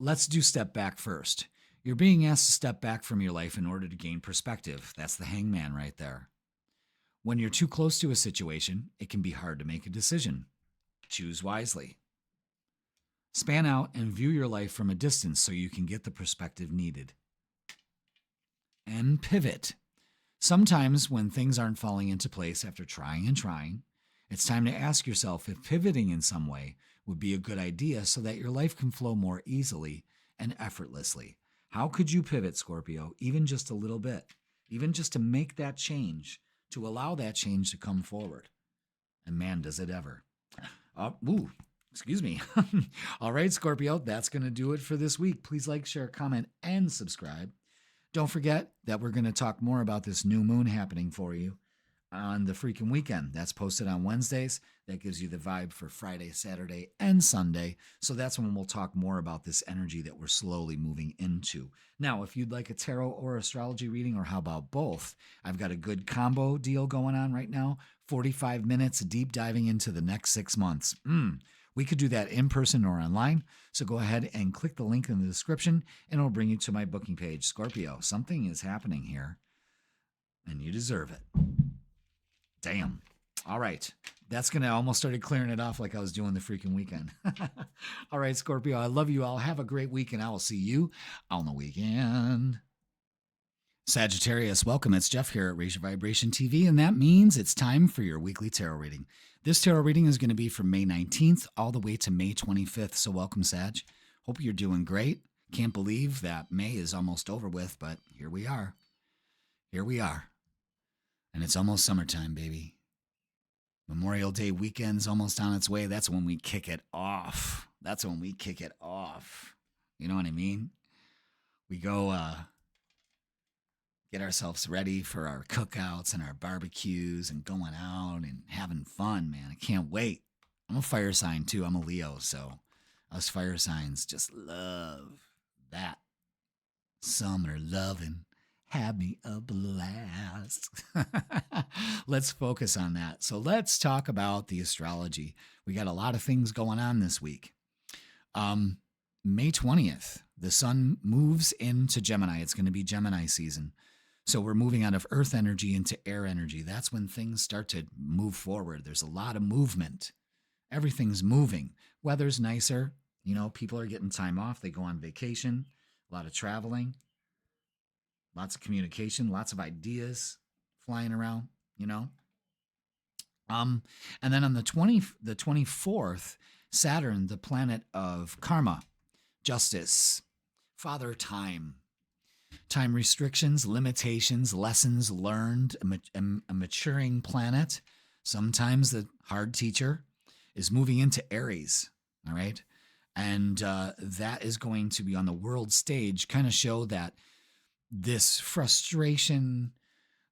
Let's do step back first. You're being asked to step back from your life in order to gain perspective. That's the hangman right there. When you're too close to a situation, it can be hard to make a decision. Choose wisely. Span out and view your life from a distance so you can get the perspective needed. And pivot. Sometimes when things aren't falling into place after trying and trying, it's time to ask yourself if pivoting in some way would be a good idea so that your life can flow more easily and effortlessly. How could you pivot, Scorpio, even just a little bit, even just to make that change, to allow that change to come forward? And man, does it ever. Excuse me. All right, Scorpio, that's going to do it for this week. Please like, share, comment, and subscribe. Don't forget that we're going to talk more about this new moon happening for you on the freaking weekend. That's posted on Wednesdays. That gives you the vibe for Friday, Saturday, and Sunday. So that's when we'll talk more about this energy that we're slowly moving into. Now, if you'd like a tarot or astrology reading, or how about both, I've got a good combo deal going on right now. 45 minutes deep diving into the next 6 months. We could do that in person or online. So go ahead and click the link in the description and it'll bring you to my booking page. Scorpio, something is happening here and you deserve it. Damn. All right. That's going to almost started clearing it off like I was doing the freaking weekend. All right, Scorpio, I love you all. Have a great week and I will see you on the weekend. Sagittarius, welcome. It's Jeff here at Raise Your Vibration TV, and that means it's time for your weekly tarot reading. This tarot reading is going to be from May 19th all the way to May 25th, so welcome, Sag. Hope you're doing great. Can't believe that May is almost over with, but here we are. Here we are. And it's almost summertime, baby. Memorial Day weekend's almost on its way. That's when we kick it off. That's when we kick it off. You know what I mean? We go, get ourselves ready for our cookouts and our barbecues and going out and having fun, man. I can't wait. I'm a fire sign too. I'm a Leo, so us fire signs just love that. Summer loving. Have me a blast. Let's focus on that. So let's talk about the astrology. We got a lot of things going on this week. May 20th, the sun moves into Gemini. It's going to be Gemini season. So we're moving out of earth energy into air energy. That's when things start to move forward. There's a lot of movement. Everything's moving. Weather's nicer. You know, people are getting time off. They go on vacation. A lot of traveling. Lots of communication. Lots of ideas flying around, you know. And then on the 24th, Saturn, the planet of karma, justice, father time, time restrictions, limitations, lessons learned, a maturing planet. Sometimes the hard teacher is moving into Aries, all right? And that is going to be on the world stage, kind of show that this frustration,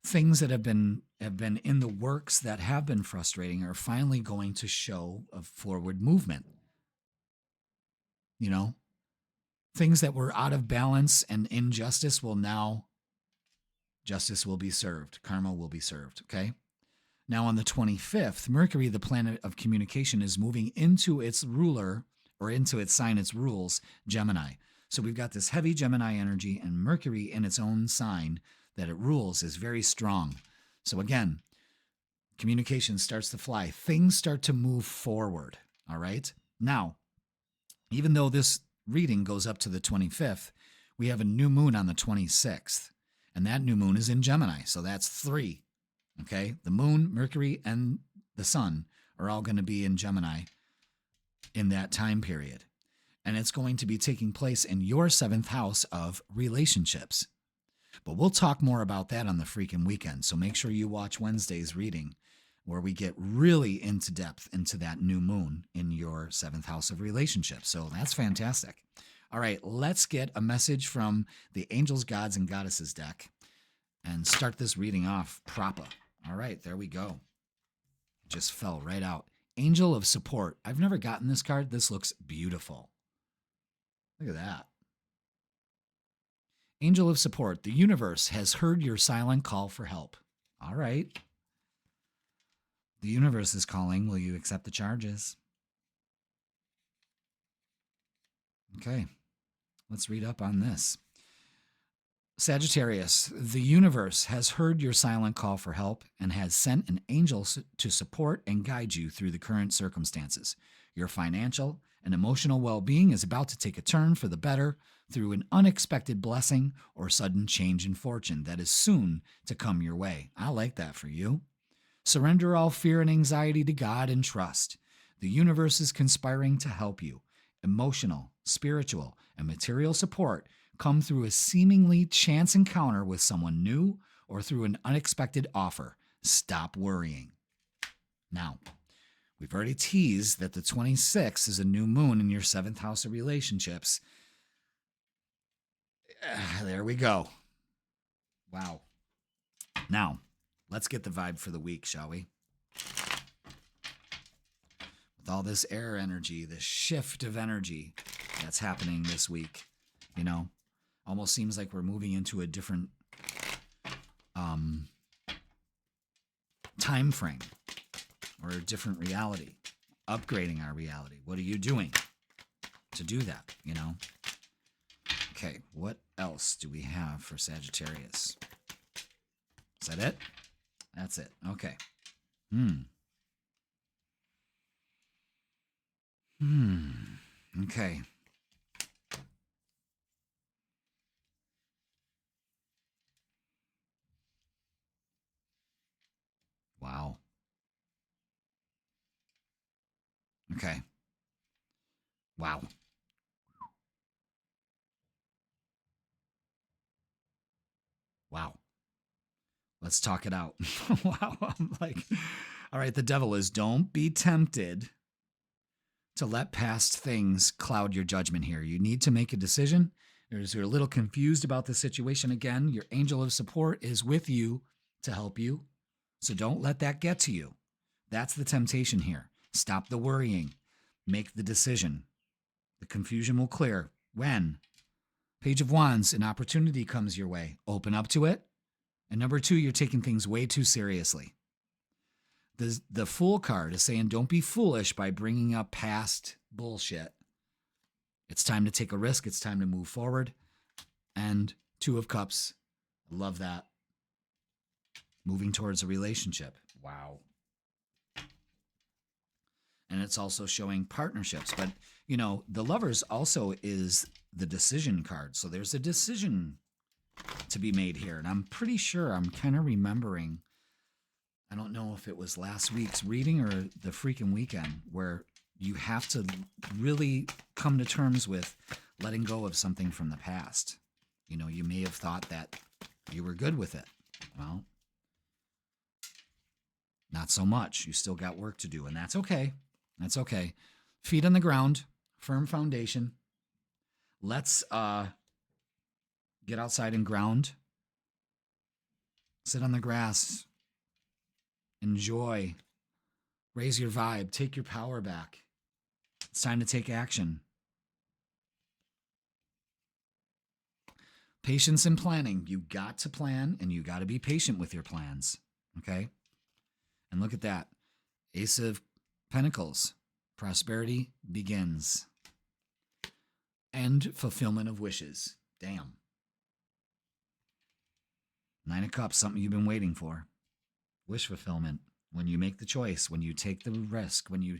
things that have been in the works that have been frustrating are finally going to show a forward movement. You know? Things that were out of balance and injustice justice will be served. Karma will be served, okay? Now on the 25th, Mercury, the planet of communication, is moving into its ruler, or into its sign, its rules, Gemini. So we've got this heavy Gemini energy, and Mercury in its own sign that it rules is very strong. So again, communication starts to fly. Things start to move forward, all right? Now, even though this reading goes up to the 25th, we have a new moon on the 26th, and that new moon is in Gemini, so that's 3. Okay? The moon, Mercury, and the sun are all going to be in Gemini in that time period. And it's going to be taking place in your 7th house of relationships. But we'll talk more about that on the freaking weekend. So make sure you watch Wednesday's reading where we get really into depth into that new moon in your 7th house of relationships. So that's fantastic. All right, let's get a message from the Angels, Gods, and Goddesses deck and start this reading off proper. All right, there we go. Just fell right out. Angel of Support. I've never gotten this card. This looks beautiful. Look at that. Angel of Support. The universe has heard your silent call for help. All right. The universe is calling. Will you accept the charges? Okay. Let's read up on this. Sagittarius, the universe has heard your silent call for help and has sent an angel to support and guide you through the current circumstances. Your financial and emotional well-being is about to take a turn for the better through an unexpected blessing or sudden change in fortune that is soon to come your way. I like that for you. Surrender all fear and anxiety to God and trust. The universe is conspiring to help you. Emotional, spiritual, and material support come through a seemingly chance encounter with someone new or through an unexpected offer. Stop worrying. Now, we've already teased that the 26th is a new moon in your 7th house of relationships. There we go. Wow. Now, let's get the vibe for the week, shall we? With all this air energy, this shift of energy that's happening this week, you know, almost seems like we're moving into a different time frame or a different reality, upgrading our reality. What are you doing to do that, you know? Okay, what else do we have for Sagittarius? Is that it? That's it. Okay. Okay. Wow. Okay. Wow. Wow. Let's talk it out. Wow. I'm like, all right, the devil is, don't be tempted to let past things cloud your judgment here. You need to make a decision. You're a little confused about the situation again. Your angel of support is with you to help you. So don't let that get to you. That's the temptation here. Stop the worrying. Make the decision. The confusion will clear. When? Page of Wands, an opportunity comes your way. Open up to it. And number 2, you're taking things way too seriously. The Fool card is saying don't be foolish by bringing up past bullshit. It's time to take a risk. It's time to move forward. And 2 of Cups. I love that. Moving towards a relationship. Wow. And it's also showing partnerships. But, you know, the Lovers also is the decision card. So there's a decision to be made here. And I'm pretty sure, I'm kind of remembering, I don't know if it was last week's reading or the freaking weekend, where you have to really come to terms with letting go of something from the past. You know, you may have thought that you were good with it. Well, not so much. You still got work to do, and that's okay. That's okay. Feet on the ground, firm foundation. Let's get outside and ground. Sit on the grass. Enjoy. Raise your vibe. Take your power back. It's time to take action. Patience and planning. You got to plan, and you got to be patient with your plans. Okay? And look at that. Ace of Pentacles. Prosperity begins. And fulfillment of wishes. Damn. 9 of Cups, something you've been waiting for. Wish fulfillment. When you make the choice, when you take the risk, when you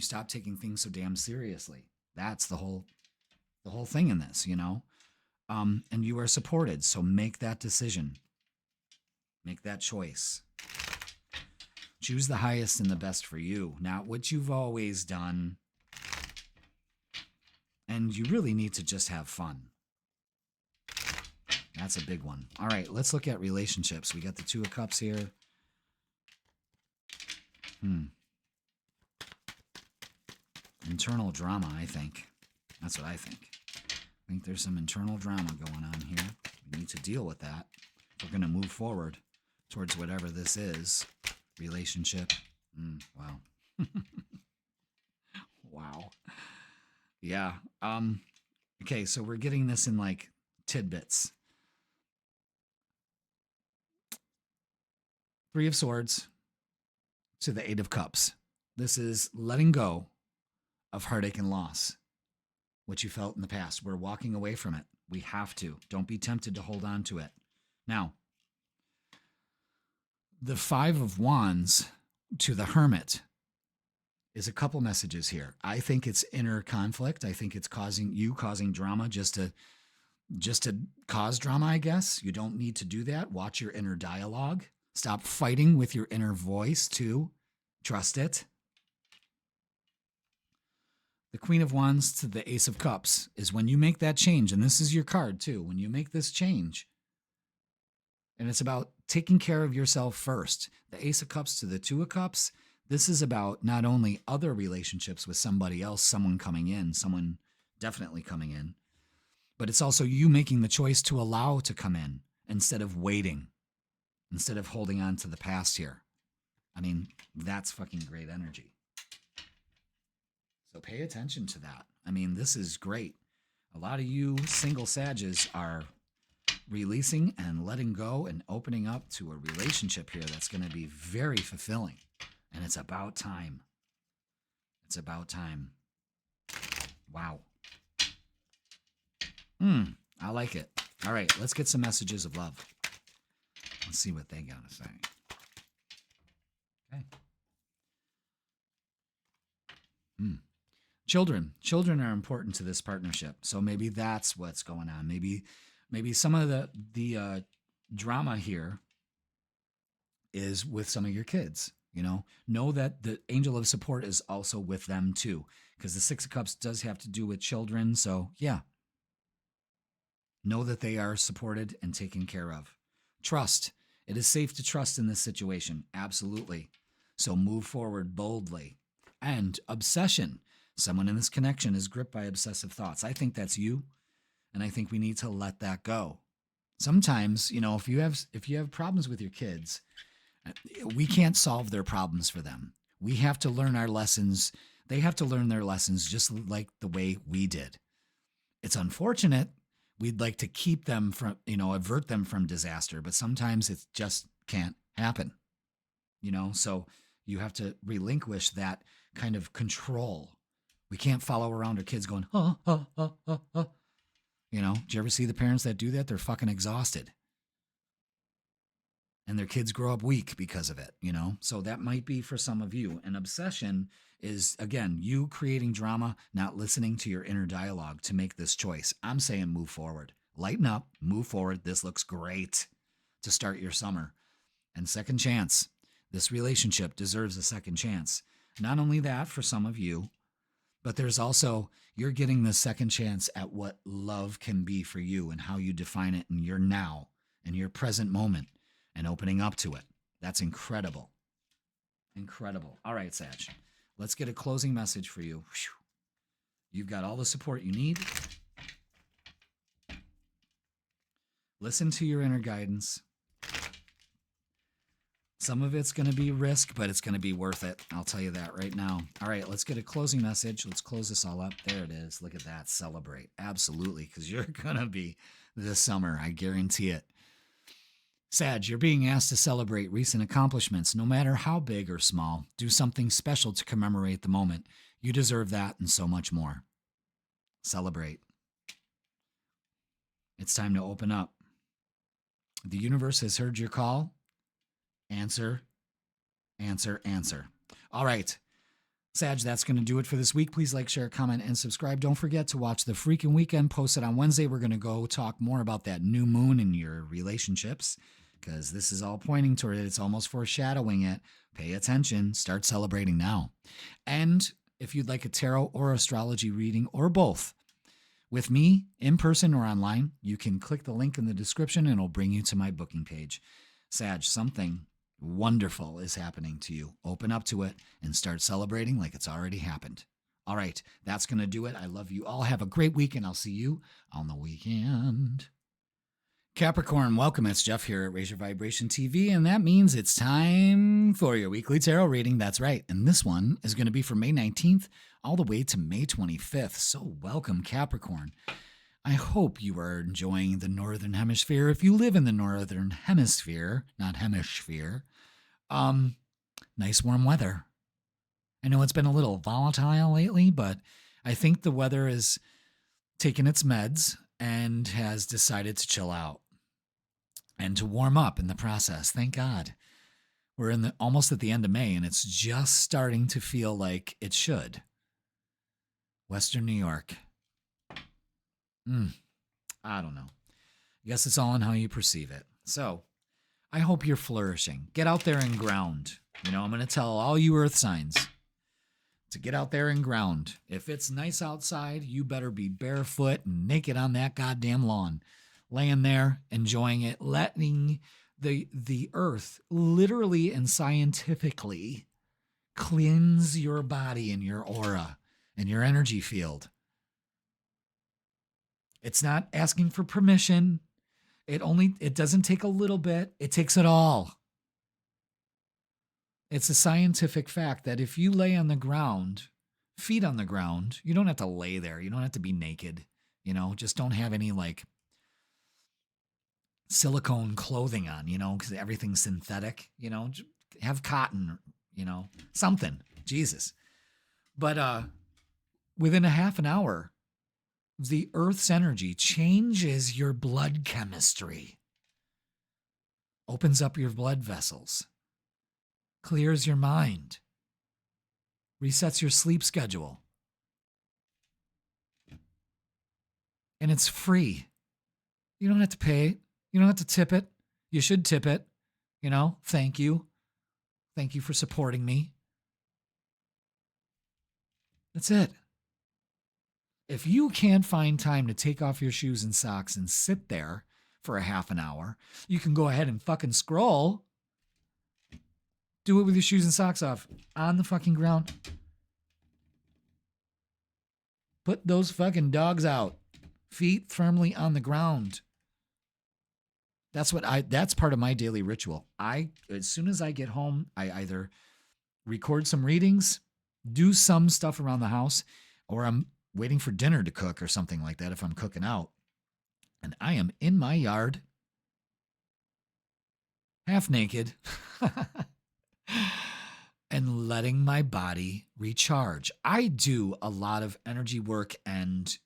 stop taking things so damn seriously. That's the whole thing in this, you know? And you are supported, so make that decision. Make that choice. Choose the highest and the best for you, not what you've always done. And you really need to just have fun. That's a big one. All right, let's look at relationships. We got the Two of Cups here. Internal drama, I think. That's what I think. I think there's some internal drama going on here. We need to deal with that. We're going to move forward towards whatever this is. Relationship. Wow. Wow. Yeah. Okay, so we're getting this in like tidbits. Three of Swords to the Eight of Cups. This is letting go of heartache and loss, what you felt in the past. We're walking away from it. We have to. Don't be tempted to hold on to it. Now, the Five of Wands to the Hermit is a couple messages here. I think it's inner conflict. I think it's causing drama just to cause drama, I guess. You don't need to do that. Watch your inner dialogue. Stop fighting with your inner voice, too. Trust it. The Queen of Wands to the Ace of Cups is when you make that change, and this is your card, too. When you make this change, and it's about taking care of yourself first. The Ace of Cups to the Two of Cups, this is about not only other relationships with somebody else, someone coming in, someone definitely coming in, but it's also you making the choice to allow to come in instead of waiting, instead of holding on to the past here. I mean, that's fucking great energy. So pay attention to that. I mean, this is great. A lot of you single Sages are releasing and letting go and opening up to a relationship here that's going to be very fulfilling. And it's about time. It's about time. Wow. I like it. All right, let's get some messages of love. Let's see what they got to say. Okay. Children are important to this partnership. So maybe that's what's going on. Maybe some of the drama here is with some of your kids. Know that the angel of support is also with them too, because the Six of Cups does have to do with children. So yeah, know that they are supported and taken care of. Trust. It is safe to trust in this situation. Absolutely. So move forward boldly. And obsession. Someone in this connection is gripped by obsessive thoughts. I think that's you. And I think we need to let that go. Sometimes, if you have problems with your kids, we can't solve their problems for them. We have to learn our lessons. They have to learn their lessons just like the way we did. It's unfortunate. We'd like to keep them from, avert them from disaster, but sometimes it just can't happen. So you have to relinquish that kind of control. We can't follow around our kids going, do you ever see the parents that do that? They're fucking exhausted. And their kids grow up weak because of it, So that might be for some of you. An obsession is, again, you creating drama, not listening to your inner dialogue to make this choice. I'm saying move forward. Lighten up, move forward. This looks great to start your summer. And second chance. This relationship deserves a second chance. Not only that for some of you, but there's also, you're getting the second chance at what love can be for you and how you define it in your now, in your present moment, and opening up to it. That's incredible. Incredible. All right, Sag, let's get a closing message for you. Whew. You've got all the support you need. Listen to your inner guidance. Some of it's going to be risk, but it's going to be worth it. I'll tell you that right now. All right, let's get a closing message. Let's close this all up. There it is. Look at that. Celebrate. Absolutely, because you're going to be this summer. I guarantee it. Sag, you're being asked to celebrate recent accomplishments, no matter how big or small. Do something special to commemorate the moment. You deserve that and so much more. Celebrate. It's time to open up. The universe has heard your call. Answer, answer, answer. All right. Sag, that's going to do it for this week. Please like, share, comment, and subscribe. Don't forget to watch the freaking weekend posted on Wednesday. We're going to go talk more about that new moon in your relationships because this is all pointing toward it. It's almost foreshadowing it. Pay attention. Start celebrating now. And if you'd like a tarot or astrology reading or both, with me, in person or online, you can click the link in the description and it'll bring you to my booking page. Sag, something wonderful is happening to you. Open up to it and start celebrating like it's already happened. All right, that's going to do it. I love you all. Have a great week, and I'll see you on the weekend. Capricorn, welcome. It's Jeff here at Raise Your Vibration TV, and that means it's time for your weekly tarot reading. That's right. And this one is going to be for May 19th all the way to May 25th. So welcome, Capricorn. I hope you are enjoying the Northern Hemisphere. If you live in the Northern Hemisphere, not hemisphere, nice warm weather. I know it's been a little volatile lately, but I think the weather has taken its meds and has decided to chill out and to warm up in the process. Thank God. We're almost at the end of May, and it's just starting to feel like it should. Western New York. I don't know. I guess it's all in how you perceive it. So I hope you're flourishing. Get out there and ground. I'm going to tell all you earth signs to get out there and ground. If it's nice outside, you better be barefoot and naked on that goddamn lawn, laying there, enjoying it, letting the earth literally and scientifically cleanse your body and your aura and your energy field. It's not asking for permission. It doesn't take a little bit. It takes it all. It's a scientific fact that if you lay on the ground, feet on the ground, you don't have to lay there. You don't have to be naked. Just don't have any silicone clothing on, because everything's synthetic, have cotton, something. Jesus. But within a half an hour, the Earth's energy changes your blood chemistry, opens up your blood vessels, clears your mind, resets your sleep schedule. And it's free. You don't have to pay. You don't have to tip it. You should tip it. Thank you. Thank you for supporting me. That's it. If you can't find time to take off your shoes and socks and sit there for a half an hour, you can go ahead and fucking scroll. Do it with your shoes and socks off on the fucking ground. Put those fucking dogs out. Feet firmly on the ground. That's part of my daily ritual. As soon as I get home, I either record some readings, do some stuff around the house, or I'm waiting for dinner to cook or something like that if I'm cooking out. And I am in my yard, half naked, and letting my body recharge. I do a lot of energy work and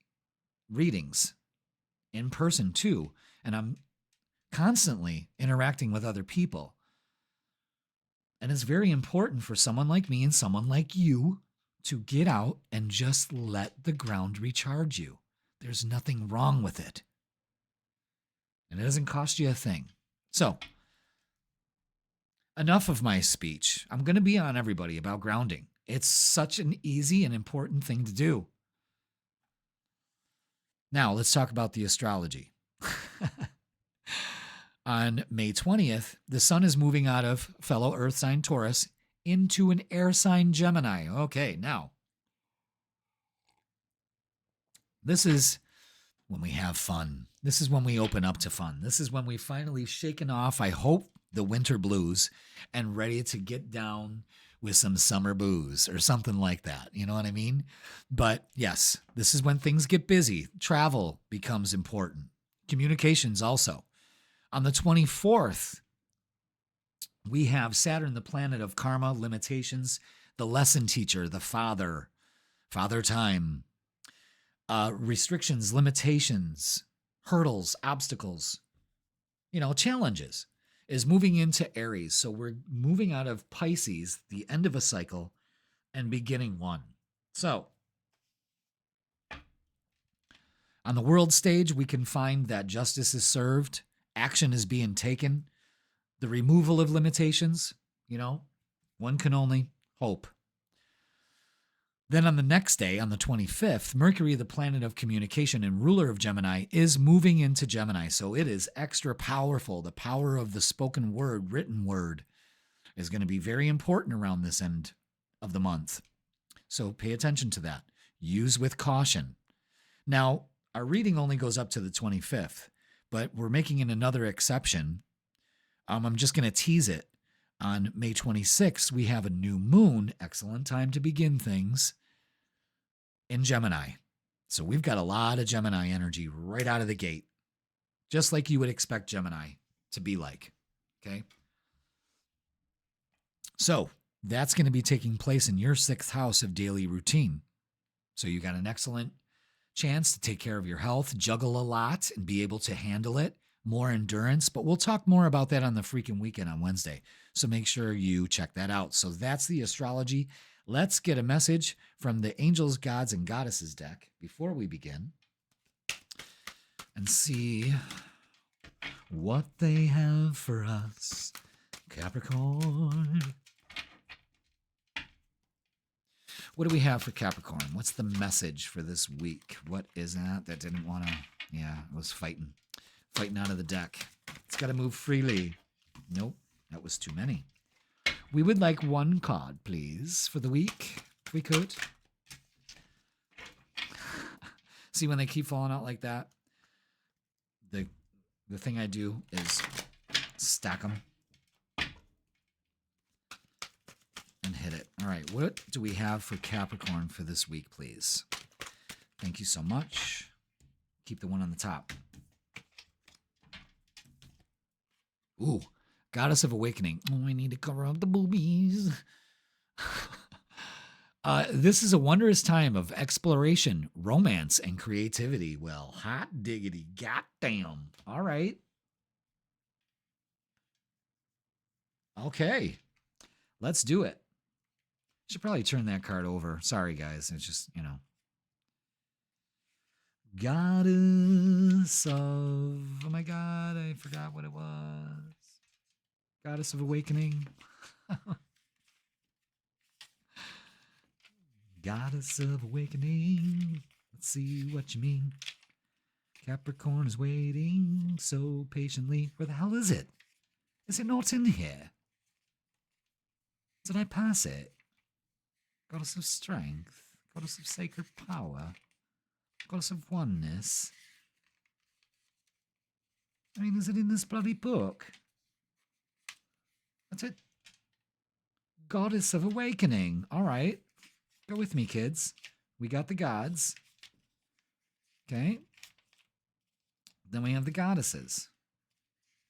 readings in person too, and I'm constantly interacting with other people. And it's very important for someone like me and someone like you to get out and just let the ground recharge you. There's nothing wrong with it. And it doesn't cost you a thing. So, enough of my speech. I'm going to be on everybody about grounding. It's such an easy and important thing to do. Now, let's talk about the astrology. On May 20th, the sun is moving out of fellow earth sign Taurus into an air sign Gemini. Okay, now, this is when we have fun. This is when we open up to fun. This is when we've finally shaken off, I hope, the winter blues and ready to get down with some summer booze or something like that. You know what I mean? But yes, this is when things get busy. Travel becomes important. Communications also. On the 24th, we have Saturn, the planet of karma, limitations, the lesson teacher, the father time, restrictions, limitations, hurdles, obstacles, challenges, is moving into Aries. So we're moving out of Pisces, the end of a cycle, and beginning one. So on the world stage, we can find that justice is served, action is being taken, the removal of limitations, One can only hope. Then on the next day, on the 25th, Mercury, the planet of communication and ruler of Gemini, is moving into Gemini. So it is extra powerful. The power of the spoken word, written word, is going to be very important around this end of the month. So pay attention to that. Use with caution. Now, our reading only goes up to the 25th, but we're making it another exception. I'm just going to tease it. On May 26th, we have a new moon, excellent time to begin things, in Gemini. So we've got a lot of Gemini energy right out of the gate, just like you would expect Gemini to be like, okay? So that's going to be taking place in your 6th house of daily routine. So you got an excellent chance to take care of your health, juggle a lot, and be able to handle it. More endurance, but we'll talk more about that on the freaking weekend on Wednesday. So make sure you check that out. So that's the astrology. Let's get a message from the angels, gods, and goddesses deck before we begin and see what they have for us. Capricorn. What do we have for Capricorn? What's the message for this week? What is that? That didn't want to, yeah, it was fighting out of the deck. It's got to move freely. Nope, that was too many. We would like one card, please, for the week, if we could. See, when they keep falling out like that, the thing I do is stack them and hit it. All right, what do we have for Capricorn for this week, please? Thank you so much. Keep the one on the top. Ooh, Goddess of Awakening. Oh, I need to cover up the boobies. This is a wondrous time of exploration, romance, and creativity. Well, hot diggity, goddamn. All right. Okay, let's do it. Should probably turn that card over. Sorry, guys. It's just, Goddess of, oh my God, I forgot what it was. Goddess of Awakening. Goddess of Awakening. Let's see what you mean. Capricorn is waiting so patiently. Where the hell is it? Is it not in here? Did I pass it? Goddess of Strength. Goddess of Sacred Power. Goddess of Oneness. I mean, is it in this bloody book? That's it. Goddess of Awakening. All right. Go with me, kids. We got the gods. Okay. Then we have the goddesses.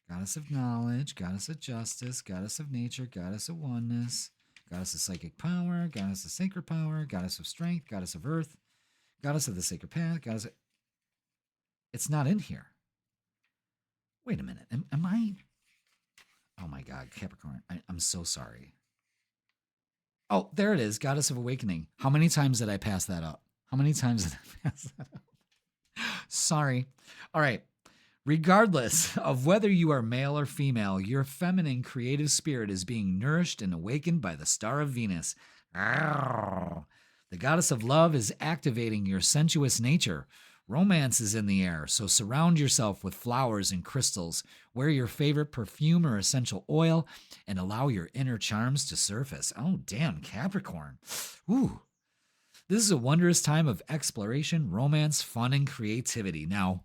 Goddess of Knowledge, Goddess of Justice, Goddess of Nature, Goddess of Oneness, Goddess of Psychic Power, Goddess of Sacred Power, Goddess of Strength, Goddess of Earth, Goddess of the Sacred Path, Goddess of... It's not in here. Wait a minute. Am I... Oh my God, Capricorn. I'm so sorry. Oh, there it is. Goddess of Awakening. How many times did I pass that up? How many times did I pass that up? Sorry. All right. Regardless of whether you are male or female, your feminine creative spirit is being nourished and awakened by the star of Venus. The goddess of love is activating your sensuous nature. Romance is in the air, so surround yourself with flowers and crystals. Wear your favorite perfume or essential oil and allow your inner charms to surface. Oh, damn, Capricorn. Ooh. This is a wondrous time of exploration, romance, fun, and creativity. Now,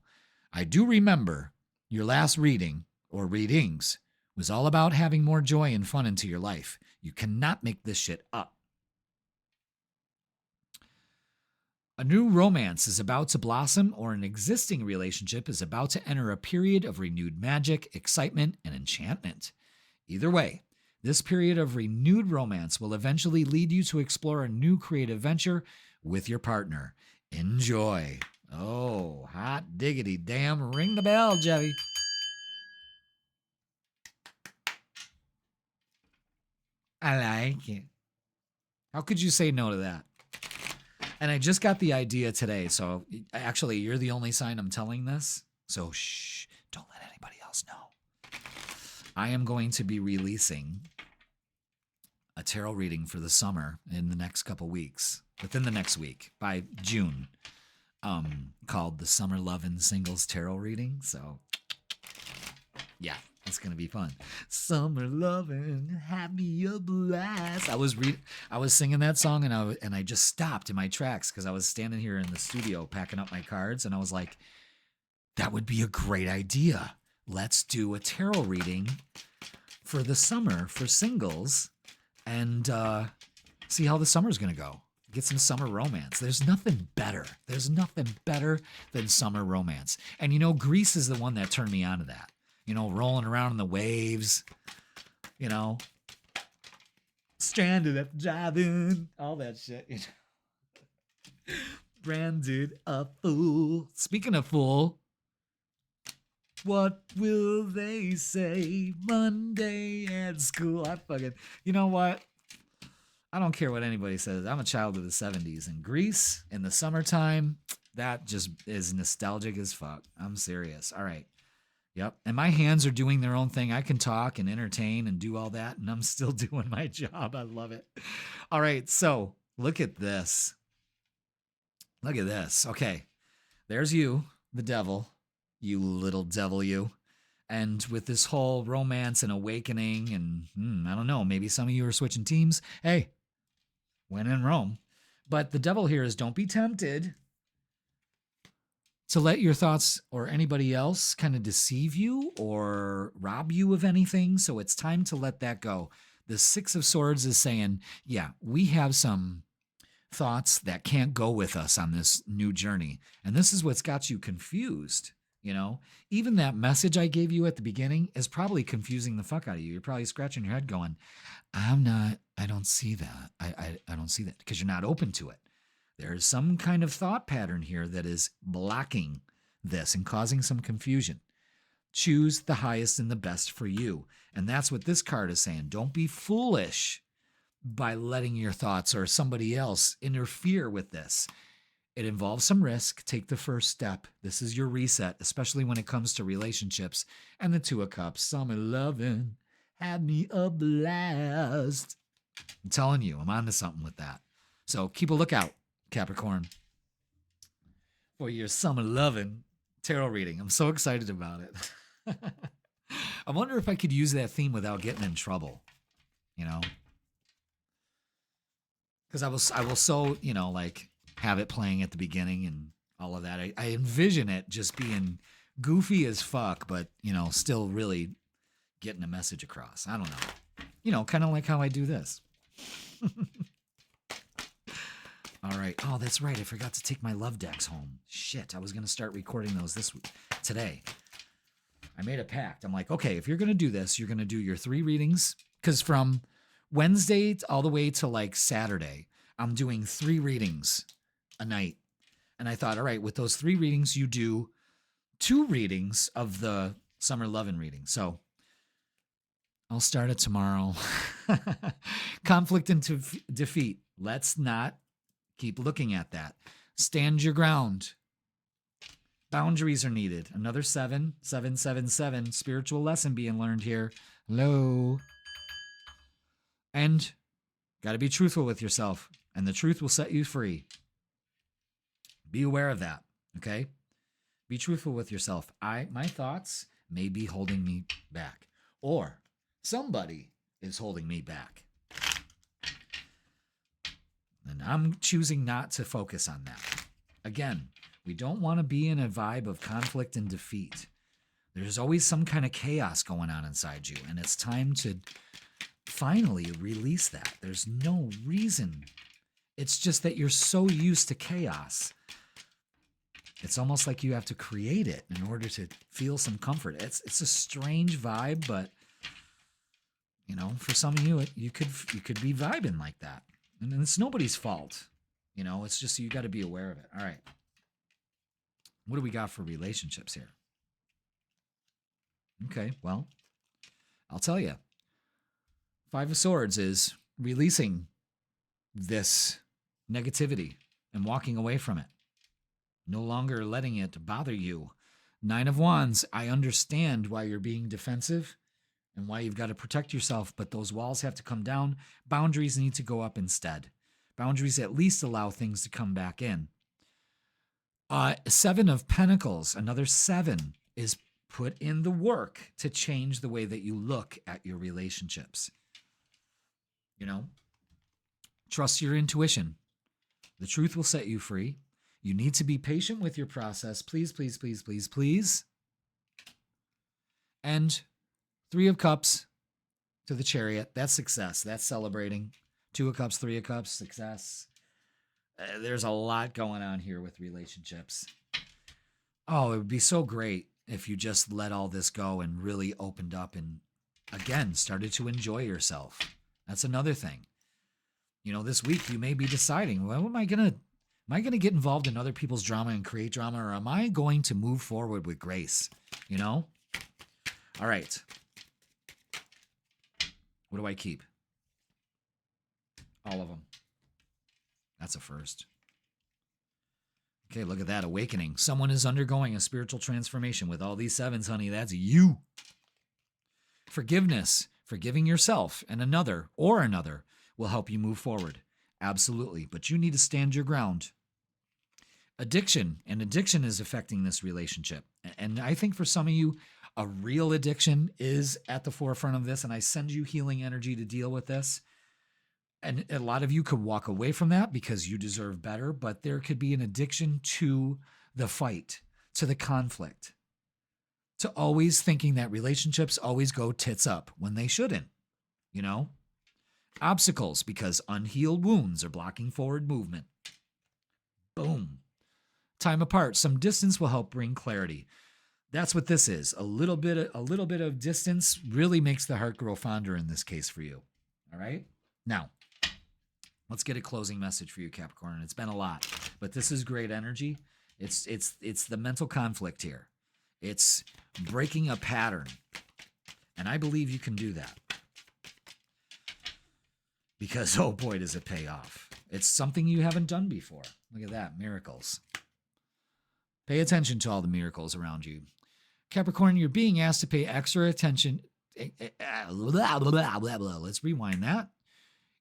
I do remember your last reading, or readings, was all about having more joy and fun into your life. You cannot make this shit up. A new romance is about to blossom, or an existing relationship is about to enter a period of renewed magic, excitement, and enchantment. Either way, this period of renewed romance will eventually lead you to explore a new creative venture with your partner. Enjoy. Oh, hot diggity damn. Ring the bell, Jeffy. I like it. How could you say no to that? And I just got the idea today, so actually, you're the only sign I'm telling this. So shh, don't let anybody else know. I am going to be releasing a tarot reading for the summer in the next couple weeks, within the next week by June, called the Summer Lovin' Singles Tarot Reading. So yeah, it's gonna be fun. Summer lovin', have me a blast. I was singing that song and I just stopped in my tracks because I was standing here in the studio packing up my cards and I was like, that would be a great idea. Let's do a tarot reading for the summer for singles and see how the summer's gonna go. Get some summer romance. There's nothing better. There's nothing better than summer romance. And you know, Greece is the one that turned me on to that. You know, rolling around in the waves, you know, stranded at the drive-in, all that shit. You know? Branded a fool. Speaking of fool, what will they say Monday at school? You know what? I don't care what anybody says. I'm a child of the 70s. And Greece in the summertime, that just is nostalgic as fuck. I'm serious. All right. Yep. And my hands are doing their own thing. I can talk and entertain and do all that, and I'm still doing my job. I love it. All right. So look at this. Look at this. Okay. There's you, the devil, you little devil, you. And with this whole romance and awakening, and I don't know, maybe some of you are switching teams. Hey, when in Rome. But the devil here is don't be tempted to let your thoughts or anybody else kind of deceive you or rob you of anything. So it's time to let that go. The Six of Swords is saying, yeah, we have some thoughts that can't go with us on this new journey. And this is what's got you confused. You know, even that message I gave you at the beginning is probably confusing the fuck out of you. You're probably scratching your head going, I don't see that. I don't see that because you're not open to it. There's some kind of thought pattern here that is blocking this and causing some confusion. Choose the highest and the best for you. And that's what this card is saying. Don't be foolish by letting your thoughts or somebody else interfere with this. It involves some risk. Take the first step. This is your reset, especially when it comes to relationships. And the Two of Cups. Summer lovin', had me a blast. I'm telling you, I'm onto something with that. So keep a lookout, Capricorn, for your summer lovin' tarot reading. I'm so excited about it. I wonder if I could use that theme without getting in trouble, you know? Because I will so, you know, like have it playing at the beginning and all of that. I envision it just being goofy as fuck, but, you know, still really getting a message across. I don't know. You know, kind of like how I do this. All right. Oh, that's right. I forgot to take my love decks home. Shit. I was going to start recording those today. I made a pact. I'm like, okay, if you're going to do this, you're going to do your 3 readings. Because from Wednesday all the way to like Saturday, I'm doing 3 readings a night. And I thought, all right, with those 3 readings, you do 2 readings of the summer lovin' reading. So I'll start it tomorrow. Conflict and defeat. Let's not keep looking at that. Stand your ground. Boundaries are needed. Another 7, 7, 7, 7. Spiritual lesson being learned here. Hello. And got to be truthful with yourself. And the truth will set you free. Be aware of that. Okay? Be truthful with yourself. My thoughts may be holding me back. Or somebody is holding me back. And I'm choosing not to focus on that. Again, we don't want to be in a vibe of conflict and defeat. There's always some kind of chaos going on inside you, and it's time to finally release that. There's no reason. It's just that you're so used to chaos. It's almost like you have to create it in order to feel some comfort. It's a strange vibe, but you know, for some of you, you could be vibing like that. And it's nobody's fault. You know, it's just you got to be aware of it. All right. What do we got for relationships here? Okay, well, I'll tell you. 5 of Swords is releasing this negativity and walking away from it. No longer letting it bother you. 9 of Wands, I understand why you're being defensive. and why you've got to protect yourself, but those walls have to come down. Boundaries need to go up instead. Boundaries at least allow things to come back in. Seven of Pentacles, another seven, is put in the work to change the way that you look at your relationships. You know, trust your intuition. The truth will set you free. You need to be patient with your process. Please, please, please, please, please. And Three of Cups to the Chariot. That's success. That's celebrating. Two of Cups, Three of Cups, success. There's a lot going on here with relationships. Oh, it would be so great if you just let all this go and really opened up and, again, started to enjoy yourself. That's another thing. You know, this week you may be deciding, well, am I going to get involved in other people's drama and create drama, or am I going to move forward with grace? You know? All right. What do I keep? All of them. That's a first. Okay, look at that. Awakening. Someone is undergoing a spiritual transformation with all these sevens, honey. That's you. Forgiveness. Forgiving yourself and another will help you move forward. Absolutely. But you need to stand your ground. Addiction. And addiction is affecting this relationship. And I think for some of you, a real addiction is at the forefront of this. And I send you healing energy to deal with this. And a lot of you could walk away from that because you deserve better, but there could be an addiction to the fight, to the conflict, to always thinking that relationships always go tits up when they shouldn't, you know? Obstacles because unhealed wounds are blocking forward movement. Boom. Time apart. Some distance will help bring clarity. That's what this is. A little bit of distance really makes the heart grow fonder in this case for you. All right? Now, let's get a closing message for you, Capricorn. It's been a lot, but this is great energy. It's the mental conflict here. It's breaking a pattern. And I believe you can do that. Because, oh boy, does it pay off. It's something you haven't done before. Look at that, miracles. Pay attention to all the miracles around you. Capricorn, you're being asked to pay extra attention. Let's rewind that.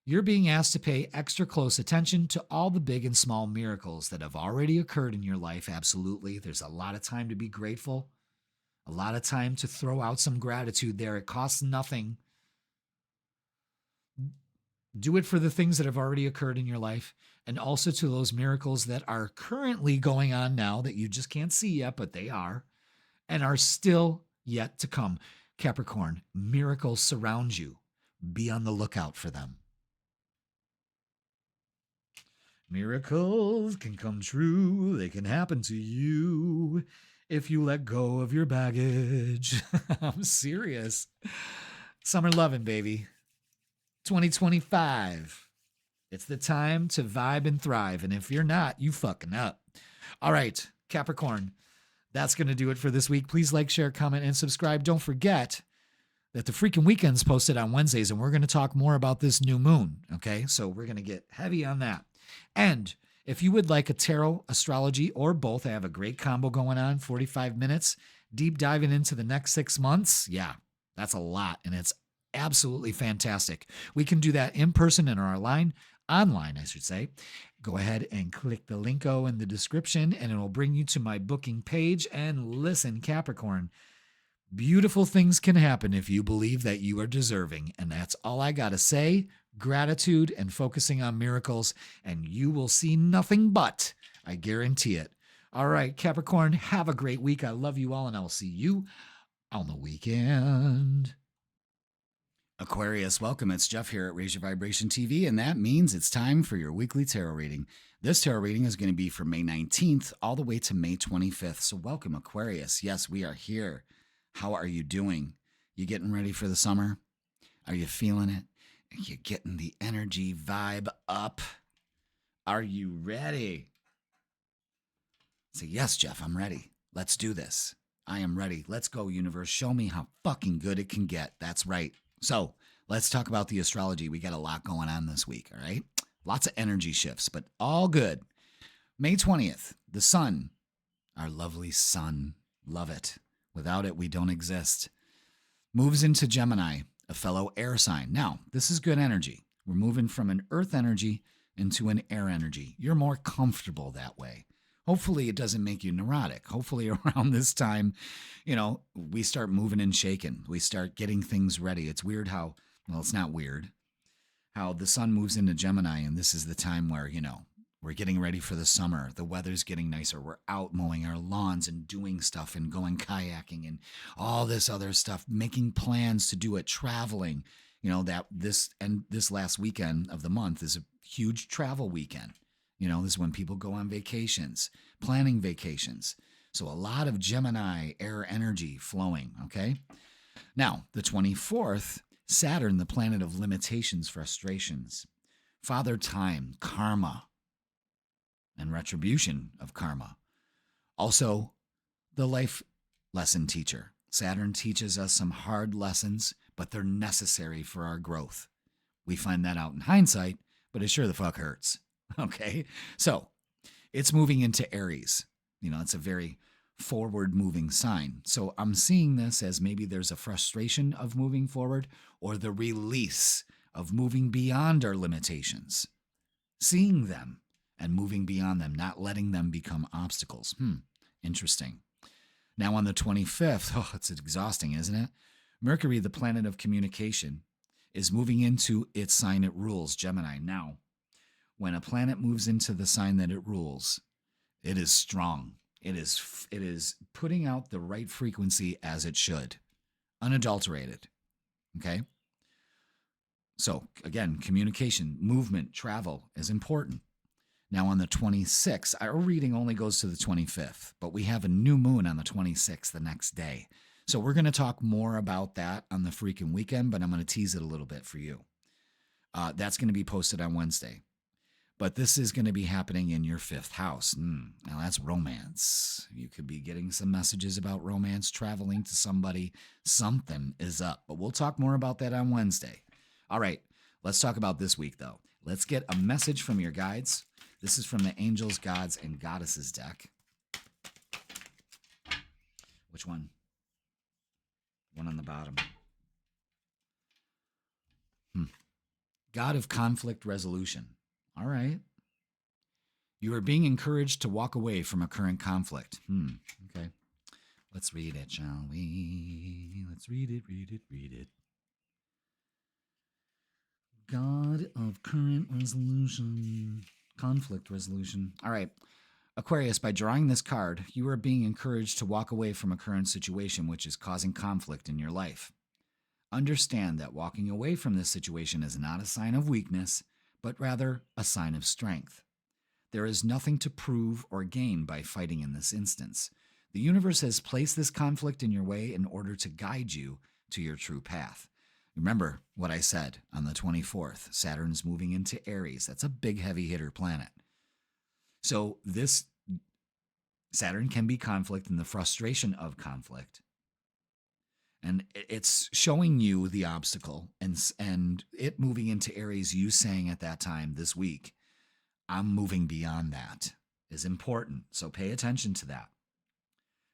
You're being asked to pay extra close attention to all the big and small miracles that have already occurred in your life. Absolutely. There's a lot of time to be grateful. A lot of time to throw out some gratitude there. It costs nothing. Do it for the things that have already occurred in your life, and also to those miracles that are currently going on now that you just can't see yet, but they are, and are still yet to come. Capricorn, miracles surround you. Be on the lookout for them. Miracles can come true. They can happen to you if you let go of your baggage. I'm serious. Summer loving, baby. 2025. It's the time to vibe and thrive. And if you're not, you fucking up. All right, Capricorn, that's going to do it for this week. Please like, share, comment, and subscribe. Don't forget that the freaking weekend's posted on Wednesdays, and we're going to talk more about this new moon. Okay, so we're going to get heavy on that. And if you would like a tarot, astrology, or both, I have a great combo going on, 45 minutes, deep diving into the next 6 months. Yeah, that's a lot, and it's absolutely fantastic. We can do that in person in our online, I should say. Go ahead and click the linko in the description, and it will bring you to my booking page. And listen, Capricorn, beautiful things can happen if you believe that you are deserving. And that's all I got to say. Gratitude and focusing on miracles, and you will see nothing but, I guarantee it. All right, Capricorn, have a great week. I love you all, and I'll see you on the weekend. Aquarius, welcome. It's Jeff here at Raise Your Vibration TV, and that means it's time for your weekly tarot reading. This tarot reading is going to be from May 19th all the way to May 25th. So welcome, Aquarius. Yes, we are here. How are you doing? You getting ready for the summer? Are you feeling it? Are you getting the energy vibe up? Are you ready? Say, yes, Jeff, I'm ready. Let's do this. I am ready. Let's go, universe. Show me how fucking good it can get. That's right. So let's talk about the astrology. We got a lot going on this week, all right? Lots of energy shifts, but all good. May 20th, the sun, our lovely sun. Love it. Without it, we don't exist. moves into Gemini, a fellow air sign. Now, this is good energy. We're moving from an earth energy into an air energy. You're more comfortable that way. Hopefully, it doesn't make you neurotic. Hopefully, around this time, we start moving and shaking. We start getting things ready. It's weird how, well, it's not weird, how the sun moves into Gemini, and this is the time where, we're getting ready for the summer. The weather's getting nicer. We're out mowing our lawns and doing stuff and going kayaking and all this other stuff, making plans to do it, traveling. This last weekend of the month is a huge travel weekend. This is when people go on vacations, planning vacations. So a lot of Gemini air energy flowing, okay? Now, the 24th, Saturn, the planet of limitations, frustrations, father time, karma, and retribution of karma. Also, the life lesson teacher. Saturn teaches us some hard lessons, but they're necessary for our growth. We find that out in hindsight, but it sure the fuck hurts. Okay? So, it's moving into Aries. It's a very forward-moving sign. So I'm seeing this as maybe there's a frustration of moving forward or the release of moving beyond our limitations. Seeing them and moving beyond them, not letting them become obstacles. Interesting. Now on the 25th, it's exhausting, isn't it? Mercury, the planet of communication, is moving into its sign it rules, Gemini. Now, when a planet moves into the sign that it rules, it is strong. It is putting out the right frequency as it should, unadulterated. Okay? So, again, communication, movement, travel is important. Now, on the 26th, our reading only goes to the 25th, but we have a new moon on the 26th, the next day. So we're going to talk more about that on the freaking weekend, but I'm going to tease it a little bit for you. That's going to be posted on Wednesday. But this is going to be happening in your 5th house. Now, that's romance. You could be getting some messages about romance, traveling to somebody. Something is up. But we'll talk more about that on Wednesday. All right, let's talk about this week, though. Let's get a message from your guides. This is from the Angels, Gods, and Goddesses deck. Which one? One on the bottom. God of conflict resolution. All right. You are being encouraged to walk away from a current conflict. Okay. Let's read it, shall we? Let's read it. God of current resolution. Conflict resolution. All right. Aquarius, by drawing this card, you are being encouraged to walk away from a current situation which is causing conflict in your life. Understand that walking away from this situation is not a sign of weakness, but rather a sign of strength. There is nothing to prove or gain by fighting in this instance. The universe has placed this conflict in your way in order to guide you to your true path. Remember what I said on the 24th. Saturn's moving into Aries. That's a big heavy hitter planet. So this Saturn can be conflict and the frustration of conflict. And it's showing you the obstacle, and it moving into Aries, you saying at that time this week, I'm moving beyond that, is important. So pay attention to that.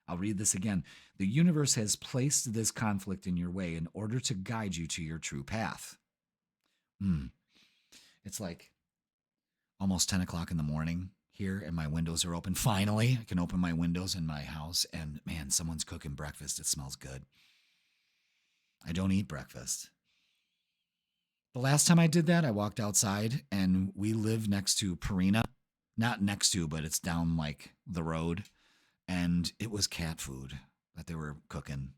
I'll read this again. The universe has placed this conflict in your way in order to guide you to your true path. It's like almost 10 o'clock in the morning here, and my windows are open. Finally, I can open my windows in my house, and man, someone's cooking breakfast. It smells good. I don't eat breakfast. The last time I did that, I walked outside, and we live next to Purina. Not next to, but it's down like the road. And it was cat food that they were cooking.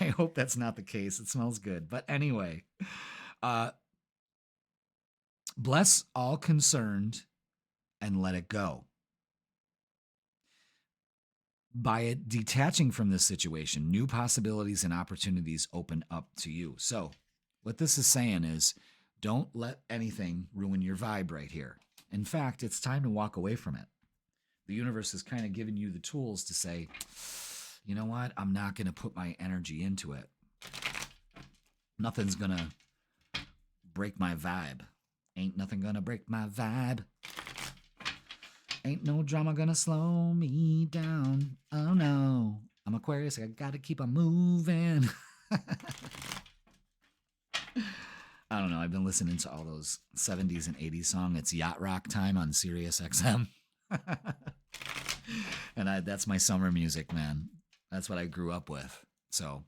I hope that's not the case. It smells good. But anyway, bless all concerned and let it go. By it detaching from this situation, new possibilities and opportunities open up to you. So what this is saying is, don't let anything ruin your vibe right here. In fact, it's time to walk away from it. The universe is kind of giving you the tools to say, you know what? I'm not going to put my energy into it. Nothing's going to break my vibe. Ain't nothing going to break my vibe. Ain't no drama gonna slow me down. Oh no. I'm Aquarius. I got to keep on moving. I don't know. I've been listening to all those 70s and 80s songs. It's yacht rock time on Sirius XM. And that's my summer music, man. That's what I grew up with. So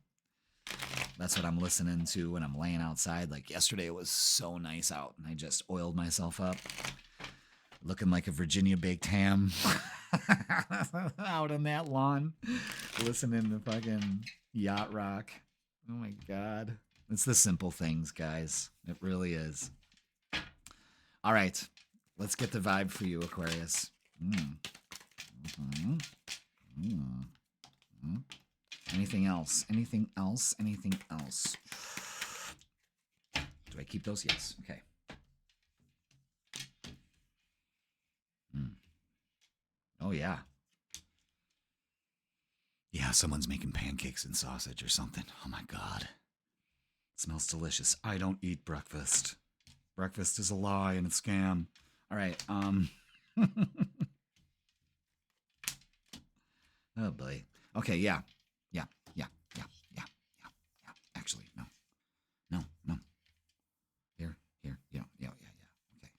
that's what I'm listening to when I'm laying outside. Like yesterday, it was so nice out, and I just oiled myself up, looking like a Virginia baked ham out on that lawn, listening to fucking yacht rock. Oh my God. It's the simple things, guys. It really is. All right. Let's get the vibe for you, Aquarius. Anything else? Anything else? Anything else? Do I keep those? Yes. Okay. Oh, yeah. Yeah, someone's making pancakes and sausage or something. Oh, my God. It smells delicious. I don't eat breakfast. Breakfast is a lie and a scam. All right. Oh, boy. Okay, yeah. Actually, no. Here. Yeah. Okay.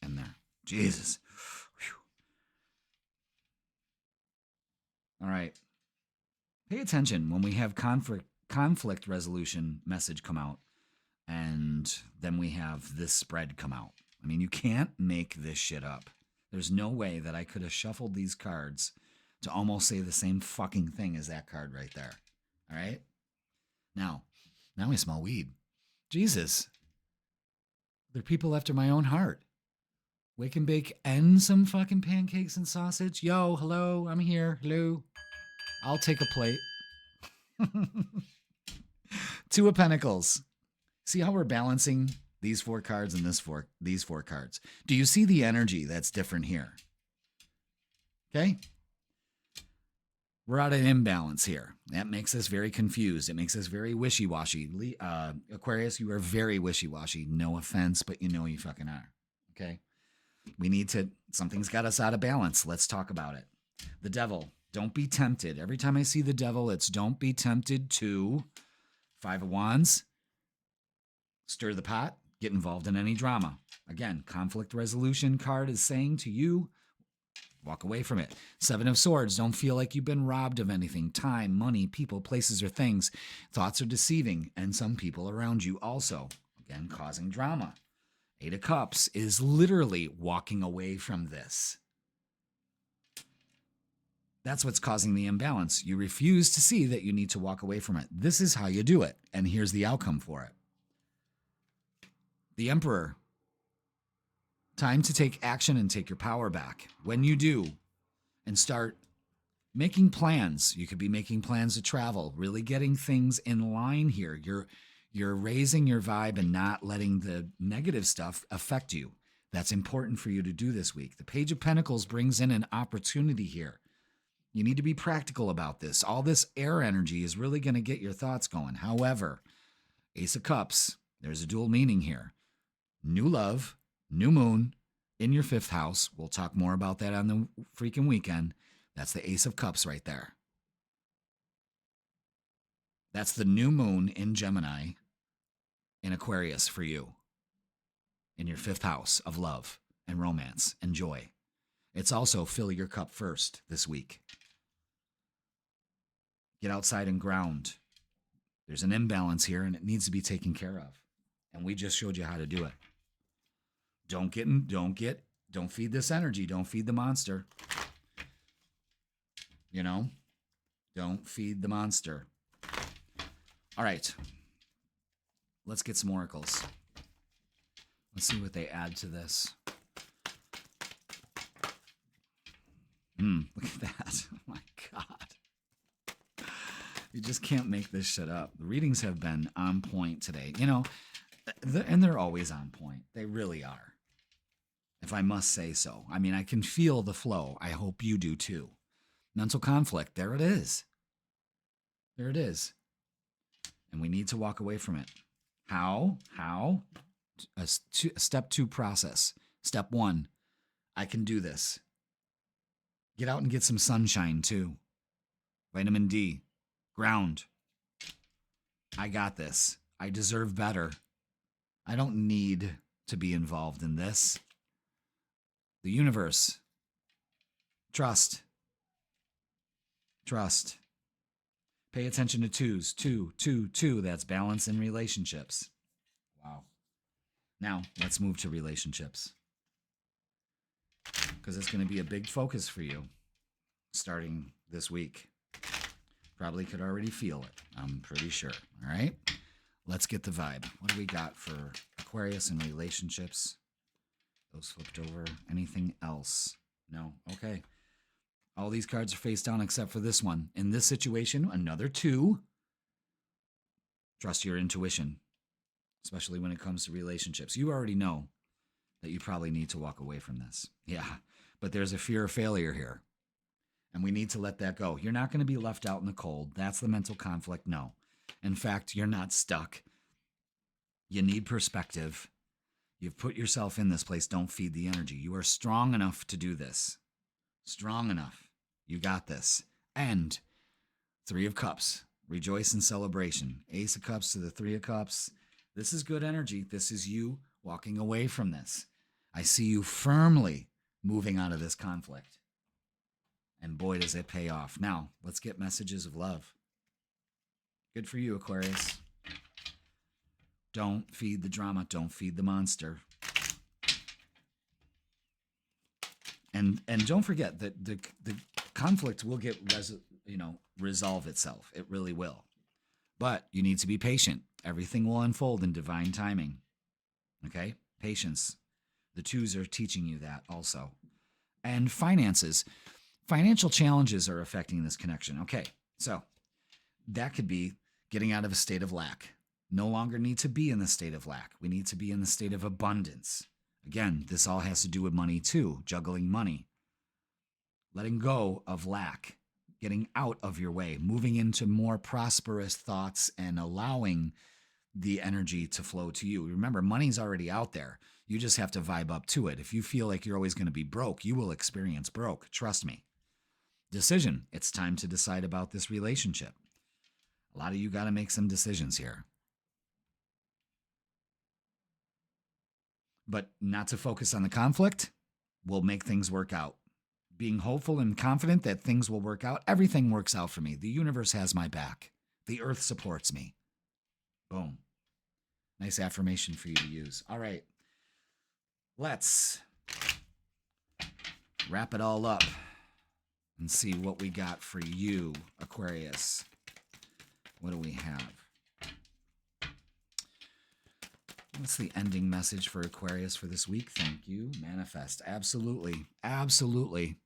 And there. Jesus. Whew. All right. Pay attention when we have conflict resolution message come out, and then we have this spread come out. I mean, you can't make this shit up. There's no way that I could have shuffled these cards to almost say the same fucking thing as that card right there. All right? Now I smell weed. Jesus. They're people after my own heart. Wake and bake and some fucking pancakes and sausage. Yo, hello, I'm here. Hello. I'll take a plate. Two of Pentacles. See how we're balancing these four cards and these four cards? Do you see the energy that's different here? Okay? We're at an imbalance here. That makes us very confused. It makes us very wishy-washy. Aquarius, you are very wishy-washy. No offense, but you know you fucking are. Okay? Something's got us out of balance. Let's talk about it. The Devil. Don't be tempted. Every time I see the Devil, it's don't be tempted to Five of Wands. Stir the pot. Get involved in any drama. Again, conflict resolution card is saying to you, walk away from it. Seven of Swords. Don't feel like you've been robbed of anything. Time, money, people, places, or things. Thoughts are deceiving, and some people around you also. Again, causing drama. Eight of Cups is literally walking away from this. That's what's causing the imbalance. You refuse to see that you need to walk away from it. This is how you do it, and here's the outcome for it. The Emperor. Time to take action and take your power back. When you do, and start making plans. You could be making plans to travel, really getting things in line here. You're raising your vibe and not letting the negative stuff affect you. That's important for you to do this week. The Page of Pentacles brings in an opportunity here. You need to be practical about this. All this air energy is really going to get your thoughts going. However, Ace of Cups, there's a dual meaning here. New love, new moon in your fifth house. We'll talk more about that on the freaking weekend. That's the Ace of Cups right there. That's the new moon in Gemini in Aquarius for you in your fifth house of love and romance and joy. It's also fill your cup first this week. Get outside and ground. There's an imbalance here and it needs to be taken care of. And we just showed you how to do it. Don't feed this energy. Don't feed the monster. You know, don't feed the monster. All right. Let's get some oracles. Let's see what they add to this. Look at that. Oh my God. You just can't make this shit up. The readings have been on point today. You know, and they're always on point. They really are. If I must say so. I mean, I can feel the flow. I hope you do too. Mental conflict. There it is. There it is. And we need to walk away from it. How? A step 2 process. Step 1, I can do this. Get out and get some sunshine too. Vitamin D. Ground. I got this. I deserve better. I don't need to be involved in this. The universe. Trust. Trust. Pay attention to twos. Two. That's balance in relationships. Wow. Now, let's move to relationships. Because it's going to be a big focus for you starting this week. Probably could already feel it. I'm pretty sure. All right. Let's get the vibe. What do we got for Aquarius and relationships? Those flipped over. Anything else? No. Okay. All these cards are face down except for this one. In this situation, another 2. Trust your intuition, especially when it comes to relationships. You already know that you probably need to walk away from this. Yeah, but there's a fear of failure here, and we need to let that go. You're not going to be left out in the cold. That's the mental conflict. No. In fact, you're not stuck. You need perspective. You've put yourself in this place. Don't feed the energy. You are strong enough to do this. Strong enough. You got this. And 3 of Cups. Rejoice in celebration. Ace of Cups to the 3 of Cups. This is good energy. This is you walking away from this. I see you firmly moving out of this conflict. And boy, does it pay off. Now, let's get messages of love. Good for you, Aquarius. Don't feed the drama. Don't feed the monster. And don't forget that the conflict will get resolve itself. It really will. But you need to be patient. Everything will unfold in divine timing. Okay? Patience. The 2s are teaching you that also. And finances. Financial challenges are affecting this connection. Okay, so that could be getting out of a state of lack. No longer need to be in the state of lack. We need to be in the state of abundance. Again, this all has to do with money too, juggling money. Letting go of lack, getting out of your way, moving into more prosperous thoughts and allowing the energy to flow to you. Remember, money's already out there. You just have to vibe up to it. If you feel like you're always going to be broke, you will experience broke. Trust me. Decision. It's time to decide about this relationship. A lot of you got to make some decisions here. But not to focus on the conflict will make things work out. Being hopeful and confident that things will work out. Everything works out for me. The universe has my back. The earth supports me. Boom. Nice affirmation for you to use. All right. Let's wrap it all up and see what we got for you, Aquarius. What do we have? What's the ending message for Aquarius for this week? Thank you. Manifest. Absolutely. Absolutely.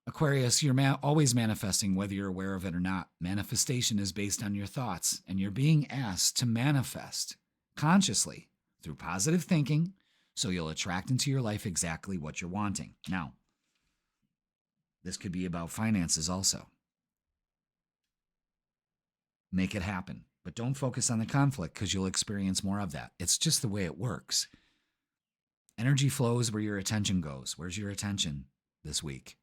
Aquarius, you're always manifesting, whether you're aware of it or not. Manifestation is based on your thoughts, and you're being asked to manifest consciously through positive thinking, so you'll attract into your life exactly what you're wanting. Now, this could be about finances also. Make it happen. But don't focus on the conflict because you'll experience more of that. It's just the way it works. Energy flows where your attention goes. Where's your attention this week?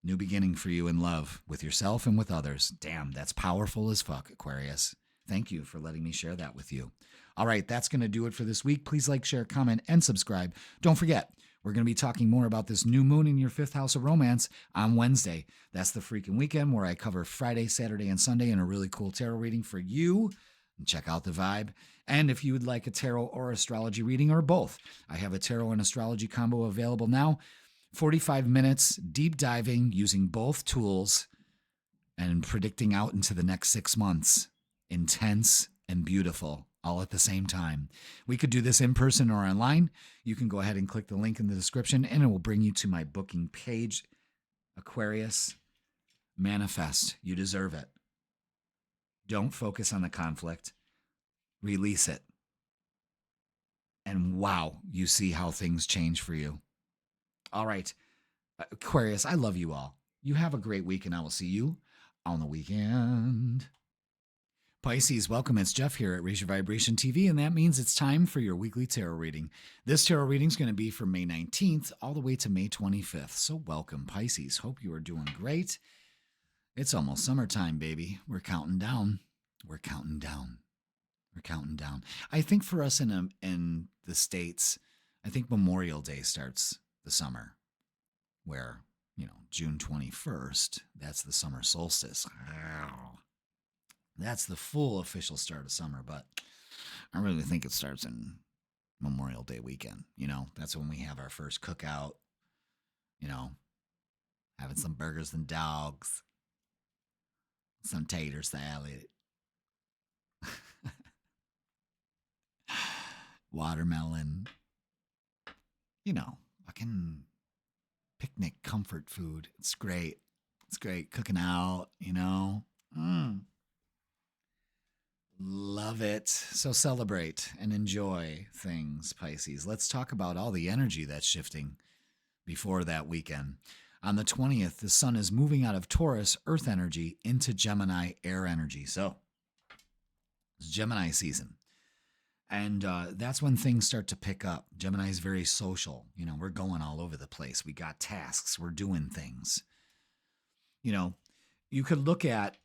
New beginning for you in love with yourself and with others. Damn, that's powerful as fuck, Aquarius. Thank you for letting me share that with you. All right, that's going to do it for this week. Please like, share, comment, and subscribe. Don't forget, we're going to be talking more about this new moon in your 5th house of romance on Wednesday. That's the freaking weekend where I cover Friday, Saturday, and Sunday in a really cool tarot reading for you. Check out the vibe. And if you would like a tarot or astrology reading or both, I have a tarot and astrology combo available now. 45 minutes, deep diving, using both tools and predicting out into the next 6 months. Intense and beautiful, all at the same time. We could do this in person or online. You can go ahead and click the link in the description and it will bring you to my booking page. Aquarius, manifest. You deserve it. Don't focus on the conflict. Release it. And wow, you see how things change for you. All right, Aquarius, I love you all. You have a great week and I will see you on the weekend. Pisces, welcome. It's Jeff here at Raise Your Vibration TV, and that means it's time for your weekly tarot reading. This tarot reading is going to be from May 19th all the way to May 25th. So welcome, Pisces. Hope you are doing great. It's almost summertime, baby. We're counting down. We're counting down. We're counting down. I think for us in the States, I think Memorial Day starts the summer, where, June 21st, that's the summer solstice. That's the full official start of summer, but I really think it starts in Memorial Day weekend. That's when we have our first cookout, having some burgers and dogs, some tater salad, watermelon, fucking picnic comfort food. It's great. It's great cooking out, Love it. So celebrate and enjoy things, Pisces. Let's talk about all the energy that's shifting before that weekend. On the 20th, the sun is moving out of Taurus, earth energy, into Gemini, air energy. So it's Gemini season. And that's when things start to pick up. Gemini is very social. We're going all over the place. We got tasks. We're doing things. You could look at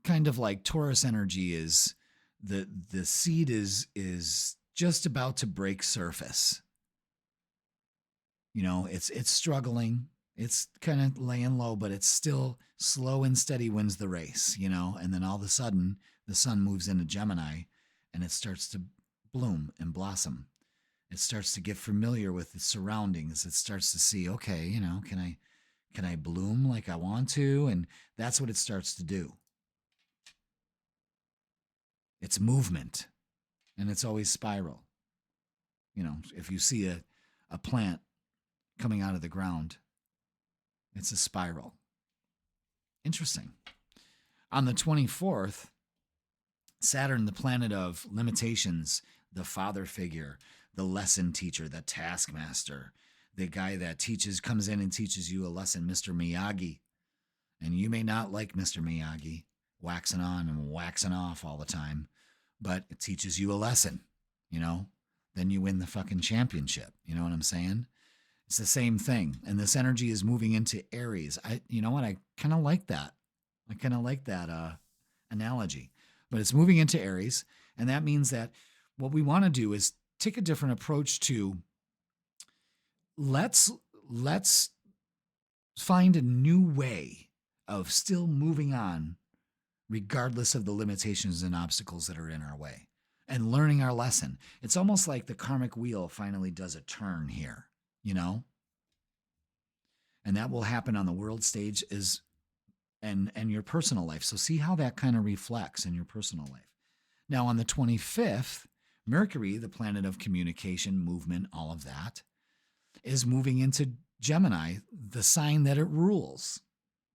kind of like Taurus energy is the seed is just about to break surface. It's struggling. It's kind of laying low, but it's still slow and steady wins the race, and then all of a sudden the sun moves into Gemini and it starts to bloom and blossom. It starts to get familiar with its surroundings. It starts to see, okay, can I bloom like I want to? And that's what it starts to do. It's movement, and it's always spiral. If you see a plant coming out of the ground, it's a spiral. Interesting. On the 24th, Saturn, the planet of limitations, the father figure, the lesson teacher, the taskmaster, the guy that comes in and teaches you a lesson, Mr. Miyagi. And you may not like Mr. Miyagi, waxing on and waxing off all the time, but it teaches you a lesson, then you win the fucking championship. You know what I'm saying? It's the same thing. And this energy is moving into Aries. I kind of like that. I kind of like that analogy, but it's moving into Aries. And that means that what we want to do is take a different approach to let's find a new way of still moving on regardless of the limitations and obstacles that are in our way, and learning our lesson. It's almost like the karmic wheel finally does a turn here, and that will happen on the world stage and your personal life. So see how that kind of reflects in your personal life. Now on the 25th, Mercury, the planet of communication, movement, all of that, is moving into Gemini, the sign that it rules.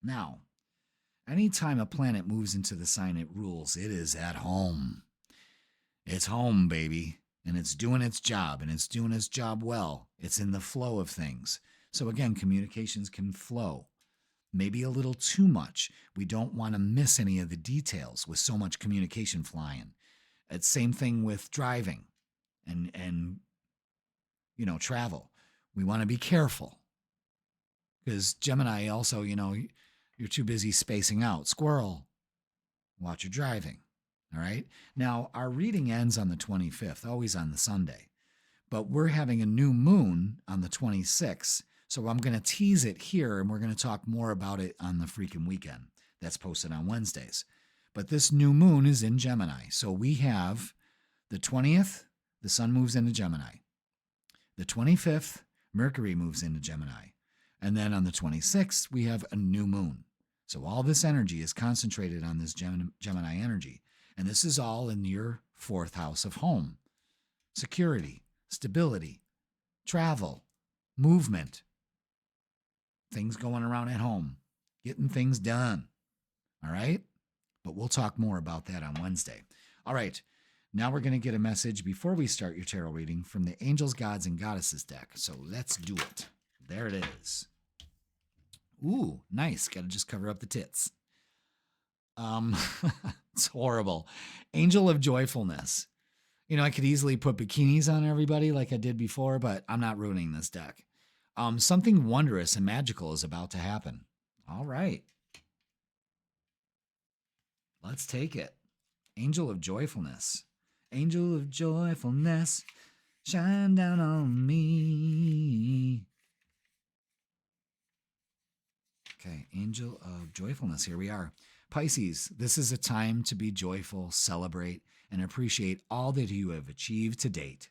Now, anytime a planet moves into the sign it rules, it is at home. It's home, baby. And it's doing its job, and it's doing its job well. It's in the flow of things. So again, communications can flow. Maybe a little too much. We don't want to miss any of the details with so much communication flying. It's same thing with driving and travel. We want to be careful. Because Gemini also, you're too busy spacing out. Squirrel, watch your driving. All right. Now, our reading ends on the 25th, always on the Sunday. But we're having a new moon on the 26th. So I'm going to tease it here, and we're going to talk more about it on the freaking weekend. That's posted on Wednesdays. But this new moon is in Gemini. So we have the 20th, the sun moves into Gemini. The 25th, Mercury moves into Gemini. And then on the 26th, we have a new moon. So all this energy is concentrated on this Gemini energy. And this is all in your fourth house of home. Security, stability, travel, movement, things going around at home, getting things done. All right? But we'll talk more about that on Wednesday. All right. Now we're going to get a message before we start your tarot reading from the Angels, Gods, and Goddesses deck. So let's do it. There it is. Ooh, nice. Got to just cover up the tits. Um, it's horrible. Angel of joyfulness. You know, I could easily put bikinis on everybody like I did before, but I'm not ruining this deck. Something wondrous and magical is about to happen. All right. Let's take it. Angel of joyfulness. Angel of joyfulness, shine down on me. Okay, angel of joyfulness. Here we are. Pisces, this is a time to be joyful, celebrate, and appreciate all that you have achieved to date.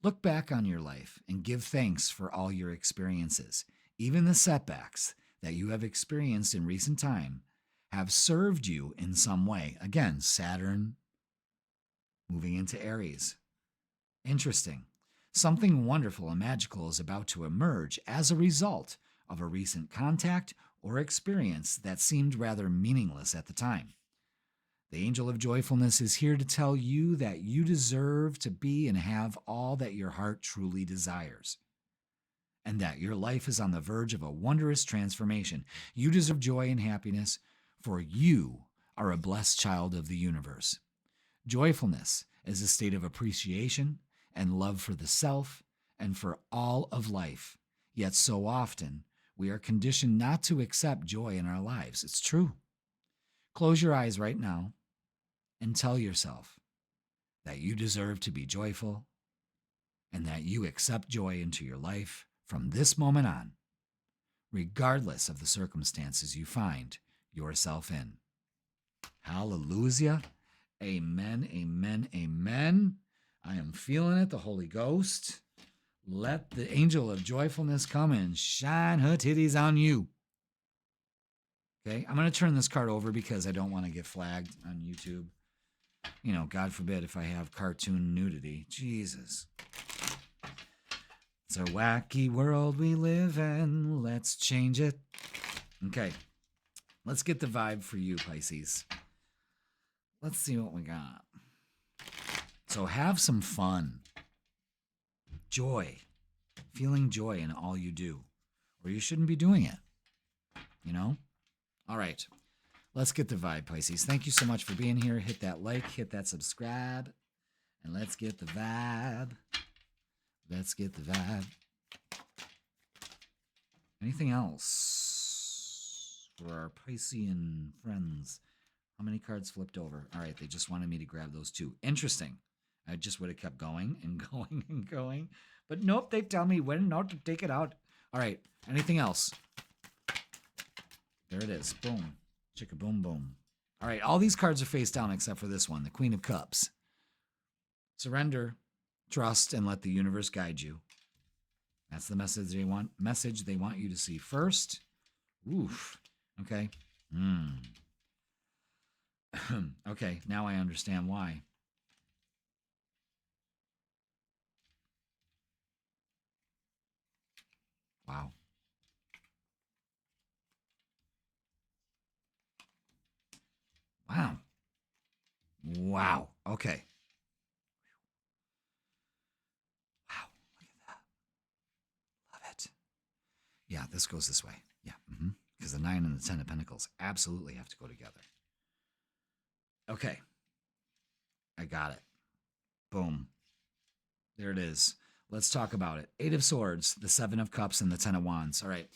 Look back on your life and give thanks for all your experiences. Even the setbacks that you have experienced in recent time have served you in some way. Again, Saturn moving into Aries. Interesting. Something wonderful and magical is about to emerge as a result of a recent contact or experience that seemed rather meaningless at the time. The angel of joyfulness is here to tell you that you deserve to be and have all that your heart truly desires, and that your life is on the verge of a wondrous transformation. You deserve joy and happiness, for you are a blessed child of the universe. Joyfulness is a state of appreciation and love for the self and for all of life. Yet so often, we are conditioned not to accept joy in our lives. It's true. Close your eyes right now and tell yourself that you deserve to be joyful and that you accept joy into your life from this moment on, regardless of the circumstances you find yourself in. Hallelujah. Amen, amen, amen. I am feeling it, the Holy Ghost. Let the angel of joyfulness come and shine her titties on you. Okay, I'm going to turn this card over because I don't want to get flagged on YouTube. You know, God forbid if I have cartoon nudity. Jesus. It's a wacky world we live in. Let's change it. Okay, let's get the vibe for you, Pisces. Let's see what we got. So have some fun. Joy. Feeling joy in all you do. Or you shouldn't be doing it. You know? All right. Let's get the vibe, Pisces. Thank you so much for being here. Hit that like, hit that subscribe, and let's get the vibe. Let's get the vibe. Anything else for our Piscean friends? How many cards flipped over? All right, they just wanted me to grab those two. Interesting. I just would have kept going and going and going. But nope, they tell me when not to take it out. All right, anything else? There it is. Boom. Chicka boom boom. All right, all these cards are face down except for this one, the Queen of Cups. Surrender, trust, and let the universe guide you. That's the message they want you to see first. Oof. Okay. Okay, now I understand why. Wow. Wow. Wow. Okay. Wow. Look at that. Love it. Yeah, this goes this way. Yeah. Because the 9 and the 10 of Pentacles absolutely have to go together. Okay. I got it. Boom. There it is. Let's talk about it. 8 of Swords, the 7 of Cups, and the 10 of Wands. All right.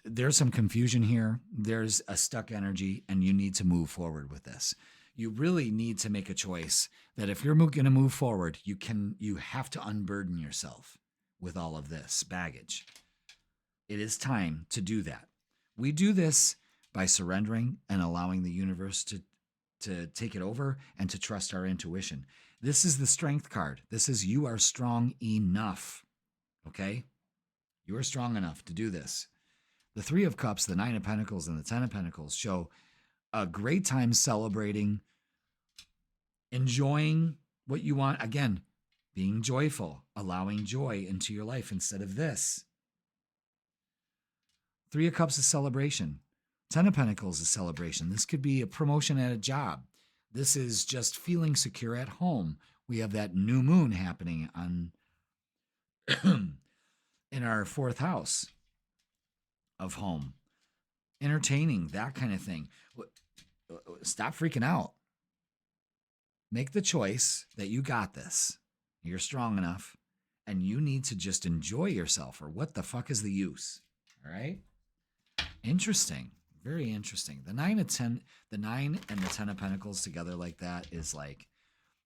There's some confusion here. There's a stuck energy, and you need to move forward with this. You really need to make a choice that if you're going to move forward, you have to unburden yourself with all of this baggage. It is time to do that. We do this by surrendering and allowing the universe to take it over and to trust our intuition. This is the strength card. This is you are strong enough. Okay? You are strong enough to do this. The 3 of Cups, the 9 of Pentacles, and the 10 of Pentacles show a great time celebrating, enjoying what you want. Again, being joyful, allowing joy into your life instead of this. 3 of Cups is celebration. 10 of Pentacles is celebration. This could be a promotion at a job. This is just feeling secure at home. We have that new moon happening on in our 4th house of home. Entertaining, that kind of thing. Stop freaking out. Make the choice that you got this. You're strong enough, and you need to just enjoy yourself, or what the fuck is the use? All right? Interesting. Very interesting. The 9 of 10, the 9 and the 10 of Pentacles together like that is like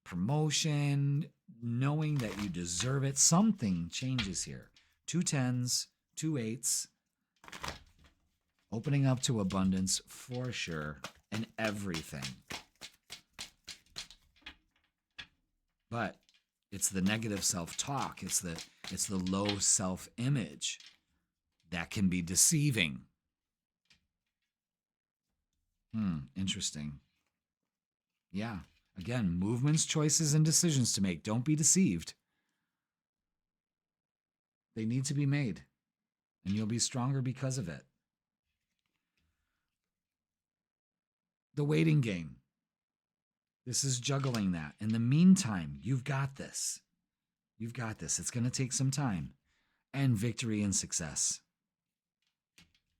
promotion, knowing that you deserve it. Something changes here. 2 10s, 2 8s, opening up to abundance for sure, and everything. But it's the negative self-talk. It's the low self-image that can be deceiving. Interesting. Yeah. Again, movements, choices, and decisions to make. Don't be deceived. They need to be made, and you'll be stronger because of it. The waiting game. This is juggling that. In the meantime, you've got this. You've got this. It's going to take some time. And victory and success.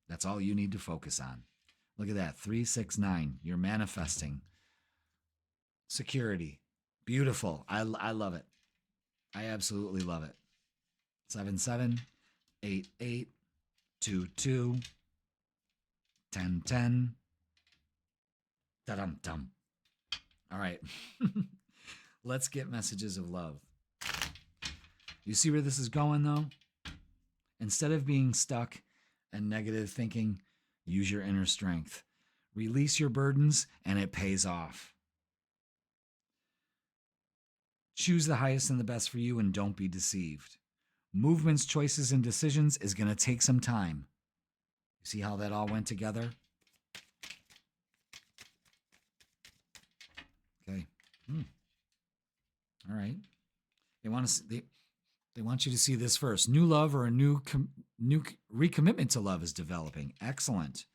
That's all you need to focus on. Look at that. 3, 6, 9. You're manifesting. Security. Beautiful. I love it. I absolutely love it. 7, 7, 8, 8, 2, 2, 10, 10. Da-dum-dum. All right. Let's get messages of love. You see where this is going, though? Instead of being stuck and negative thinking, use your inner strength. Release your burdens, and it pays off. Choose the highest and the best for you, and don't be deceived. Movements, choices, and decisions is going to take some time. You see how that all went together? Okay. All right. They want you to see this first. New love or a new recommitment to love is developing. Excellent.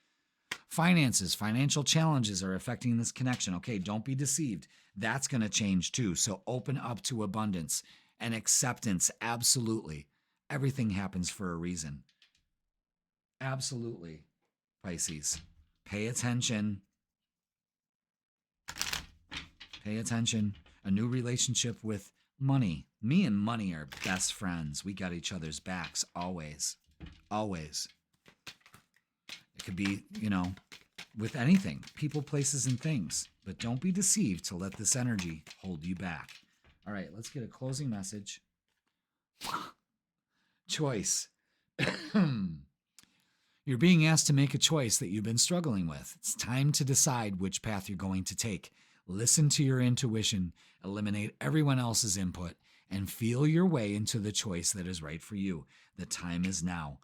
Finances, financial challenges are affecting this connection. Okay, don't be deceived. That's going to change too. So open up to abundance and acceptance. Absolutely. Everything happens for a reason. Absolutely. Pisces, pay attention. Pay attention. A new relationship with money. Me and money are best friends. We got each other's backs always. Always. It could be, with anything, people, places, and things. But don't be deceived to let this energy hold you back. All right, let's get a closing message. Choice. You're being asked to make a choice that you've been struggling with. It's time to decide which path you're going to take. Listen to your intuition, eliminate everyone else's input, and feel your way into the choice that is right for you. The time is now.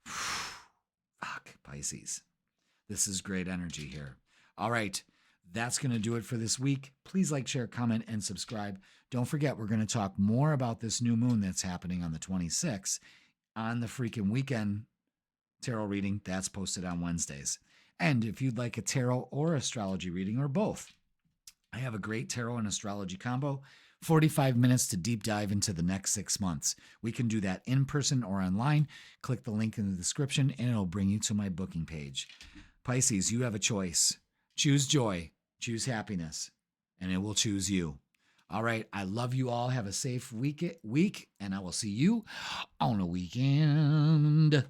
Fuck, Pisces. This is great energy here. All right, that's going to do it for this week. Please like, share, comment, and subscribe. Don't forget, we're going to talk more about this new moon that's happening on the 26th on the freaking weekend tarot reading. That's posted on Wednesdays. And if you'd like a tarot or astrology reading, or both, I have a great tarot and astrology combo, 45 minutes to deep dive into the next 6 months. We can do that in person or online. Click the link in the description and it'll bring you to my booking page. Pisces, you have a choice. Choose joy, choose happiness, and it will choose you. All right, I love you all. Have a safe week, and I will see you on the weekend.